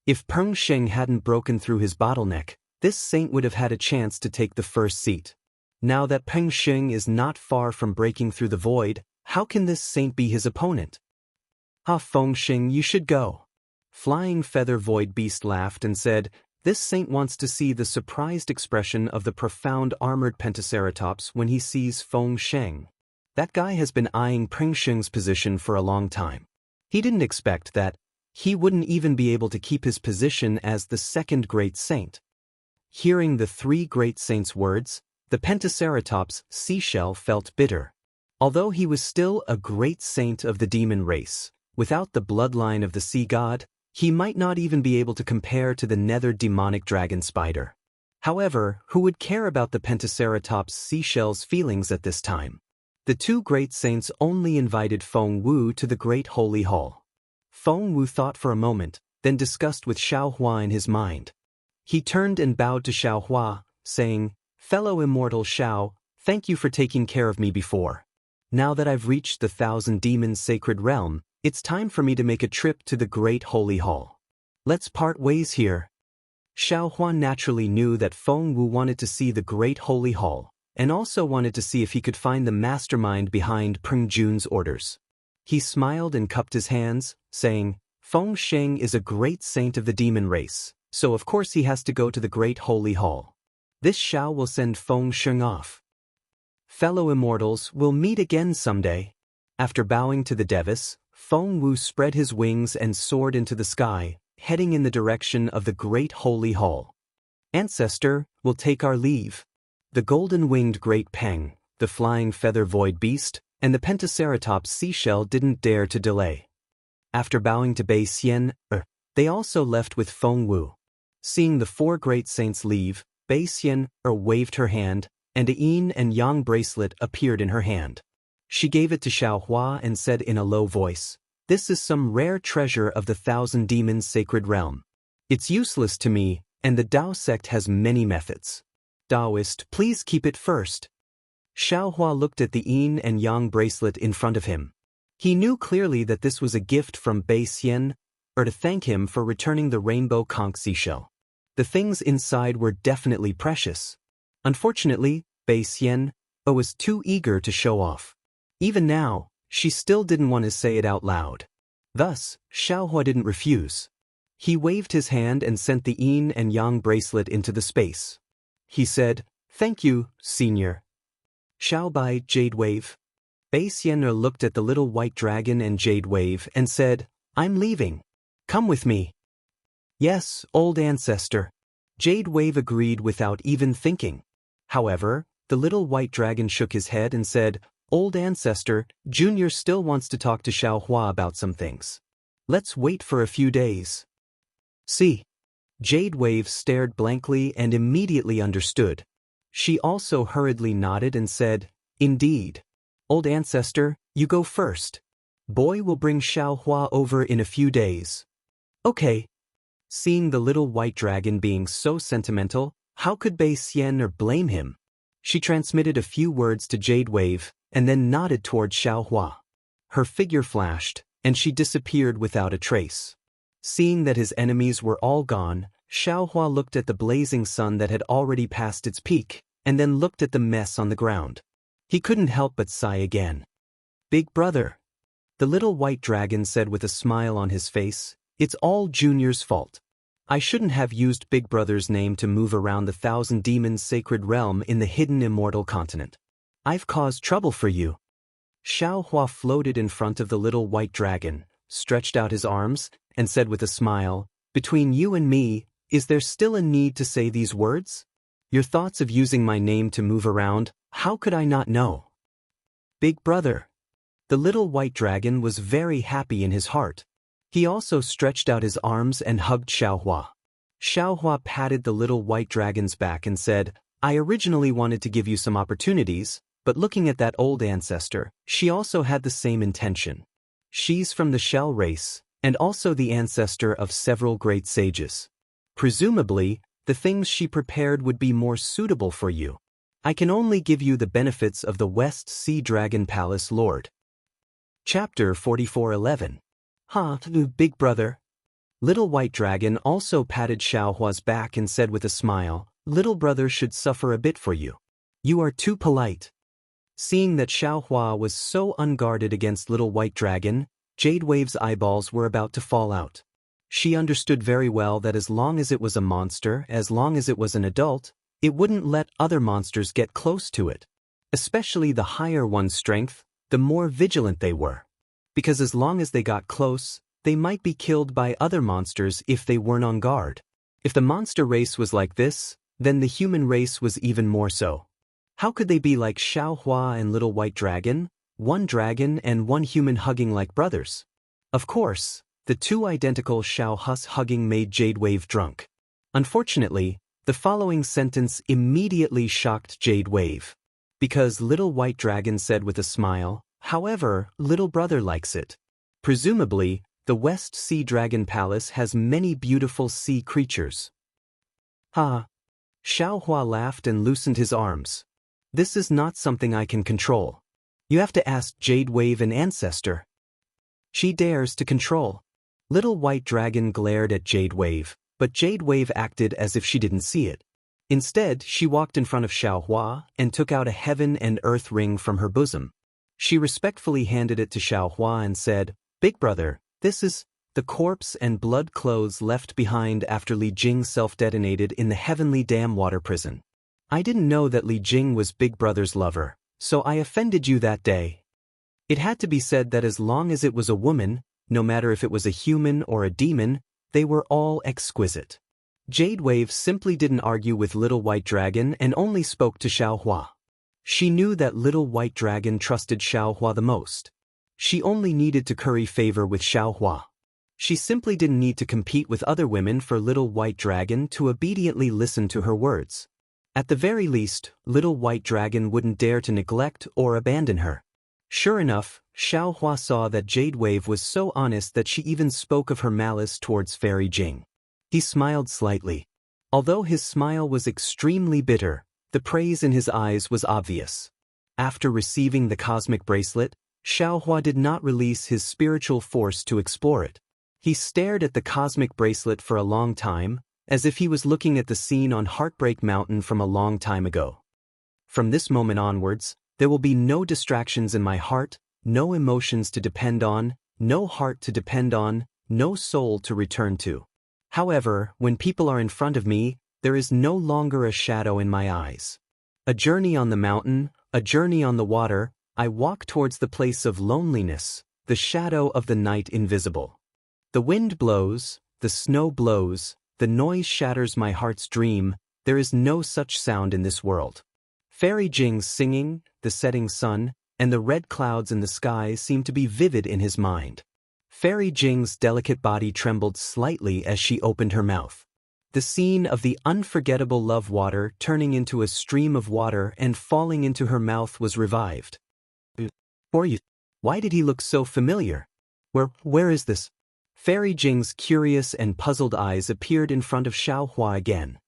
If Peng Sheng hadn't broken through his bottleneck, this saint would have had a chance to take the first seat. Now that Peng Sheng is not far from breaking through the void, how can this saint be his opponent? Feng Sheng, you should go. Flying Feather Void Beast laughed and said, This saint wants to see the surprised expression of the profound armored Pentaceratops when he sees Feng Sheng. That guy has been eyeing Peng Sheng's position for a long time. He didn't expect that he wouldn't even be able to keep his position as the 2nd great saint. Hearing the 3 great saints' words, the Pentaceratops seashell felt bitter. Although he was still a great saint of the demon race, without the bloodline of the sea god, he might not even be able to compare to the nether demonic dragon spider. However, who would care about the Pentaceratops seashell's feelings at this time? The 2 great saints only invited Feng Wu to the Great Holy Hall. Feng Wu thought for a moment, then discussed with Xiao Hua in his mind. He turned and bowed to Xiao Hua, saying, Fellow Immortal Xiao, thank you for taking care of me before. Now that I've reached the 1,000 Demons Sacred Realm, it's time for me to make a trip to the Great Holy Hall. Let's part ways here. Xiao Hua naturally knew that Feng Wu wanted to see the Great Holy Hall, and also wanted to see if he could find the mastermind behind Peng Jun's orders. He smiled and cupped his hands, saying, Feng Sheng is a great saint of the demon race, so of course he has to go to the Great Holy Hall. This Xiao will send Feng Sheng off. Fellow immortals, we'll meet again someday. After bowing to the Devis, Feng Wu spread his wings and soared into the sky, heading in the direction of the Great Holy Hall. Ancestor, we'll take our leave. The golden-winged Great Peng, the flying feather void beast, and the pentaceratops seashell didn't dare to delay. After bowing to Bei Xian, they also left with Feng Wu. Seeing the four great saints leave, Bei Xian waved her hand, and a yin and yang bracelet appeared in her hand. She gave it to Xiaohua and said in a low voice, "This is some rare treasure of the Thousand Demons' sacred realm. It's useless to me, and the Dao sect has many methods. Taoist, please keep it first." Xiaohua looked at the yin and yang bracelet in front of him. He knew clearly that this was a gift from Bei Xian, to thank him for returning the rainbow conch seashell. The things inside were definitely precious. Unfortunately, Bei Xian was too eager to show off. Even now, she still didn't want to say it out loud. Thus, Xiaohua didn't refuse. He waved his hand and sent the yin and yang bracelet into the space. He said, "Thank you, senior." Xiaobai, Jade Wave. Bei Xian looked at the little white dragon and Jade Wave and said, "I'm leaving. Come with me." "Yes, old ancestor." Jade Wave agreed without even thinking. However, the little white dragon shook his head and said, "Old ancestor, Junior still wants to talk to Xiaohua about some things. Let's wait for a few days." See. Jade Wave stared blankly and immediately understood. She also hurriedly nodded and said, "Indeed. Old ancestor, you go first. Boy will bring Xiaohua over in a few days." "Okay." Seeing the little white dragon being so sentimental, how could Bei Xian blame him? She transmitted a few words to Jade Wave, and then nodded toward Xiaohua. Her figure flashed, and she disappeared without a trace. Seeing that his enemies were all gone, Xiaohua looked at the blazing sun that had already passed its peak, and then looked at the mess on the ground. He couldn't help but sigh again. "Big brother," the little white dragon said with a smile on his face, "it's all Junior's fault. I shouldn't have used Big Brother's name to move around the Thousand Demons' sacred realm in the hidden Immortal continent. I've caused trouble for you." Xiaohua floated in front of the little white dragon, stretched out his arms, and said with a smile, "Between you and me, is there still a need to say these words? Your thoughts of using my name to move around, how could I not know?" "Big brother." The little white dragon was very happy in his heart. He also stretched out his arms and hugged Xiaohua. Xiaohua patted the little white dragon's back and said, "I originally wanted to give you some opportunities, but looking at that old ancestor, she also had the same intention. She's from the Shell race, and also the ancestor of several great sages. Presumably, the things she prepared would be more suitable for you. I can only give you the benefits of the West Sea Dragon Palace Lord." Chapter 44:11. Big brother. Little white dragon also patted Xiaohua's back and said with a smile, "Little brother should suffer a bit for you. You are too polite." Seeing that Xiaohua was so unguarded against little white dragon, Jade Wave's eyeballs were about to fall out. She understood very well that as long as it was a monster, as long as it was an adult, it wouldn't let other monsters get close to it. Especially the higher one's strength, the more vigilant they were. Because as long as they got close, they might be killed by other monsters if they weren't on guard. If the monster race was like this, then the human race was even more so. How could they be like Xiaohua and Little White Dragon, one dragon and one human hugging like brothers? Of course, the two identical Xiaohus hugging made Jade Wave drunk. Unfortunately, the following sentence immediately shocked Jade Wave. Because Little White Dragon said with a smile, "However, little brother likes it. Presumably, the West Sea Dragon Palace has many beautiful sea creatures." "Ha!" Xiaohua laughed and loosened his arms. "This is not something I can control. You have to ask Jade Wave and Ancestor." "She dares to control." Little White Dragon glared at Jade Wave, but Jade Wave acted as if she didn't see it. Instead, she walked in front of Xiaohua and took out a heaven and earth ring from her bosom. She respectfully handed it to Xiaohua and said, "Big brother, this is the corpse and blood clothes left behind after Li Jing self-detonated in the heavenly dam water prison. I didn't know that Li Jing was Big brother's lover, so I offended you that day." It had to be said that as long as it was a woman, no matter if it was a human or a demon, They were all exquisite. Jade Wave simply didn't argue with Little White Dragon and only spoke to Xiaohua. She knew that Little White Dragon trusted Xiaohua the most. She only needed to curry favor with Xiaohua. She simply didn't need to compete with other women for Little White Dragon to obediently listen to her words. At the very least, Little White Dragon wouldn't dare to neglect or abandon her. Sure enough, Xiaohua saw that Jade Wave was so honest that she even spoke of her malice towards Fairy Jing. He smiled slightly. Although his smile was extremely bitter, the praise in his eyes was obvious. After receiving the cosmic bracelet, Xiaohua did not release his spiritual force to explore it. He stared at the cosmic bracelet for a long time, as if he was looking at the scene on Heartbreak Mountain from a long time ago. From this moment onwards, there will be no distractions in my heart, no emotions to depend on, no heart to depend on, no soul to return to. However, when people are in front of me, there is no longer a shadow in my eyes. A journey on the mountain, a journey on the water, I walk towards the place of loneliness, the shadow of the night invisible. The wind blows, the snow blows, the noise shatters my heart's dream, there is no such sound in this world. Fairy Jing's singing, the setting sun, and the red clouds in the sky seemed to be vivid in his mind. Fairy Jing's delicate body trembled slightly as she opened her mouth. The scene of the unforgettable love water turning into a stream of water and falling into her mouth was revived. "For you, why did he look so familiar? Where is this?" Fairy Jing's curious and puzzled eyes appeared in front of Xiaohua again.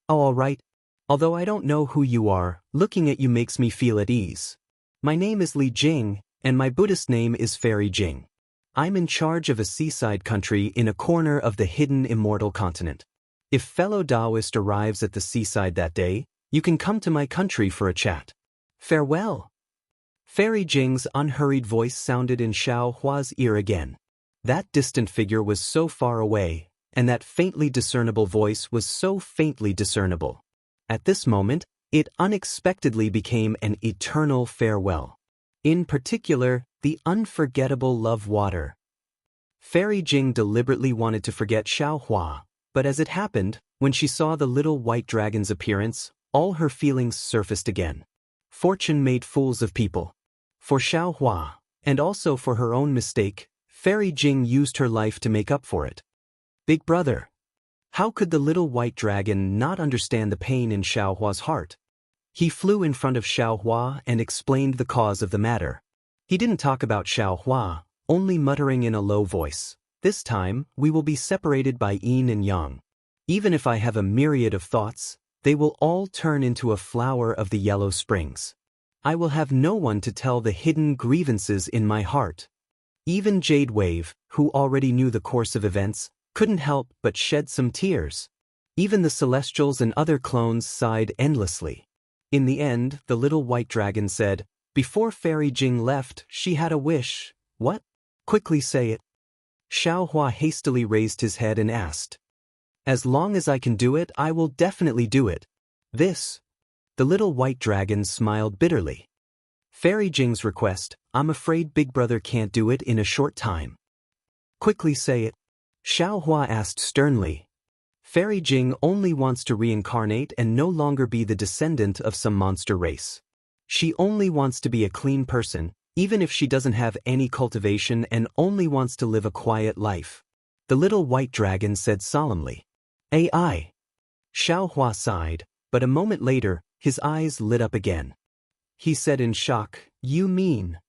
"Oh, all right. Although I don't know who you are, looking at you makes me feel at ease. My name is Li Jing, and my Buddhist name is Fairy Jing. I'm in charge of a seaside country in a corner of the hidden Immortal continent. If fellow Taoist arrives at the seaside that day, you can come to my country for a chat. Farewell." Fairy Jing's unhurried voice sounded in Xiaohua's ear again. That distant figure was so far away, and that faintly discernible voice was so faintly discernible. At this moment, it unexpectedly became an eternal farewell. In particular, the unforgettable love water. Fairy Jing deliberately wanted to forget Xiaohua, but as it happened, when she saw the little white dragon's appearance, all her feelings surfaced again. Fortune made fools of people. For Xiaohua, and also for her own mistake, Fairy Jing used her life to make up for it. Big brother. How could the little white dragon not understand the pain in Xiaohua's heart? He flew in front of Xiaohua and explained the cause of the matter. He didn't talk about Xiaohua, only muttering in a low voice, "This time, we will be separated by yin and yang. Even if I have a myriad of thoughts, they will all turn into a flower of the yellow springs. I will have no one to tell the hidden grievances in my heart." Even Jade Wave, who already knew the course of events, couldn't help but shed some tears. Even the Celestials and other clones sighed endlessly. In the end, the little white dragon said, "Before Fairy Jing left, she had a wish." "What?" "Quickly say it." Xiaohua hastily raised his head and asked. "As long as I can do it, I will definitely do it." "This?" The little white dragon smiled bitterly. "Fairy Jing's request, I'm afraid Big Brother can't do it in a short time." "Quickly say it." Xiaohua asked sternly. "Fairy Jing only wants to reincarnate and no longer be the descendant of some monster race. She only wants to be a clean person, even if she doesn't have any cultivation and only wants to live a quiet life." The little white dragon said solemnly. "AI." Xiaohua sighed, but a moment later, his eyes lit up again. He said in shock, "You mean?"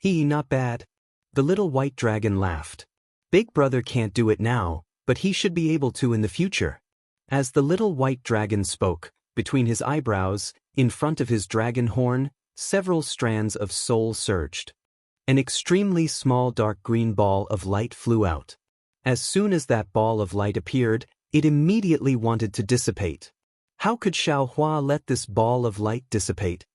Not bad." The little white dragon laughed. "Big Brother can't do it now, but he should be able to in the future." As the little white dragon spoke, between his eyebrows, in front of his dragon horn, several strands of soul surged. An extremely small dark green ball of light flew out. As soon as that ball of light appeared, it immediately wanted to dissipate. How could Xiaohua let this ball of light dissipate?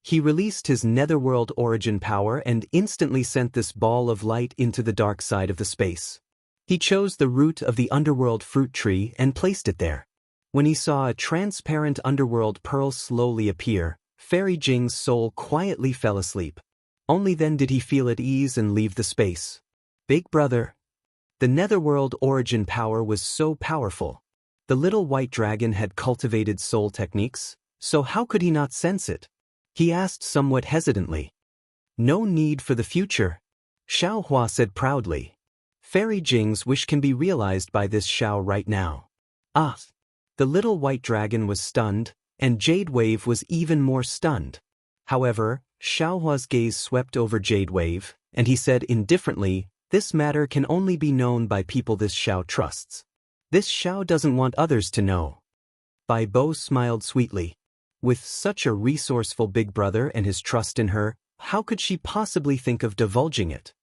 He released his netherworld origin power and instantly sent this ball of light into the dark side of the space. He chose the root of the underworld fruit tree and placed it there. When he saw a transparent underworld pearl slowly appear, Fairy Jing's soul quietly fell asleep. Only then did he feel at ease and leave the space. "Big Brother." The netherworld origin power was so powerful. The little white dragon had cultivated soul techniques, so how could he not sense it? He asked somewhat hesitantly. No need for the future, Xiao Hua said proudly. Fairy Jing's wish can be realized by this Xiao right now. Ah! The little white dragon was stunned, and Jade Wave was even more stunned. However, Xiao Hua's gaze swept over Jade Wave, and he said indifferently, this matter can only be known by people this Xiao trusts. This Xiao doesn't want others to know. Bai Bo smiled sweetly. With such a resourceful big brother and his trust in her, how could she possibly think of divulging it?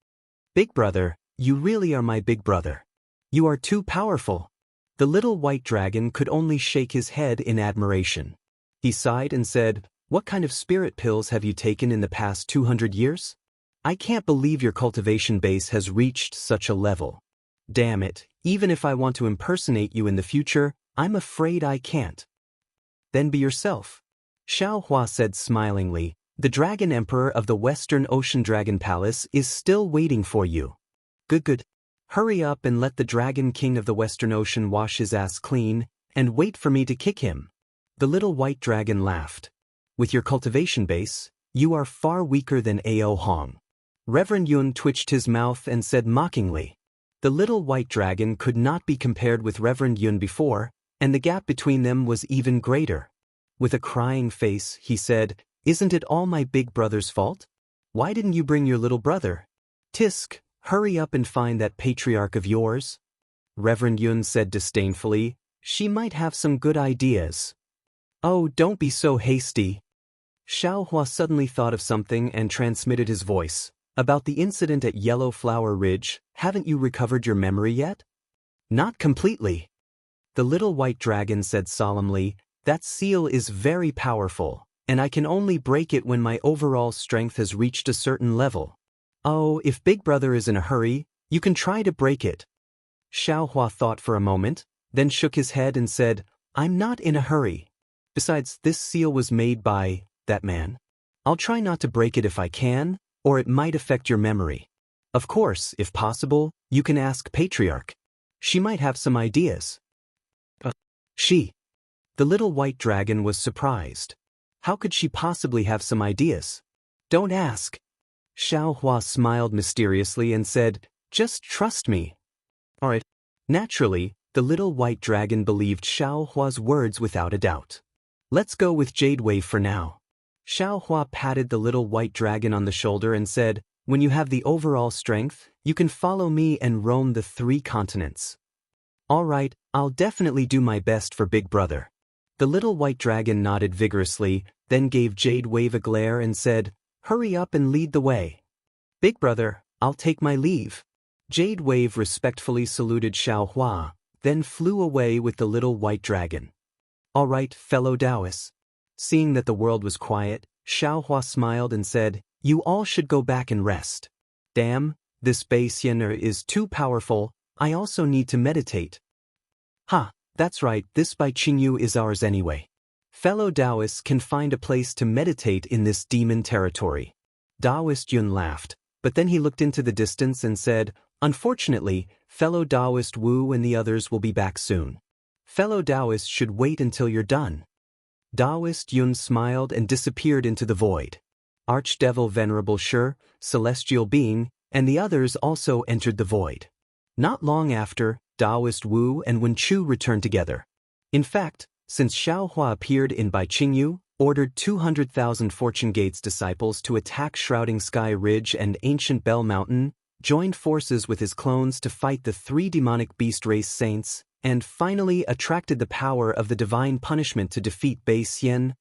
Big brother, you really are my big brother. You are too powerful. The little white dragon could only shake his head in admiration. He sighed and said, what kind of spirit pills have you taken in the past 200 years? I can't believe your cultivation base has reached such a level. Damn it, even if I want to impersonate you in the future, I'm afraid I can't. Then be yourself. Xiao Hua said smilingly, the Dragon Emperor of the Western Ocean Dragon Palace is still waiting for you. Good. Hurry up and let the Dragon King of the Western Ocean wash his ass clean, and wait for me to kick him. The little white dragon laughed. With your cultivation base, you are far weaker than Ao Hong. Reverend Yun twitched his mouth and said mockingly. The little white dragon could not be compared with Reverend Yun before, and the gap between them was even greater. With a crying face, he said, isn't it all my big brother's fault? Why didn't you bring your little brother? Tisk, hurry up and find that patriarch of yours. Reverend Yun said disdainfully, she might have some good ideas. Oh, don't be so hasty. Xiao Hua suddenly thought of something and transmitted his voice. About the incident at Yellow Flower Ridge, haven't you recovered your memory yet? Not completely. The little white dragon said solemnly, that seal is very powerful, and I can only break it when my overall strength has reached a certain level. Oh, if Big Brother is in a hurry, you can try to break it. Xiao Hua thought for a moment, then shook his head and said, I'm not in a hurry. Besides, this seal was made by that man. I'll try not to break it if I can, or it might affect your memory. Of course, if possible, you can ask Patriarch. She might have some ideas. She. The little white dragon was surprised. How could she possibly have some ideas? Don't ask. Xiao Hua smiled mysteriously and said, just trust me. Alright. Naturally, the little white dragon believed Xiao Hua's words without a doubt. Let's go with Jade Wave for now. Xiao Hua patted the little white dragon on the shoulder and said, when you have the overall strength, you can follow me and roam the 3 continents. Alright, I'll definitely do my best for Big Brother. The little white dragon nodded vigorously, then gave Jade Wave a glare and said, hurry up and lead the way. Big Brother, I'll take my leave. Jade Wave respectfully saluted Xiao Hua, then flew away with the little white dragon. Alright, fellow Taoists. Seeing that the world was quiet, Xiao Hua smiled and said, you all should go back and rest. Damn, this Bei Xianer is too powerful, I also need to meditate. That's right, this Bai Qingyu is ours anyway. Fellow Taoists can find a place to meditate in this demon territory. Taoist Yun laughed, but then he looked into the distance and said, unfortunately, fellow Taoist Wu and the others will be back soon. Fellow Taoists should wait until you're done. Taoist Yun smiled and disappeared into the void. Archdevil Venerable Shi, Celestial Being, and the others also entered the void. Not long after, Taoist Wu and Wen Chu returned together. In fact, since Xiao Hua appeared in Bai Qingyu, ordered 200,000 Fortune Gates disciples to attack Shrouding Sky Ridge and Ancient Bell Mountain, joined forces with his clones to fight the 3 demonic beast race saints, and finally attracted the power of the divine punishment to defeat Bei Xian.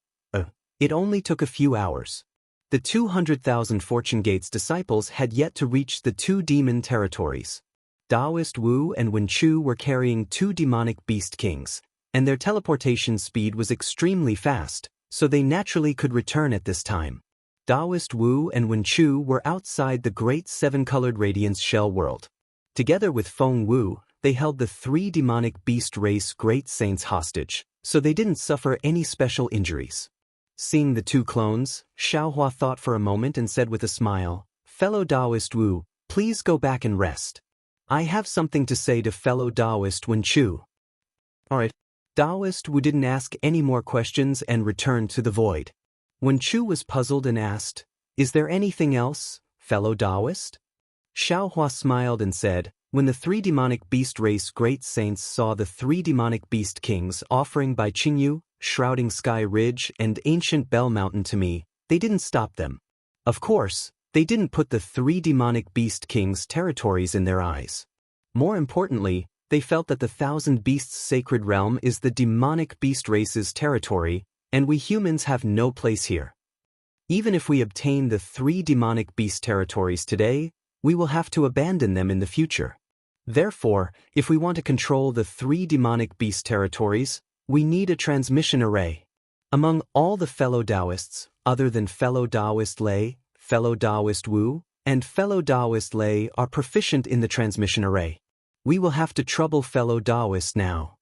It only took a few hours. The 200,000 Fortune Gates disciples had yet to reach the 2 demon territories. Taoist Wu and Wen Chu were carrying 2 demonic beast kings, and their teleportation speed was extremely fast, so they naturally could return at this time. Taoist Wu and Wen Chu were outside the Great 7-Colored Radiance Shell World. Together with Feng Wu, they held the 3 demonic beast race Great Saints hostage, so they didn't suffer any special injuries. Seeing the 2 clones, Xiao Hua thought for a moment and said with a smile, fellow Taoist Wu, please go back and rest. I have something to say to fellow Taoist Wen Chu. Alright. Taoist Wu didn't ask any more questions and returned to the void. Wen Chu was puzzled and asked, "Is there anything else, fellow Taoist?" Xiaohua smiled and said, "When the three demonic beast race great saints saw the three demonic beast kings offering by Qingyu, Shrouding Sky Ridge and Ancient Bell Mountain to me, they didn't stop them. Of course, they didn't put the three demonic beast kings' territories in their eyes. More importantly, they felt that the Thousand Beasts sacred realm is the demonic beast race's territory, and we humans have no place here. Even if we obtain the three demonic beast territories today, we will have to abandon them in the future. Therefore, if we want to control the three demonic beast territories, we need a transmission array. Among all the fellow Taoists, other than fellow Taoist Lei, fellow Taoist Wu, and fellow Taoist Lei are proficient in the transmission array. We will have to trouble fellow Taoists now.